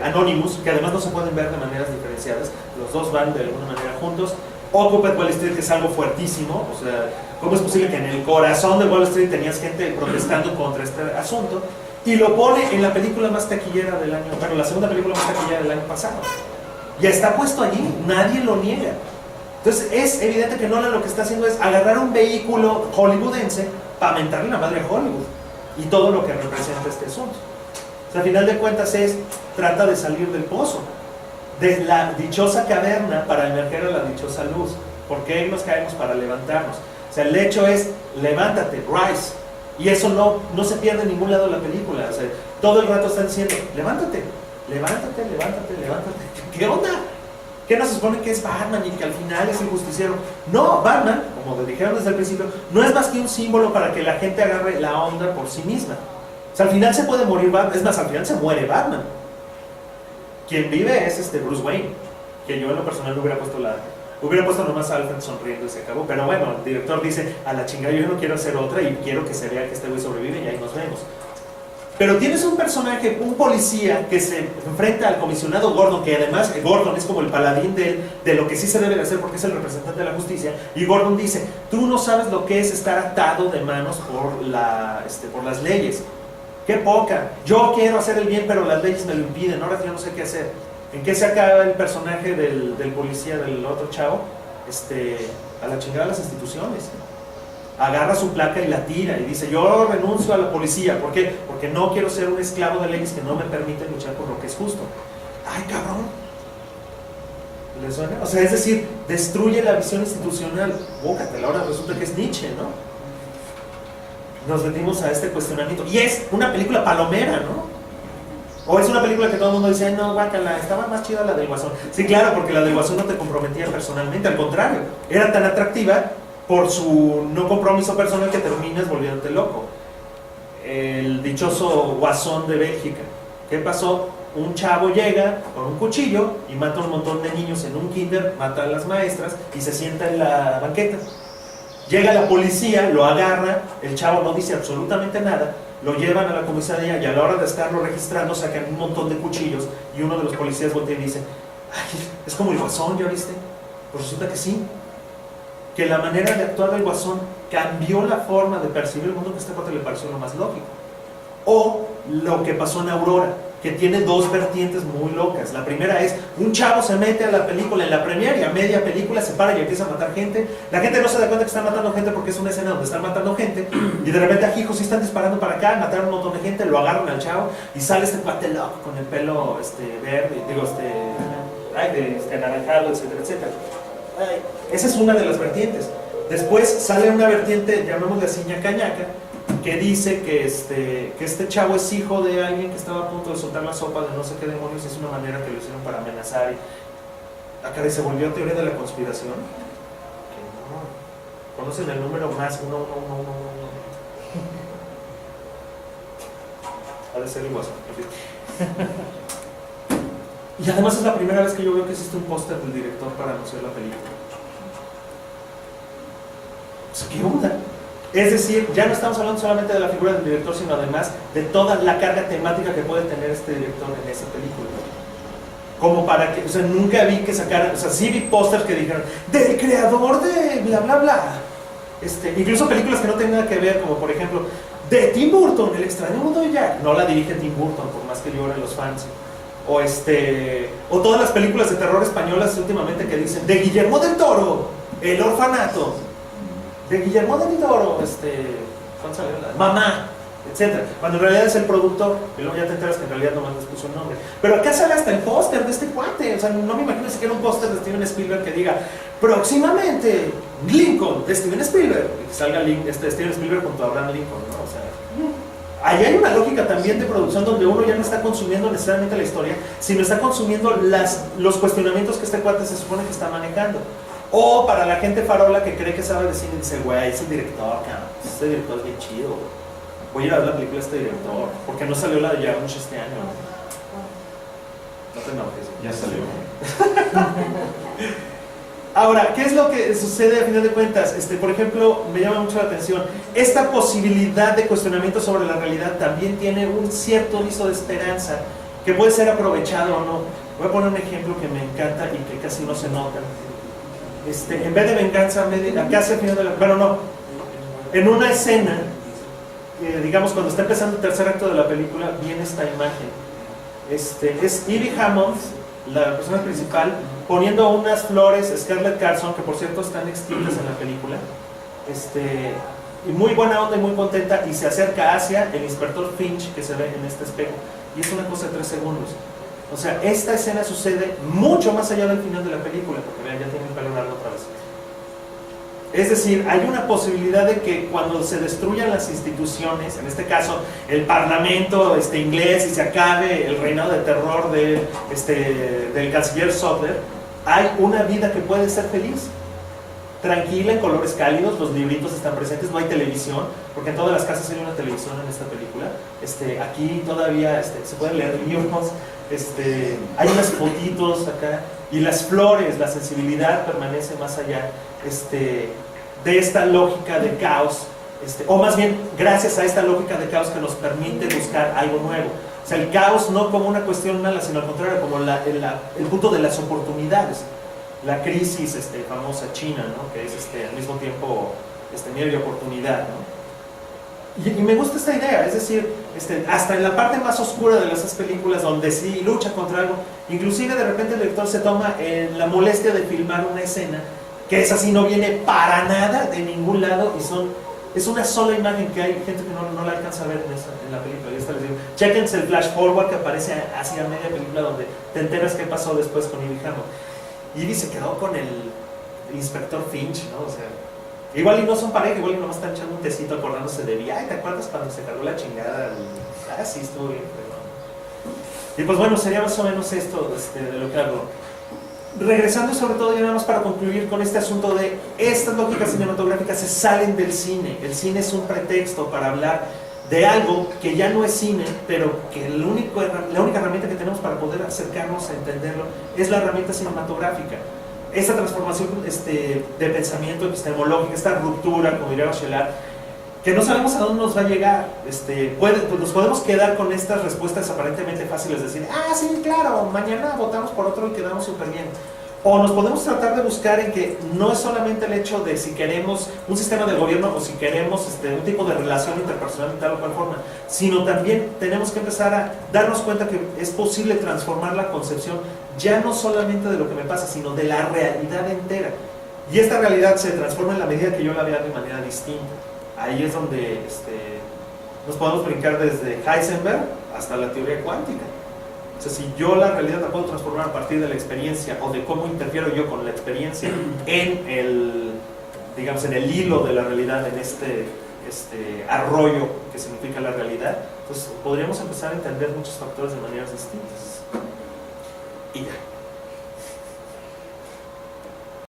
Anonymous, que además no se pueden ver de maneras diferenciadas, los dos van de alguna manera juntos. Occupy Wall Street, que es algo fuertísimo, o sea, ¿cómo es posible que en el corazón de Wall Street tenías gente protestando contra este asunto? Y lo pone en la película más taquillera del año, bueno, la segunda película más taquillera del año pasado. Ya está puesto allí, nadie lo niega. Entonces es evidente que Nolan lo que está haciendo es agarrar un vehículo hollywoodense para mentarle la madre a Hollywood y todo lo que representa este asunto. O sea, al final de cuentas trata de salir del pozo, de la dichosa caverna para emerger a la dichosa luz. ¿Por qué nos caemos? Para levantarnos. O sea, el hecho es, levántate, rise. Y eso no se pierde en ningún lado de la película. O sea, todo el rato están diciendo, levántate, levántate, levántate, levántate. ¿Qué onda? ¿Qué nos supone que es Batman y que al final es el justiciero? No, Batman, como dijeron desde el principio, no es más que un símbolo para que la gente agarre la onda por sí misma. O sea, al final se puede morir Batman, es más, al final se muere Batman. Quien vive es Bruce Wayne, que yo en lo personal no hubiera puesto nomás a Alfred sonriendo y se acabó. Pero bueno, el director dice, a la chingada, yo no quiero hacer otra y quiero que se vea que este güey sobrevive y ahí nos vemos. Pero tienes un personaje, un policía que se enfrenta al comisionado Gordon, que además Gordon es como el paladín de lo que sí se debe de hacer porque es el representante de la justicia, y Gordon dice, tú no sabes lo que es estar atado de manos por las leyes. ¡Qué poca! Yo quiero hacer el bien, pero las leyes me lo impiden, ahora yo no sé qué hacer. ¿En qué se acaba el personaje del policía, del otro chavo? A la chingada de las instituciones. Agarra su placa y la tira y dice, yo renuncio a la policía. ¿Por qué? Porque no quiero ser un esclavo de leyes que no me permiten luchar por lo que es justo. ¡Ay, cabrón! ¿Le suena? O sea, es decir, destruye la visión institucional. Bócatela, ahora resulta que es Nietzsche, ¿no? Nos metimos a este cuestionamiento. Y es una película palomera, ¿no? O es una película que todo el mundo dice, no, guácala, estaba más chida la del Guasón. Sí, claro, porque la del Guasón no te comprometía personalmente, al contrario, era tan atractiva por su no compromiso personal que terminas volviéndote loco. El dichoso Guasón de Bélgica. ¿Qué pasó? Un chavo llega con un cuchillo y mata a un montón de niños en un kinder, mata a las maestras y se sienta en la banqueta. Llega la policía, lo agarra, el chavo no dice absolutamente nada, lo llevan a la comisaría y a la hora de estarlo registrando sacan un montón de cuchillos y uno de los policías voltea y dice, ay, es como el Guasón, ¿ya viste? Pues resulta que sí, que la manera de actuar del Guasón cambió la forma de percibir el mundo, que a este cuate le pareció lo más lógico. O lo que pasó en Aurora, que tiene dos vertientes muy locas. La primera es, un chavo se mete a la película en la premiere y a media película se para y empieza a matar gente. La gente no se da cuenta que están matando gente porque es una escena donde están matando gente, y de repente a hijos sí están disparando para acá, mataron un montón de gente, lo agarran al chavo y sale este cuate loco con el pelo verde, anaranjado, etcétera, etcétera. Esa es una de las vertientes. Después sale una vertiente, llamémosle así, ñaca ñaca, que dice que este chavo es hijo de alguien que estaba a punto de soltar la sopa de no sé qué demonios, y es una manera que lo hicieron para amenazar. Y acá se volvió teoría de la conspiración. Que no. ¿Conocen el número más 1, 1, 1, 1, 1? Ha de ser el Guasón. Y además es la primera vez que yo veo que existe un póster del director para anunciar la película. Pues, ¿qué onda? Es decir, ya no estamos hablando solamente de la figura del director, sino además de toda la carga temática que puede tener este director en esa película. Como para que, o sea, nunca vi que sacaran, o sea, sí vi pósters que dijeron, del creador de bla bla bla. Incluso películas que no tienen nada que ver, como por ejemplo, de Tim Burton, El extraño mundo de Jack. No la dirige Tim Burton, por más que lloren los fans. O todas las películas de terror españolas últimamente que dicen, de Guillermo del Toro, El orfanato. De Guillermo del Toro, ¿cuándo salió? Mamá, etcétera. Cuando en realidad es el productor, y luego ya te enteras que en realidad nomás les puso un nombre. Pero acá sale hasta el póster de este cuate. O sea, no me imagino siquiera un póster de Steven Spielberg que diga, próximamente, Lincoln, de Steven Spielberg. Y que salga Steven Spielberg junto a Abraham Lincoln, ¿no? O sea, ahí hay una lógica también de producción donde uno ya no está consumiendo necesariamente la historia, sino está consumiendo los cuestionamientos que este cuate se supone que está manejando. O para la gente farola que cree que sabe de cine, dice, güey, es el director, cabrón. Este director es bien chido, güey. Voy a ir a ver la película de este director. Porque no salió la de Jarmusch este año. No te enojes. Ya salió. Ahora, ¿qué es lo que sucede a final de cuentas? Por ejemplo, me llama mucho la atención. Esta posibilidad de cuestionamiento sobre la realidad también tiene un cierto viso de esperanza que puede ser aprovechado o no. Voy a poner un ejemplo que me encanta y que casi no se nota. En vez de venganza, casi al final de la... Bueno, no. En una escena, digamos, cuando está empezando el tercer acto de la película, viene esta imagen. Es Evie Hammond, la persona principal, poniendo unas flores, Scarlett Carson, que por cierto están extintas en la película, y muy buena onda y muy contenta, y se acerca hacia el inspector Finch que se ve en este espejo, y es una cosa de 3 segundos. O sea, esta escena sucede mucho más allá del final de la película, porque vean, ya tiene el pelo largo otra vez. Es decir, hay una posibilidad de que cuando se destruyan las instituciones, en este caso el parlamento inglés, y se acabe el reinado de terror del canciller Sutler, hay una vida que puede ser feliz, tranquila, en colores cálidos, los libritos están presentes, no hay televisión, porque en todas las casas hay una televisión en esta película. Aquí todavía se pueden leer libros, hay unas fotitos acá, y las flores, la sensibilidad permanece más allá de esta lógica de caos, o más bien gracias a esta lógica de caos que nos permite buscar algo nuevo. O sea, el caos no como una cuestión mala, sino al contrario, como el punto de las oportunidades. La crisis famosa china, ¿no? Que es al mismo tiempo miedo y oportunidad, ¿no? Y me gusta esta idea, es decir, hasta en la parte más oscura de esas películas donde sí lucha contra algo, inclusive de repente el director se toma la molestia de filmar una escena que es así, no viene para nada de ningún lado, y es una sola imagen que hay gente que no la alcanza a ver en la película. Y esta les digo, chequense el flash forward que aparece así a media película, donde te enteras qué pasó después con Evie Hammond. Ivy se quedó con el inspector Finch, ¿no? O sea, igual y no son pareja, igual y nomás están echando un tecito acordándose de Ay, ¿te acuerdas cuando se cargó la chingada? Sí, estuvo bien, pero... Y pues bueno, sería más o menos esto de lo que hablo. Regresando sobre todo, ya nada más para concluir con este asunto de estas lógicas cinematográficas se salen del cine. El cine es un pretexto para hablar de algo que ya no es cine, pero que la única herramienta que tenemos para poder acercarnos a entenderlo es la herramienta cinematográfica. Esta transformación de pensamiento epistemológico, esta ruptura, como diría Bachelard, que no sabemos a dónde nos va a llegar. Pues nos podemos quedar con estas respuestas aparentemente fáciles, decir, ah, sí, claro, mañana votamos por otro y quedamos súper bien. O nos podemos tratar de buscar en que no es solamente el hecho de si queremos un sistema del gobierno o si queremos un tipo de relación interpersonal de tal o cual forma, sino también tenemos que empezar a darnos cuenta que es posible transformar la concepción ya no solamente de lo que me pasa, sino de la realidad entera. Y esta realidad se transforma en la medida que yo la vea de manera distinta. Ahí es donde nos podemos brincar desde Heisenberg hasta la teoría cuántica. O sea, si yo la realidad la puedo transformar a partir de la experiencia o de cómo interfiero yo con la experiencia en el hilo de la realidad, en este arroyo que significa la realidad, entonces podríamos empezar a entender muchos factores de maneras distintas. Y ya.